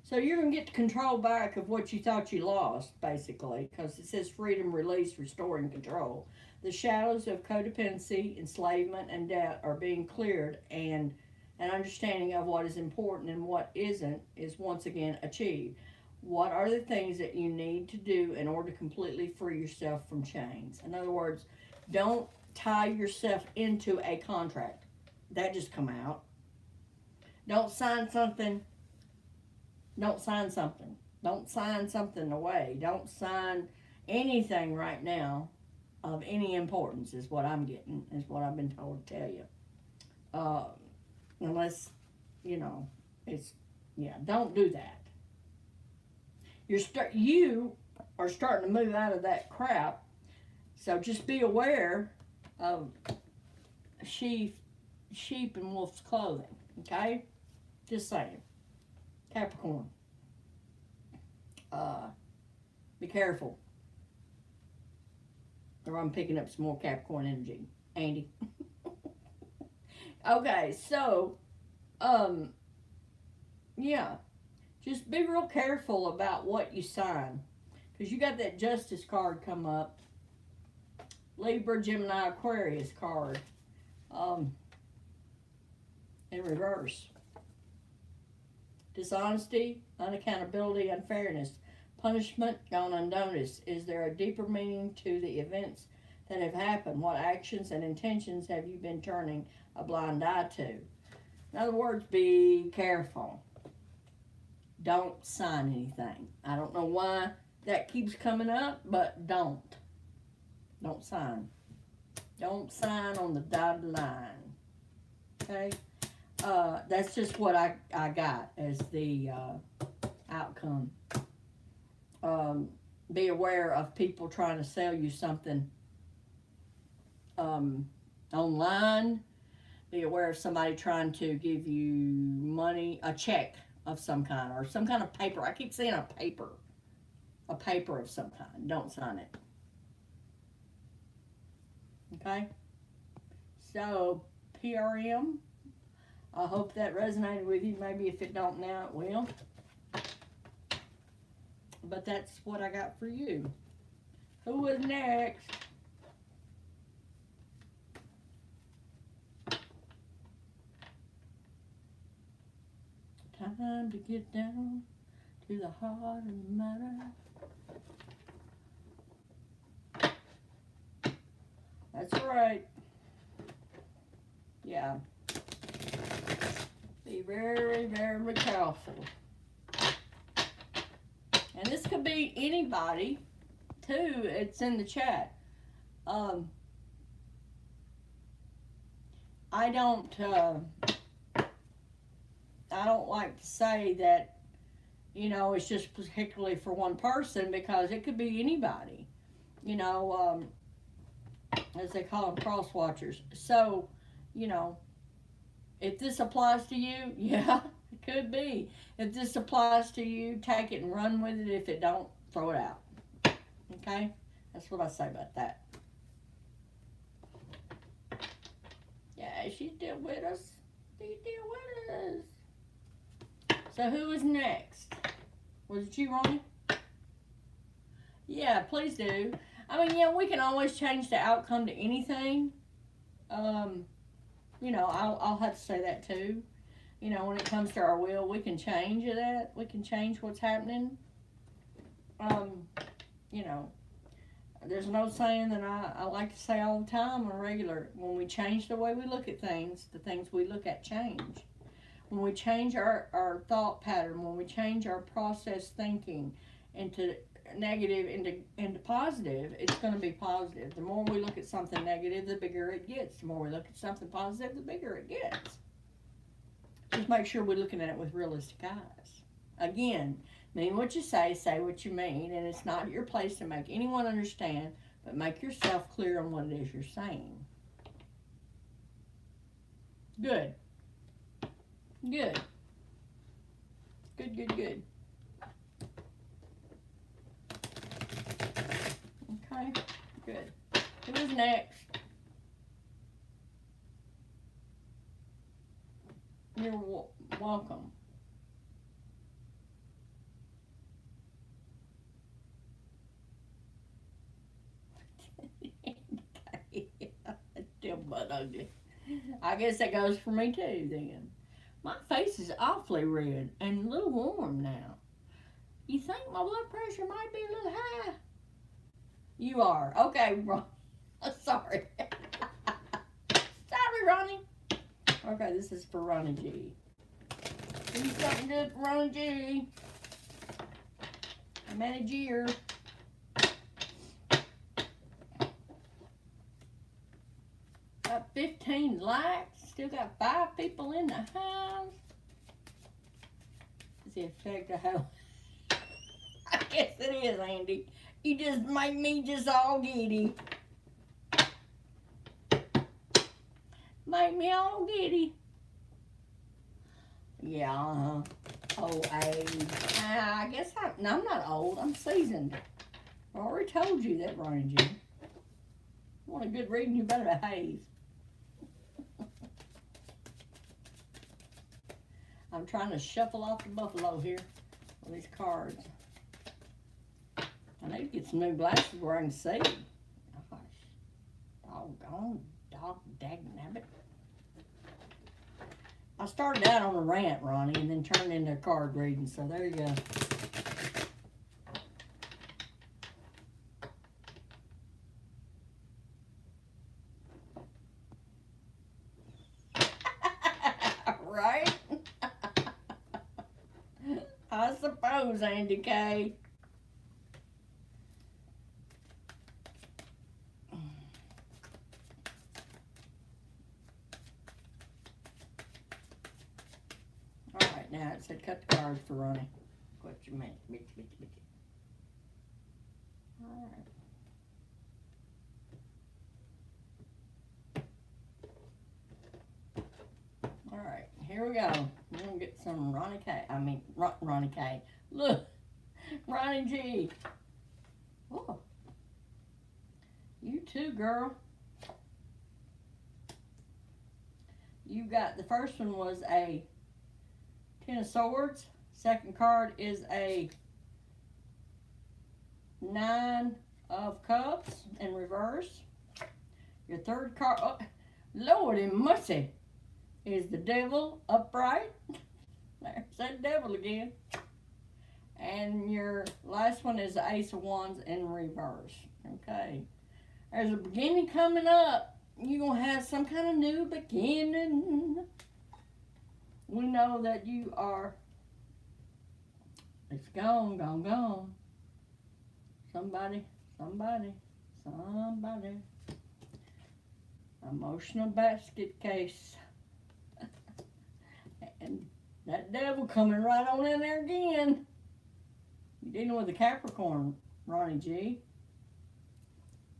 So you're going to get the control back of what you thought you lost, basically, because it says freedom, release, restoring control. The shadows of codependency, enslavement, and doubt are being cleared, and an understanding of what is important and what isn't is once again achieved. What are the things that you need to do in order to completely free yourself from chains? In other words, don't tie yourself into a contract. That just come out. Don't sign something. Don't sign something. Don't sign something away. Don't sign anything right now of any importance is what I'm getting, is what I've been told to tell you. Unless, it's, don't do that. You are starting to move out of that crap, so just be aware of sheep and wolf's clothing, okay? Just saying. Capricorn. Be careful, or I'm picking up some more Capricorn energy. Andy. Okay, so, yeah. Just be real careful about what you sign. Because you got that Justice card come up. Libra, Gemini, Aquarius card. In reverse. Dishonesty, unaccountability, unfairness, punishment gone unnoticed. Is there a deeper meaning to the events that have happened? What actions and intentions have you been turning a blind eye to? In other words, be careful. Don't sign anything. I don't know why that keeps coming up, but don't. Don't sign. Don't sign on the dotted line. Okay? That's just what I got as the outcome. Be aware of people trying to sell you something online. Be aware of somebody trying to give you money, a check of some kind, or some kind of paper. I keep saying a paper of some kind. Don't sign it. Okay? So, PRM, I hope that resonated with you. Maybe if it don't now, it will. But that's what I got for you. Who is next? Time to get down to the heart of the matter. That's right. Yeah. Be very, very careful. And this could be anybody, too. It's in the chat. I don't like to say that, you know, it's just particularly for one person, because it could be anybody, you know, as they call them, cross watchers. So, you know, if this applies to you, yeah, it could be. If this applies to you, take it and run with it. If it don't, throw it out. Okay? That's what I say about that. Yeah, she's still with us. She's still with us. So who is next? Was it you, Ronnie? Yeah, please do. I mean, yeah, we can always change the outcome to anything. You know, I'll have to say that too. You know, when it comes to our will, we can change that. We can change what's happening. You know, there's no saying that I like to say all the time on a regular. When we change the way we look at things, the things we look at change. When we change our thought pattern, when we change our process thinking into negative into positive, it's going to be positive. The more we look at something negative, the bigger it gets. The more we look at something positive, the bigger it gets. Just make sure we're looking at it with realistic eyes. Again, mean what you say what you mean, and it's not your place to make anyone understand, but make yourself clear on what it is you're saying. Good. Good. Good, good, good. Okay, good. Who's next? You're welcome. Still butt ugly. I guess that goes for me too then. My face is awfully red and a little warm now. You think my blood pressure might be a little high? You are. Okay, Ron. Sorry. Sorry, Ronnie. Okay, this is for Ronnie G. Do something good for Ronnie G. Manager. Got 15 likes. Still got 5 people in the house. Is the effect of how? I guess it is, Andy. You just make me just all giddy. Make me all giddy. Yeah, old age. I guess I'm not old. I'm seasoned. I already told you that, Ronnie G. You want a good reading, you better behave. I'm trying to shuffle off the buffalo here. for these cards. I need to get some new glasses where I can see. Gosh. Doggone. Dagnabbit. I started out on a rant, Ronnie, and then turned into a card reading, so there you go. Right? I suppose, Andy K. Alright, now it said cut the cards for Ronnie. What you meant? Alright. Alright, here we go. We're going to get some Ronnie K. Ronnie K. Look, Ronnie G. Oh, you too, girl. You got, the first one was a Ten of Swords. Second card is a Nine of Cups in reverse. Your third card, oh, Lordy mercy, is the Devil upright. There's that devil again. And your last one is the Ace of Wands in reverse. Okay. There's a beginning coming up. You're going to have some kind of new beginning. We know that you are, it's gone. Somebody. Emotional basket case. And that devil coming right on in there again. You're dealing with a Capricorn, Ronnie G.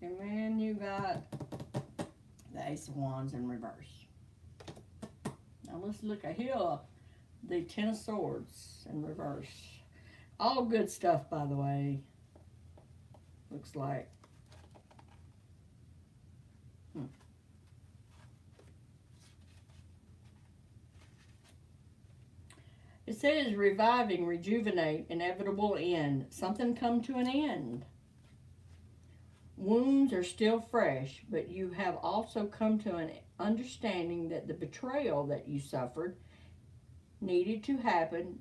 And then you got the Ace of Wands in reverse. Now let's look at here. The Ten of Swords in reverse. All good stuff, by the way. Looks like. It says reviving, rejuvenate, inevitable end. Something come to an end. Wounds are still fresh, but you have also come to an understanding that the betrayal that you suffered needed to happen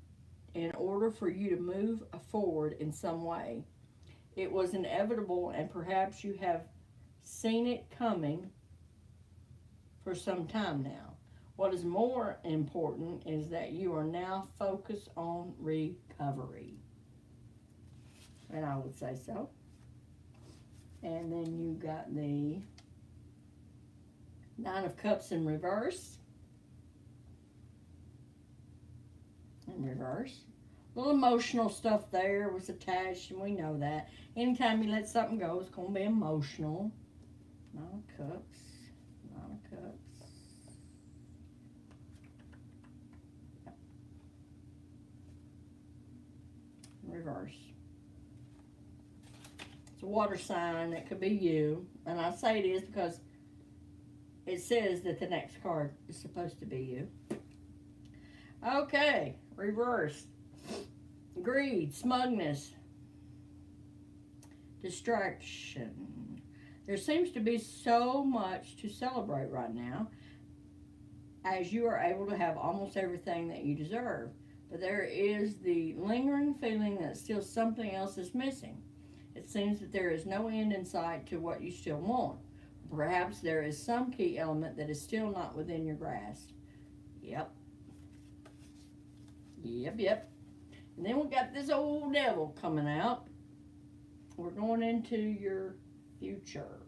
in order for you to move forward in some way. It was inevitable, and perhaps you have seen it coming for some time now. What is more important is that you are now focused on recovery. And I would say so. And then you got the Nine of Cups in reverse. In reverse. A little emotional stuff there was attached, and we know that. Anytime you let something go, it's going to be emotional. Nine of Cups. Nine of Cups. Reverse. It's a water sign. It could be you. And I say it is because it says that the next card is supposed to be you. Okay. Reverse. Greed, smugness, distraction. There seems to be so much to celebrate right now, as you are able to have almost everything that you deserve. But there is the lingering feeling that still something else is missing. It seems that there is no end in sight to what you still want. Perhaps there is some key element that is still not within your grasp. Yep. And then we got this old devil coming out. We're going into your future.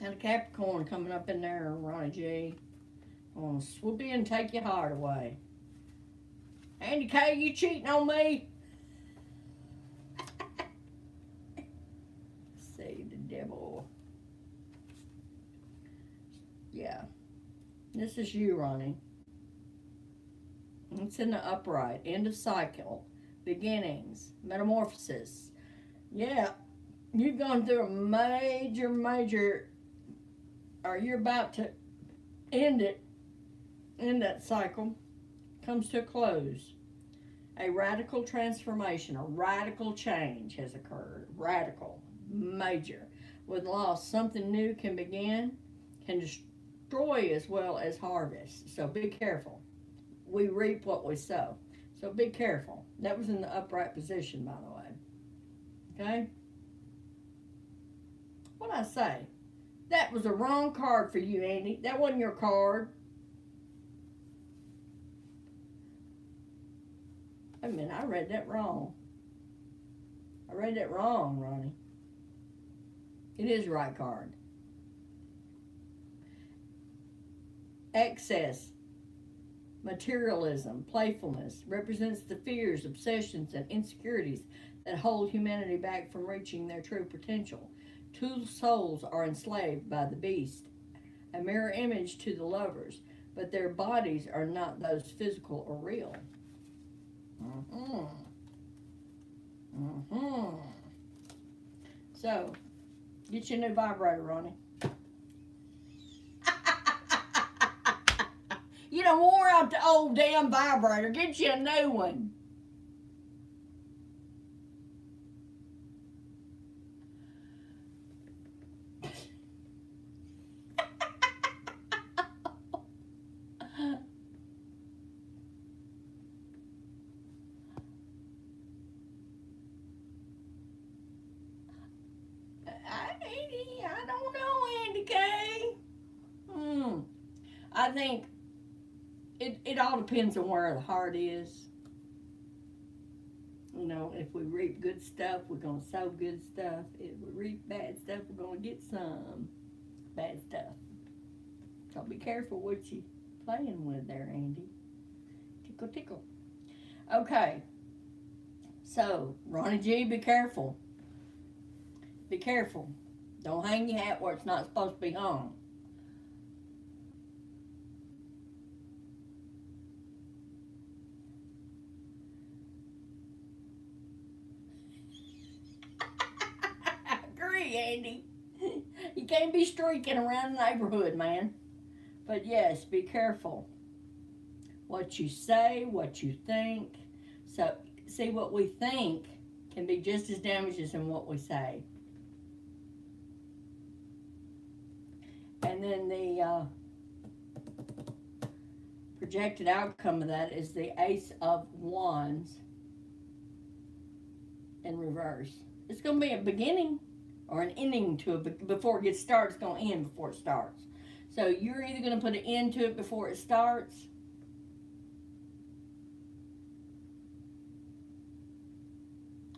Had a Capricorn coming up in there, Ronnie G. I'm going to swoop in and take your heart away. Andy K, you cheating on me? See the devil. Yeah. This is you, Ronnie. It's in the upright. End of cycle. Beginnings. Metamorphosis. Yeah. You've gone through a major, or you're about to end it. End that cycle. Comes to a close. A radical transformation, a radical change has occurred. Radical, major. With loss, something new can begin, can destroy as well as harvest. So be careful. We reap what we sow. So be careful. That was in the upright position, by the way. Okay? What'd I say? That was a wrong card for you, Andy. That wasn't your card. Wait a minute, I read that wrong. I read that wrong, Ronnie. It is the right card. Excess, materialism, playfulness represents the fears, obsessions, and insecurities that hold humanity back from reaching their true potential. Two souls are enslaved by the beast, a mirror image to the lovers, but their bodies are not those physical or real. Mm-hmm. Mm-hmm. So, get you a new vibrator, Ronnie. You done wore out the old damn vibrator. Get you a new one. I don't know, Andy K. I think it all depends on where the heart is. You know, if we reap good stuff, we're going to sow good stuff. If we reap bad stuff, we're going to get some bad stuff. So be careful what you playing with there, Andy. Tickle, tickle. Okay. So, Ronnie G, be careful. Be careful. Don't hang your hat where it's not supposed to be hung. I agree, Andy. You can't be streaking around the neighborhood, man. But yes, be careful. What you say, what you think. So, see, what we think can be just as damaging as what we say. And then the projected outcome of that is the Ace of Wands in reverse. It's going to be a beginning or an ending to it before it gets started. It's going to end before it starts. So you're either going to put an end to it before it starts.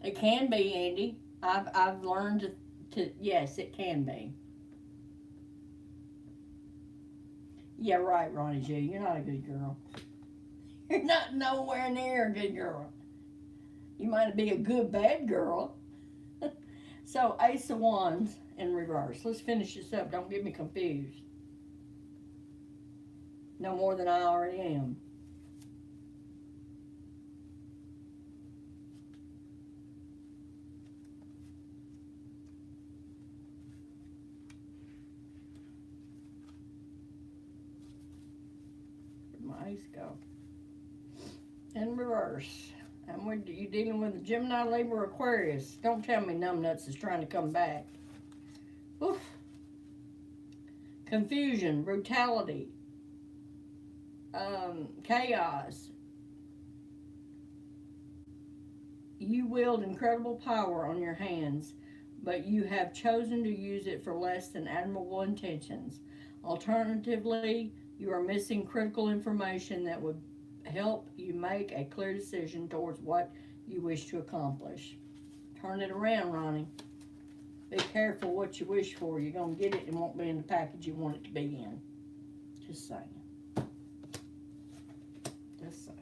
It can be, Andy. I've learned to yes, it can be. Yeah, right, Ronnie G. You're not a good girl. You're not nowhere near a good girl. You might be a good bad girl. So, Ace of Wands in reverse. Let's finish this up. Don't get me confused. No more than I already am. Where'd my ace go? In reverse. And you're dealing with a Gemini, Libra, Aquarius. Don't tell me numbnuts is trying to come back. Oof. Confusion, brutality, chaos. You wield incredible power on your hands, but you have chosen to use it for less than admirable intentions. Alternatively, you are missing critical information that would help you make a clear decision towards what you wish to accomplish. Turn it around, Ronnie. Be careful what you wish for. You're going to get it and it won't be in the package you want it to be in. Just saying. Just saying.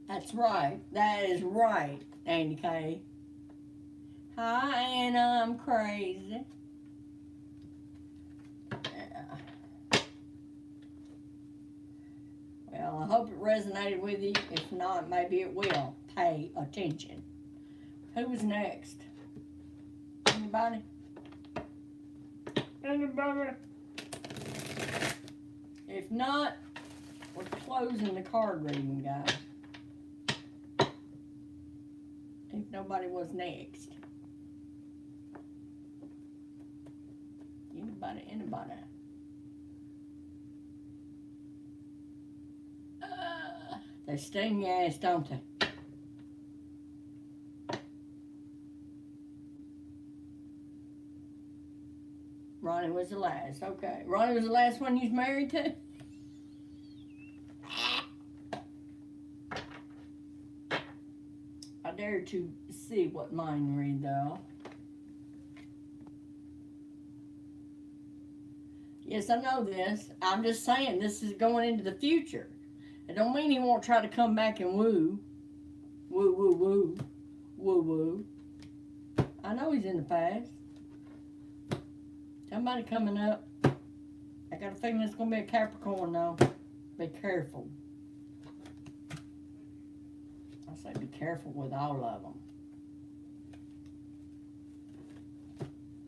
That's right. That is right, Andy K. Hi, and I'm crazy. Yeah. Well, I hope it resonated with you. If not, maybe it will. Pay attention. Who's next? Anybody? Anybody? If not, we're closing the card reading, guys. If nobody was next. Anybody? They sting your ass, don't they? Ronnie was the last. Okay. Ronnie was the last one you was married to? I dare to see what mine read, though. Yes, I know this. I'm just saying this is going into the future. It don't mean he won't try to come back and woo. Woo, woo, woo. Woo, woo. I know he's in the past. Somebody coming up. I got a feeling it's going to be a Capricorn, though. Be careful. I say be careful with all of them.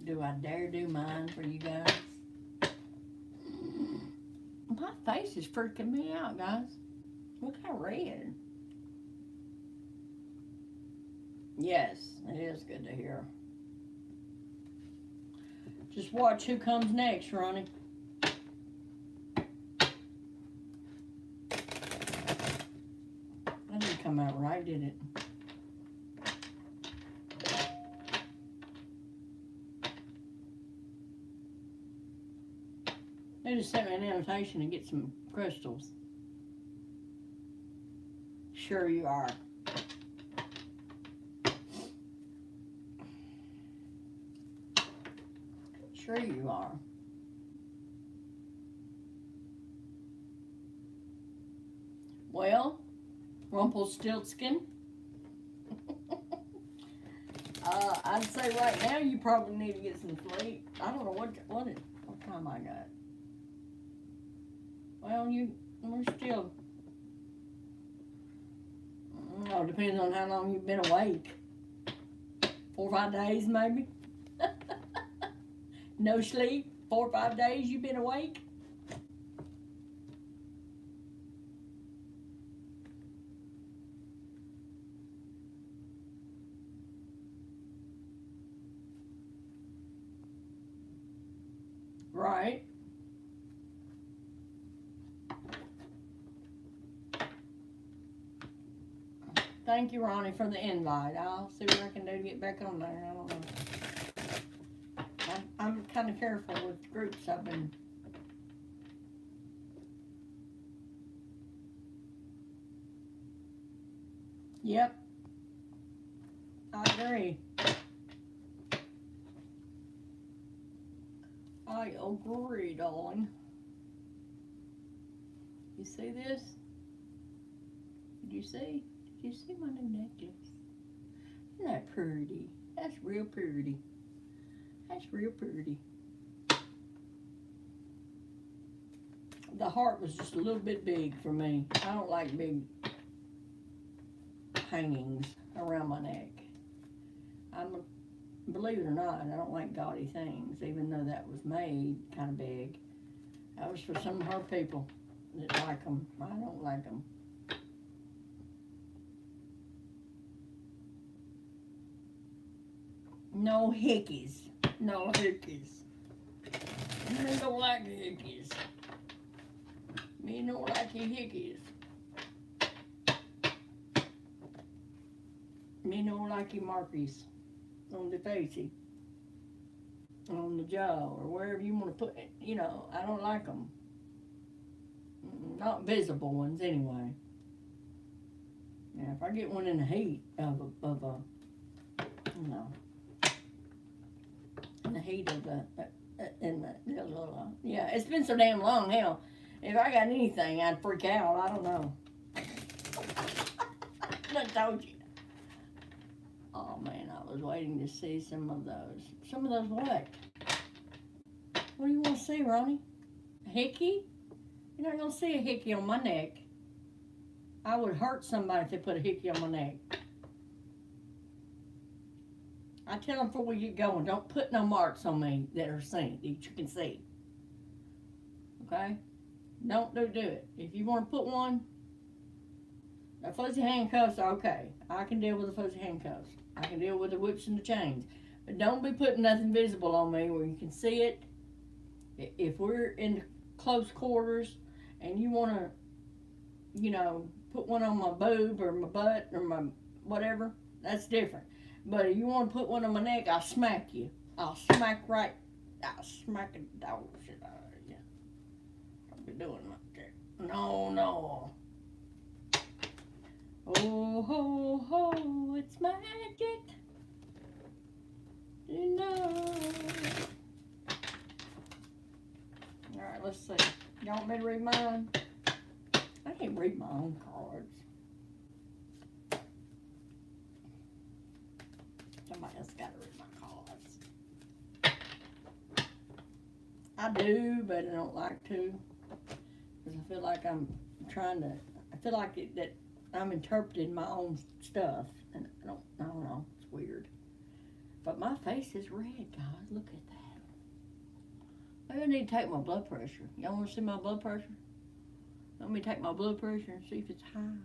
Do I dare do mine for you guys? My face is freaking me out, guys. Look how red. Yes, it is good to hear. Just watch who comes next, Ronnie. That didn't come out right, did it? They just sent me an invitation to get some crystals. Sure you are. Sure you are. Well, Rumpelstiltskin. I'd say right now you probably need to get some sleep. I don't know what time I got. Well, we're still. No, depends on how long you've been awake. 4 or 5 days, maybe. No sleep. 4 or 5 days you've been awake. Right. Thank you, Ronnie, for the invite. I'll see what I can do to get back on there. I don't know. I'm kind of careful with groups I've been. Yep. I agree. I agree, darling. You see this? Did you see? Did you see my new necklace? Isn't that pretty? That's real pretty. That's real pretty. The heart was just a little bit big for me. I don't like big hangings around my neck. Believe it or not, I don't like gaudy things, even though that was made kind of big. That was for some of her people that like them. I don't like them. No hickeys. No hickeys. Me don't like hickeys. Me don't like your hickeys. Me don't like your markies on the facey, on the jaw, or wherever you want to put it. You know, I don't like them. Not visible ones, anyway. Now, if I get one in the heat of a you know, in the heat of yeah, it's been so damn long. Hell, if I got anything, I'd freak out. I don't know. I told you. Oh man, I was waiting to see some of those. Some of those what? What do you want to see, Ronnie? A hickey? You're not gonna see a hickey on my neck. I would hurt somebody if they put a hickey on my neck. I tell them before we get going, don't put no marks on me that are seen, that you can see. Okay? Don't do it. If you want to put one, the fuzzy handcuffs are okay. I can deal with the fuzzy handcuffs. I can deal with the whips and the chains. But don't be putting nothing visible on me where you can see it. If we're in close quarters and you want to, put one on my boob or my butt or my whatever, that's different. But if you want to put one on my neck, I'll smack you. I'll smack the dog shit out of you. Don't be doing like that. No. Oh, ho, ho, it's magic. Alright, let's see. Y'all want me to read mine? I can't read my own cards. Somebody else got to read my cards. I do, but I don't like to. Because I feel like that I'm interpreting my own stuff. And I don't know. It's weird. But my face is red, guys. Look at that. Maybe I need to take my blood pressure. Y'all want to see my blood pressure? Let me take my blood pressure and see if it's high.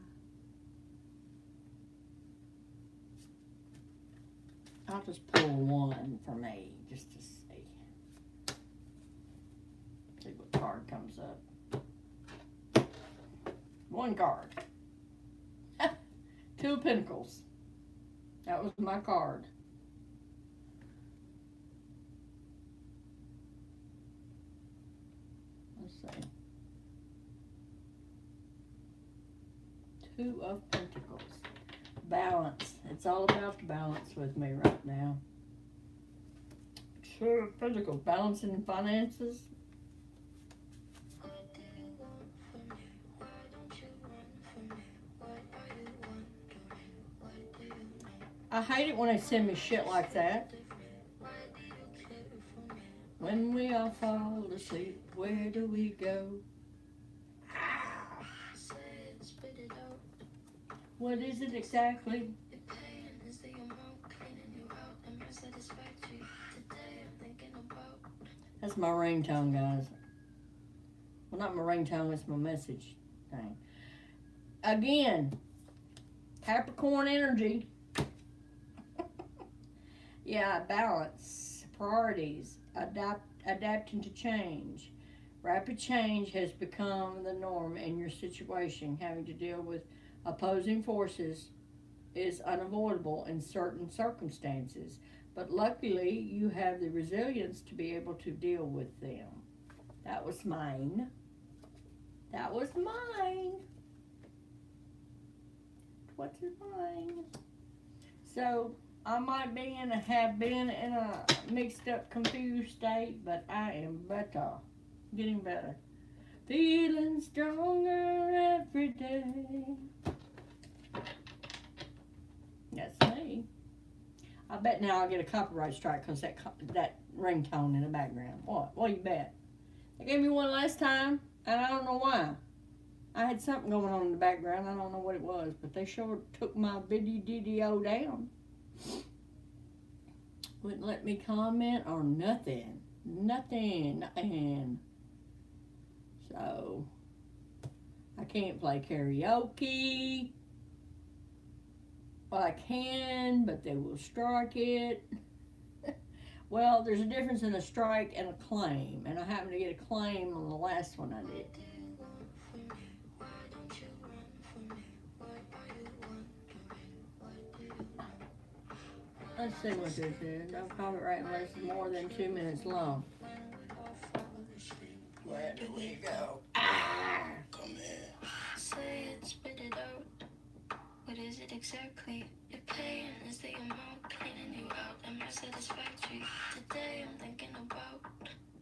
I'll just pull one for me, just to see. See what card comes up. One card. Two of Pentacles. That was my card. Let's see. Two of Pentacles. Balance. It's all about the balance with me right now. Two of Pentacles. Balancing finances. I hate it when they send me shit like that. When we all fall asleep, where do we go? What is it exactly? That's my ringtone, guys. Well, not my ringtone, it's my message thing. Again, Capricorn energy. Yeah, balance, priorities, adapting to change. Rapid change has become the norm in your situation. Having to deal with opposing forces is unavoidable in certain circumstances, but luckily you have the resilience to be able to deal with them. That was mine. What's mine? So I might be have been in a mixed up, confused state, but I am better. Getting better. Feeling stronger every day. That's me. I bet now I'll get a copyright strike because that ringtone in the background. What you bet? They gave me one last time, and I don't know why. I had something going on in the background. I don't know what it was, but they sure took my video down. Wouldn't let me comment or nothing. Nothing. So, I can't play karaoke. Well, I can, but they will strike it. Well, there's a difference in a strike and a claim, and I happened to get a claim on the last one I did. Let's see what this is. No copyright unless it's more than 2 minutes long. Where do we go? Come here. Say it, spit it out. What is it exactly? Your pain is the amount cleaning you out. Am I satisfactory? Today I'm thinking about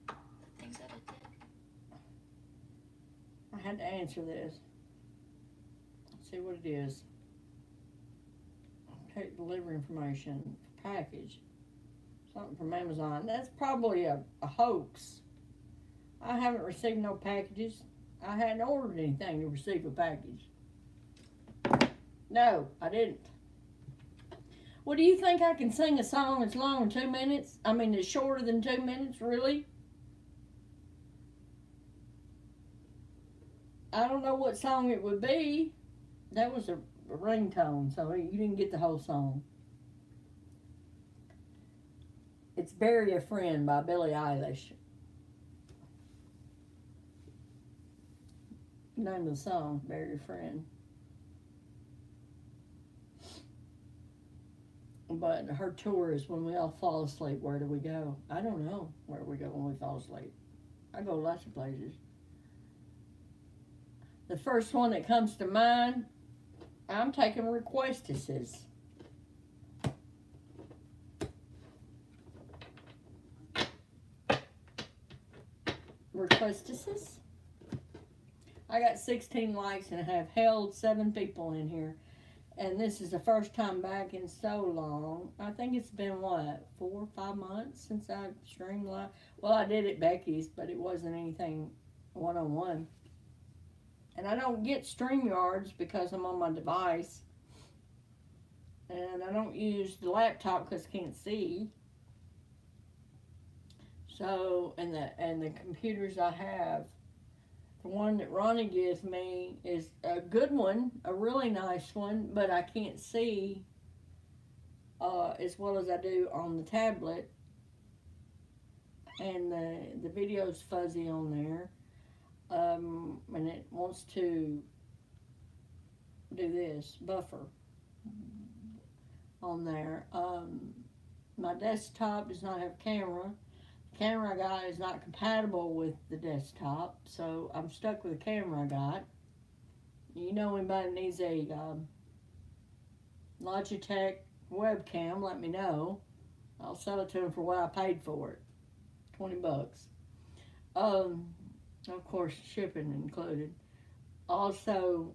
the things that I did. I had to answer this. Let's see what it is. Okay, delivery information. Package. Something from Amazon. That's probably a hoax. I haven't received no packages. I hadn't ordered anything to receive a package. No, I didn't. Well, do you think I can sing a song that's longer than 2 minutes? I mean, it's shorter than 2 minutes, really? I don't know what song it would be. That was a ringtone, so you didn't get the whole song. It's Bury a Friend by Billie Eilish. Name of the song, Bury a Friend. But her tour is When We All Fall Asleep, Where Do We Go? I don't know where we go when we fall asleep. I go lots of places. The first one that comes to mind, I'm taking Requestuses. Requestuses? I got 16 likes and have held 7 people in here. And this is the first time back in so long. I think it's been, what, 4 or 5 months since I streamed live? Well, I did at Becky's, but it wasn't anything one-on-one. And I don't get StreamYards because I'm on my device. And I don't use the laptop because I can't see. So, and the computers I have, the one that Ronnie gives me is a good one, a really nice one, but I can't see as well as I do on the tablet. And the video's fuzzy on there. And it wants to do this, buffer on there. My desktop does not have camera. The camera I got is not compatible with the desktop, so I'm stuck with the camera I got. You know, anybody needs a Logitech webcam, let me know. I'll sell it to them for what I paid for it, $20. Of course, shipping included. Also,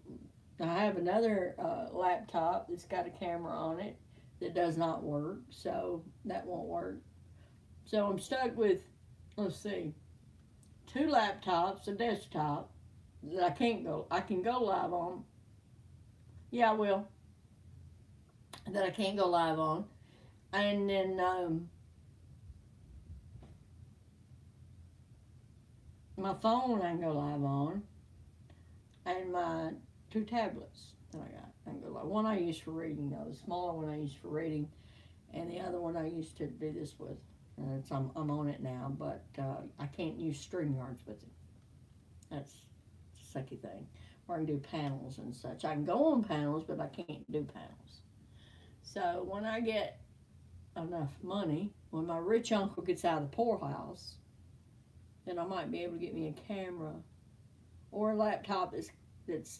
I have another laptop that's got a camera on it that does not work, so that won't work. So I'm stuck with, let's see, 2 laptops, a desktop that I can go live on. Yeah, I will. That I can't go live on. And then my phone I can go live on. And my 2 tablets that I got. I can go live. One I use for reading, though. The smaller one I use for reading. And the other one I used to do this with. I'm on it now, but I can't use StreamYards with it. That's the sucky thing. Or I can do panels and such. I can go on panels, but I can't do panels. So when I get enough money, when my rich uncle gets out of the poorhouse, then I might be able to get me a camera or a laptop that's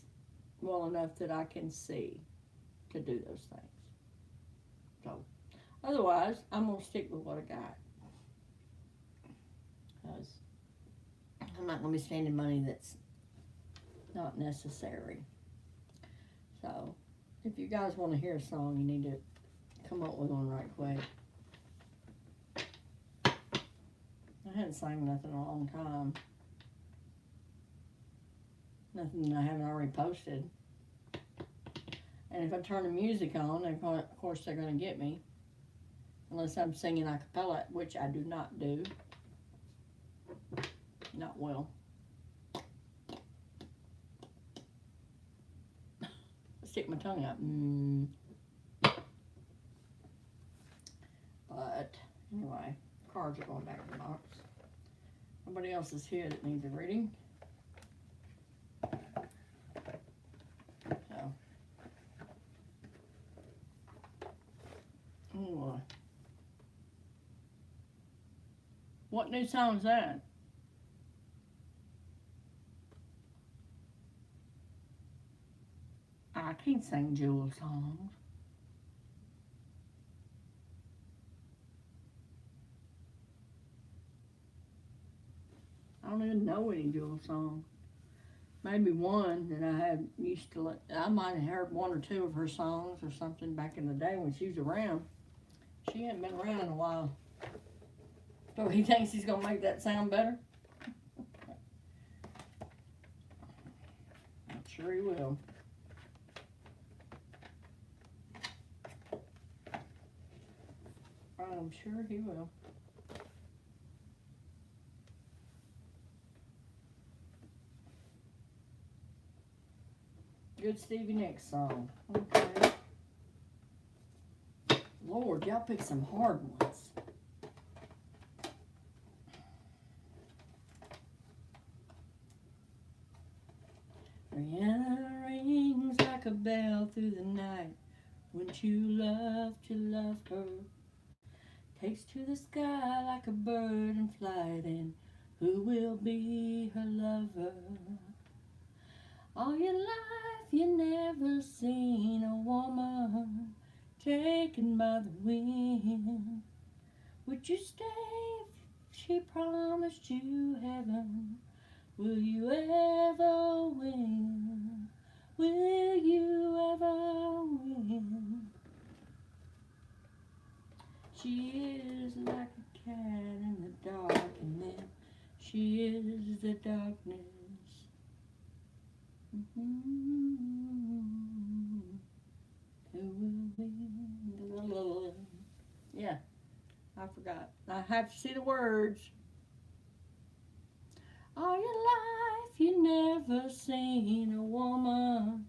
well enough that I can see to do those things. So otherwise, I'm going to stick with what I got. Because I'm not going to be spending money that's not necessary. So, if you guys want to hear a song, you need to come up with one right quick. I hadn't sang nothing in a long time. Nothing that I haven't already posted. And if I turn the music on, of course they're going to get me. Unless I'm singing a cappella, which I do not do. Not well. Stick my tongue out. But anyway, cards are going back in the box. Nobody else is here that needs a reading. So, oh, what new song is that? I can't sing Jewel songs. I don't even know any Jewel songs. Maybe one that I had used to. I might have heard 1 or 2 of her songs or something back in the day when she was around. She hadn't been around in a while. So he thinks he's gonna make that sound better. I'm sure he will. I'm sure he will. Good Stevie Nicks song. Okay. Lord, y'all pick some hard ones. Rihanna rings like a bell through the night. Wouldn't you love to love her? Takes to the sky like a bird in flight, and who will be her lover? All your life you never seen a woman taken by the wind. Would you stay if she promised you heaven? Will you ever win? Will you ever win? She is like a cat in the dark, and then she is the darkness. Who will win? Yeah, I forgot. I have to see the words. All your life you never seen a woman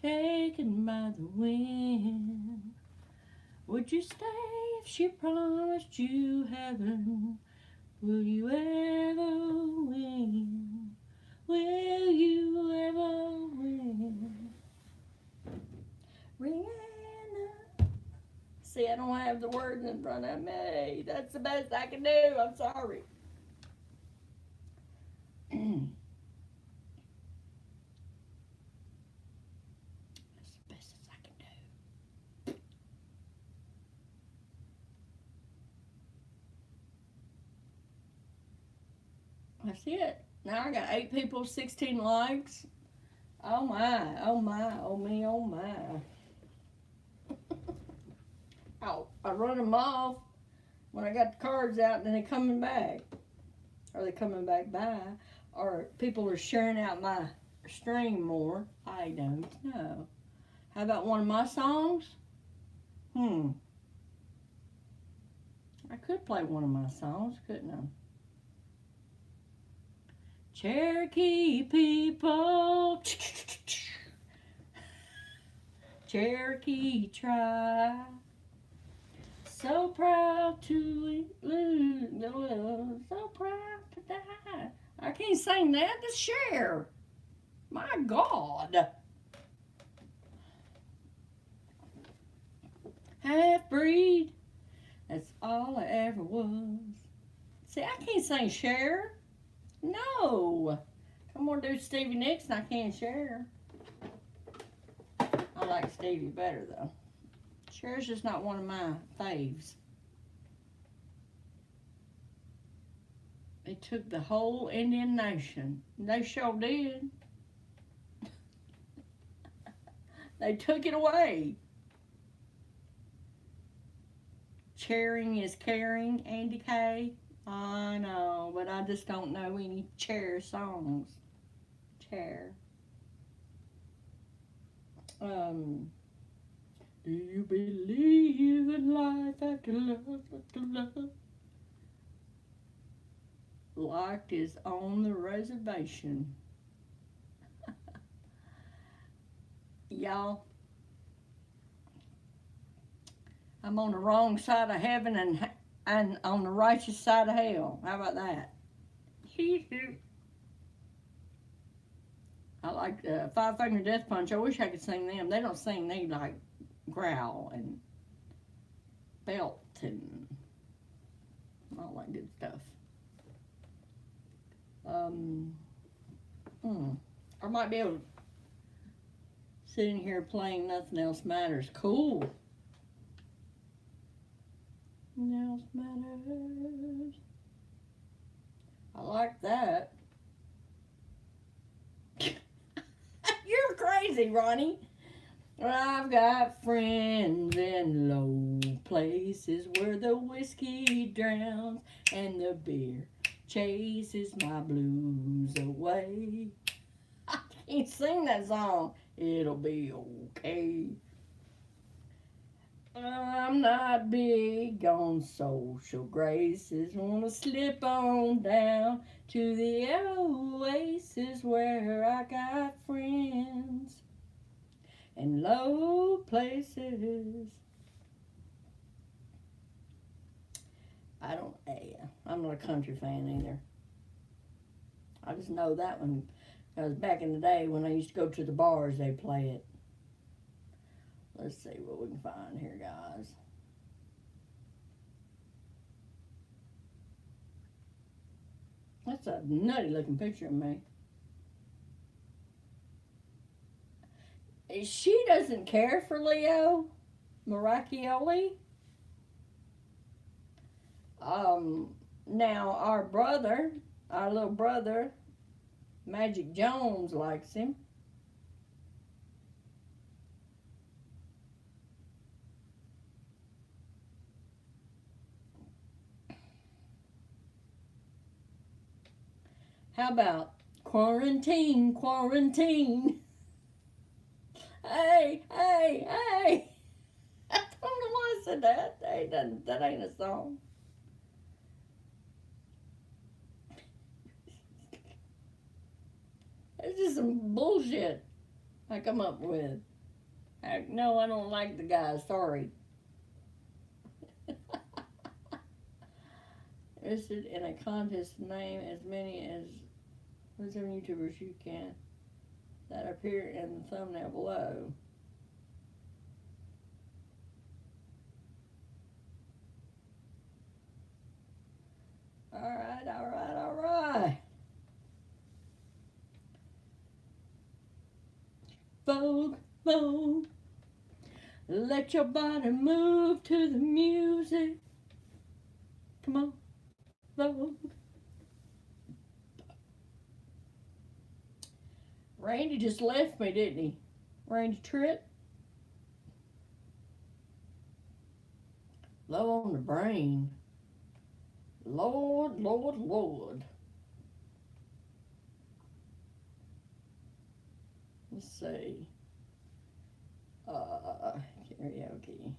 taken by the wind. Would you stay if she promised you heaven? Will you ever win? Will you ever win? Rihanna. See, I don't have the words in front of me. That's the best I can do. I'm sorry. That's the best as I can do. That's it. Now I got 8 people, 16 likes. Oh my, oh my, oh me, oh my. Oh, I run them off when I got the cards out, and then they coming back. Are they coming back by? Or people are sharing out my stream more? I don't know. How about one of my songs? I could play one of my songs, couldn't I? Cherokee people, Cherokee tribe, so proud to lose, so proud to die. I can't sing that. Just share. My God. Half breed. That's all I ever was. See, I can't sing Cher. No. Come on, do Stevie Nicks, and I can't share. I like Stevie better, though. Cher's just not one of my faves. They took the whole Indian nation. They sure did. They took it away. Sharing is caring, Andy K. I know, but I just don't know any Cher songs. Cher. Do you believe in life after love, after love? Locked is on the reservation. Y'all, I'm on the wrong side of heaven and on the righteous side of hell. How about that? I like Five Finger Death Punch. I wish I could sing them. They don't sing. They like growl and belt and all that good stuff. I might be able to sit in here playing Nothing Else Matters. Cool. Nothing else matters. I like that. You're crazy, Ronnie. I've got friends in low places where the whiskey drowns and the beer chases my blues away. I can't sing that song. It'll be okay. I'm not big on social graces. Wanna slip on down to the oasis where I got friends in low places. I'm not a country fan either. I just know that one because back in the day when I used to go to the bars, they play it. Let's see what we can find here, guys. That's a nutty looking picture of me. She doesn't care for Leo Maracchioli. Um, Now our little brother, Magic Jones likes him. How about quarantine, quarantine? Hey, hey, hey! I don't know why I said that. Hey, that ain't a song. It's just some bullshit I come up with. No, I don't like the guy. Sorry. Listed in a contest, name as many as whichever YouTubers you can that appear in the thumbnail below. All right, all right, all right. Vogue, Vogue. Let your body move to the music. Come on, Vogue. Randy just left me, didn't he? Randy Tritt. Low on the brain. Lord, Lord, Lord. Let's see. Karaoke.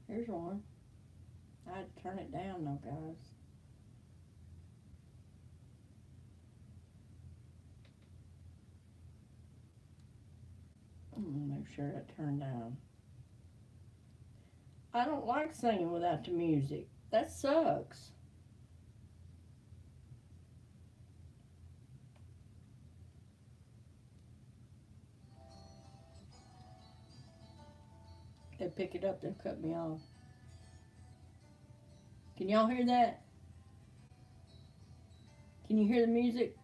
Here's one. I had to turn it down though, guys. I'm gonna make sure I turn down. I don't like singing without the music. That sucks. They pick it up, they'll cut me off. Can y'all hear that? Can you hear the music?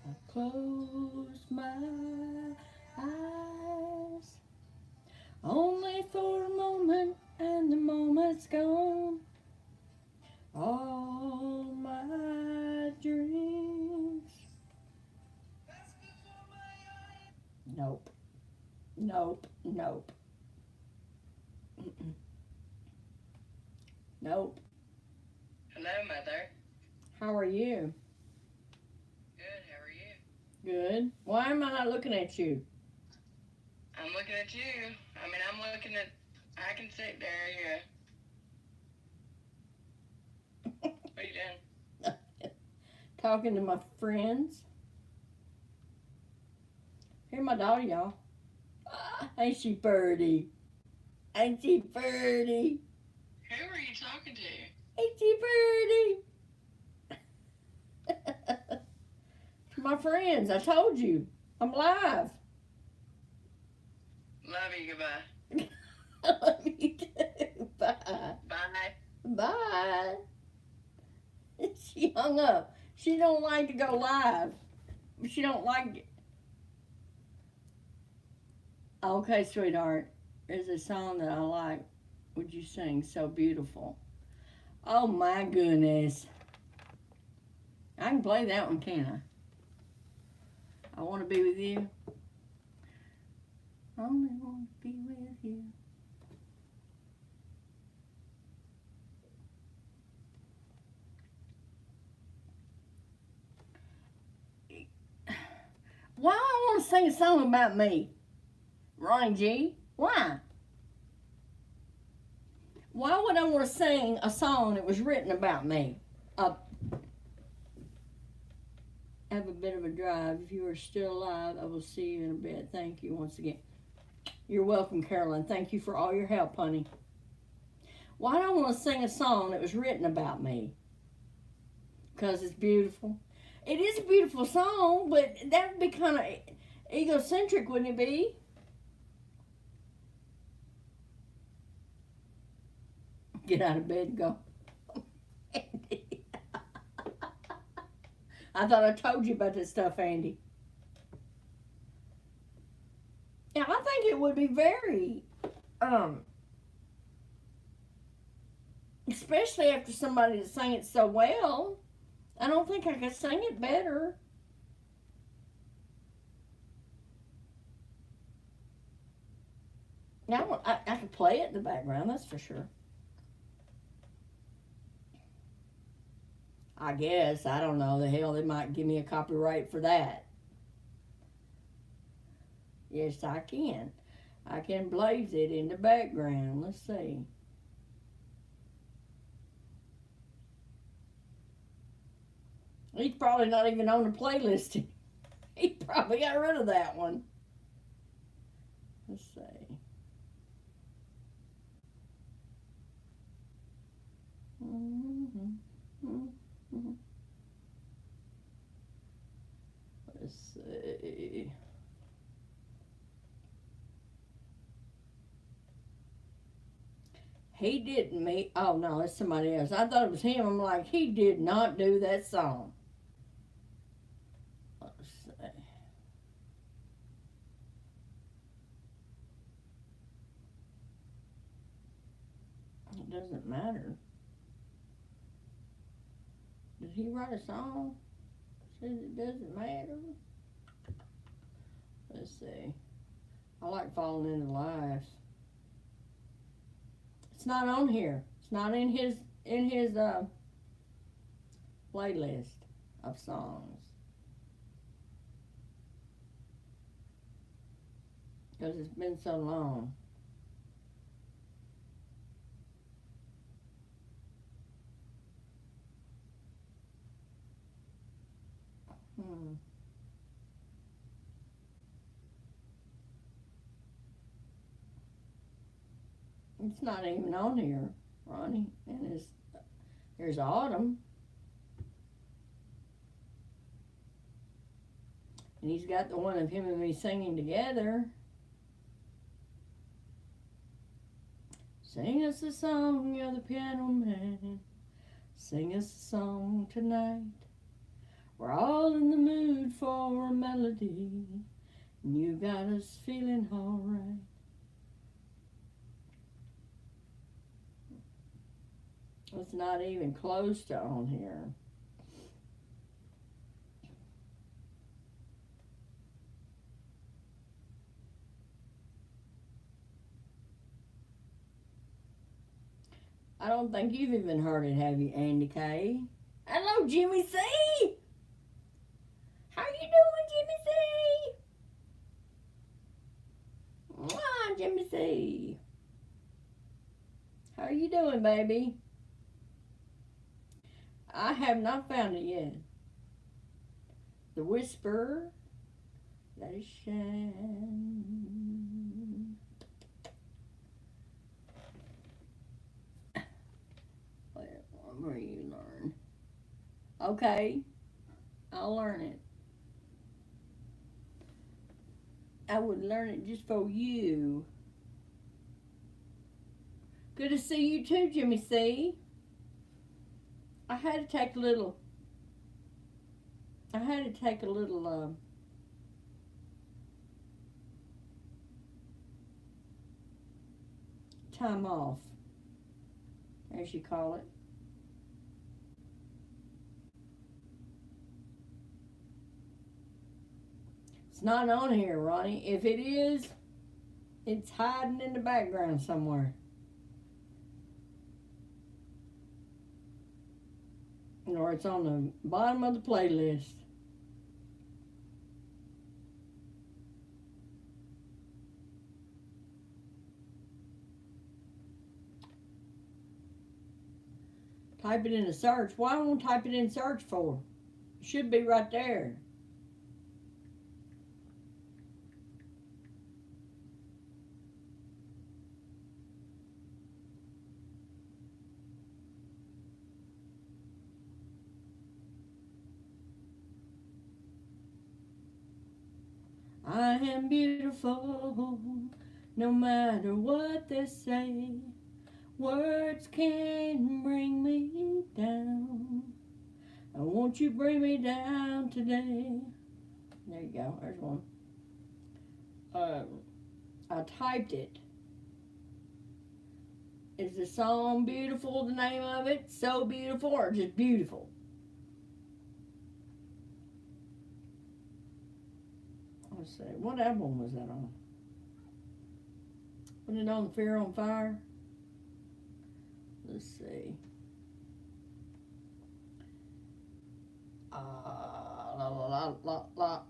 I close my eyes only for a moment, and the moment's gone. All my dreams. Nope. Nope. Nope. Nope. Hello, Mother. How are you? Good, how are you? Good. Why am I not looking at you? I'm looking at you. I mean, I'm looking at. I can sit there, yeah. What are you doing? Talking to my friends. Here's my daughter, y'all. Ain't she pretty? Ain't she pretty? Who are you talking to? Ain't she pretty? To my friends, I told you. I'm live. Love you, goodbye. I love you too. Bye. Bye. Bye. She hung up. She don't like to go live. She don't like it. Okay, sweetheart. There's a song that I like. Would you sing? So beautiful. Oh my goodness. I can play that one, can I? I want to be with you. I only want to be with you. sing a song about me. Ronnie G. Why? Why would I want to sing a song that was written about me? Have a bit of a drive. If you are still alive, I will see you in a bit. Thank you once again. You're welcome, Carolyn. Thank you for all your help, honey. Why do I want to sing a song that was written about me? Because it's beautiful. It is a beautiful song, but that would be kind of egocentric, wouldn't it be? Get out of bed and go. I thought I told you about this stuff, Andy. Yeah, I think it would be very, especially after somebody that sang it so well. I don't think I could sing it better. Now I could play it in the background, that's for sure. I guess, I don't know, the hell, they might give me a copyright for that. Yes, I can. I can blaze it in the background. Let's see. He's probably not even on the playlist. He probably got rid of that one. Let's see. Let's see. He didn't meet. Oh no, it's somebody else. I thought it was him. I'm like, he did not do that song. Let's see. It doesn't matter. Did he write a song? Says it doesn't matter. Let's see. I like Falling Into Life. It's not on here. It's not in his playlist of songs. Because it's been so long. It's not even on here, Ronnie. And there's Autumn. And he's got the one of him and me singing together. Sing us a song, you're the piano man. Sing us a song tonight. We're all in the mood for a melody, and you got us feeling alright. It's not even close to on here. I don't think you've even heard it, have you, Andy K? Hello, Jimmy C. How you doing, Jimmy C? Mwah, Jimmy C. How you doing, baby? I have not found it yet. The Whisper. Let it shine. Where you learn? Okay, I'll learn it. I would learn it just for you. Good to see you too, Jimmy C. I had to take a little time off, as you call it. It's not on here, Ronnie. If it is, it's hiding in the background somewhere. Or it's on the bottom of the playlist. Type it in the search. Why don't I type it in search for? It should be right there. I am beautiful, no matter what they say. Words can bring me down. Won't you bring me down today? There you go. There's one. I typed it. Is the song beautiful, the name of it? So beautiful, or just beautiful? Let's see. What album was that on? Was it on Fear on Fire? Let's see. La la la la la.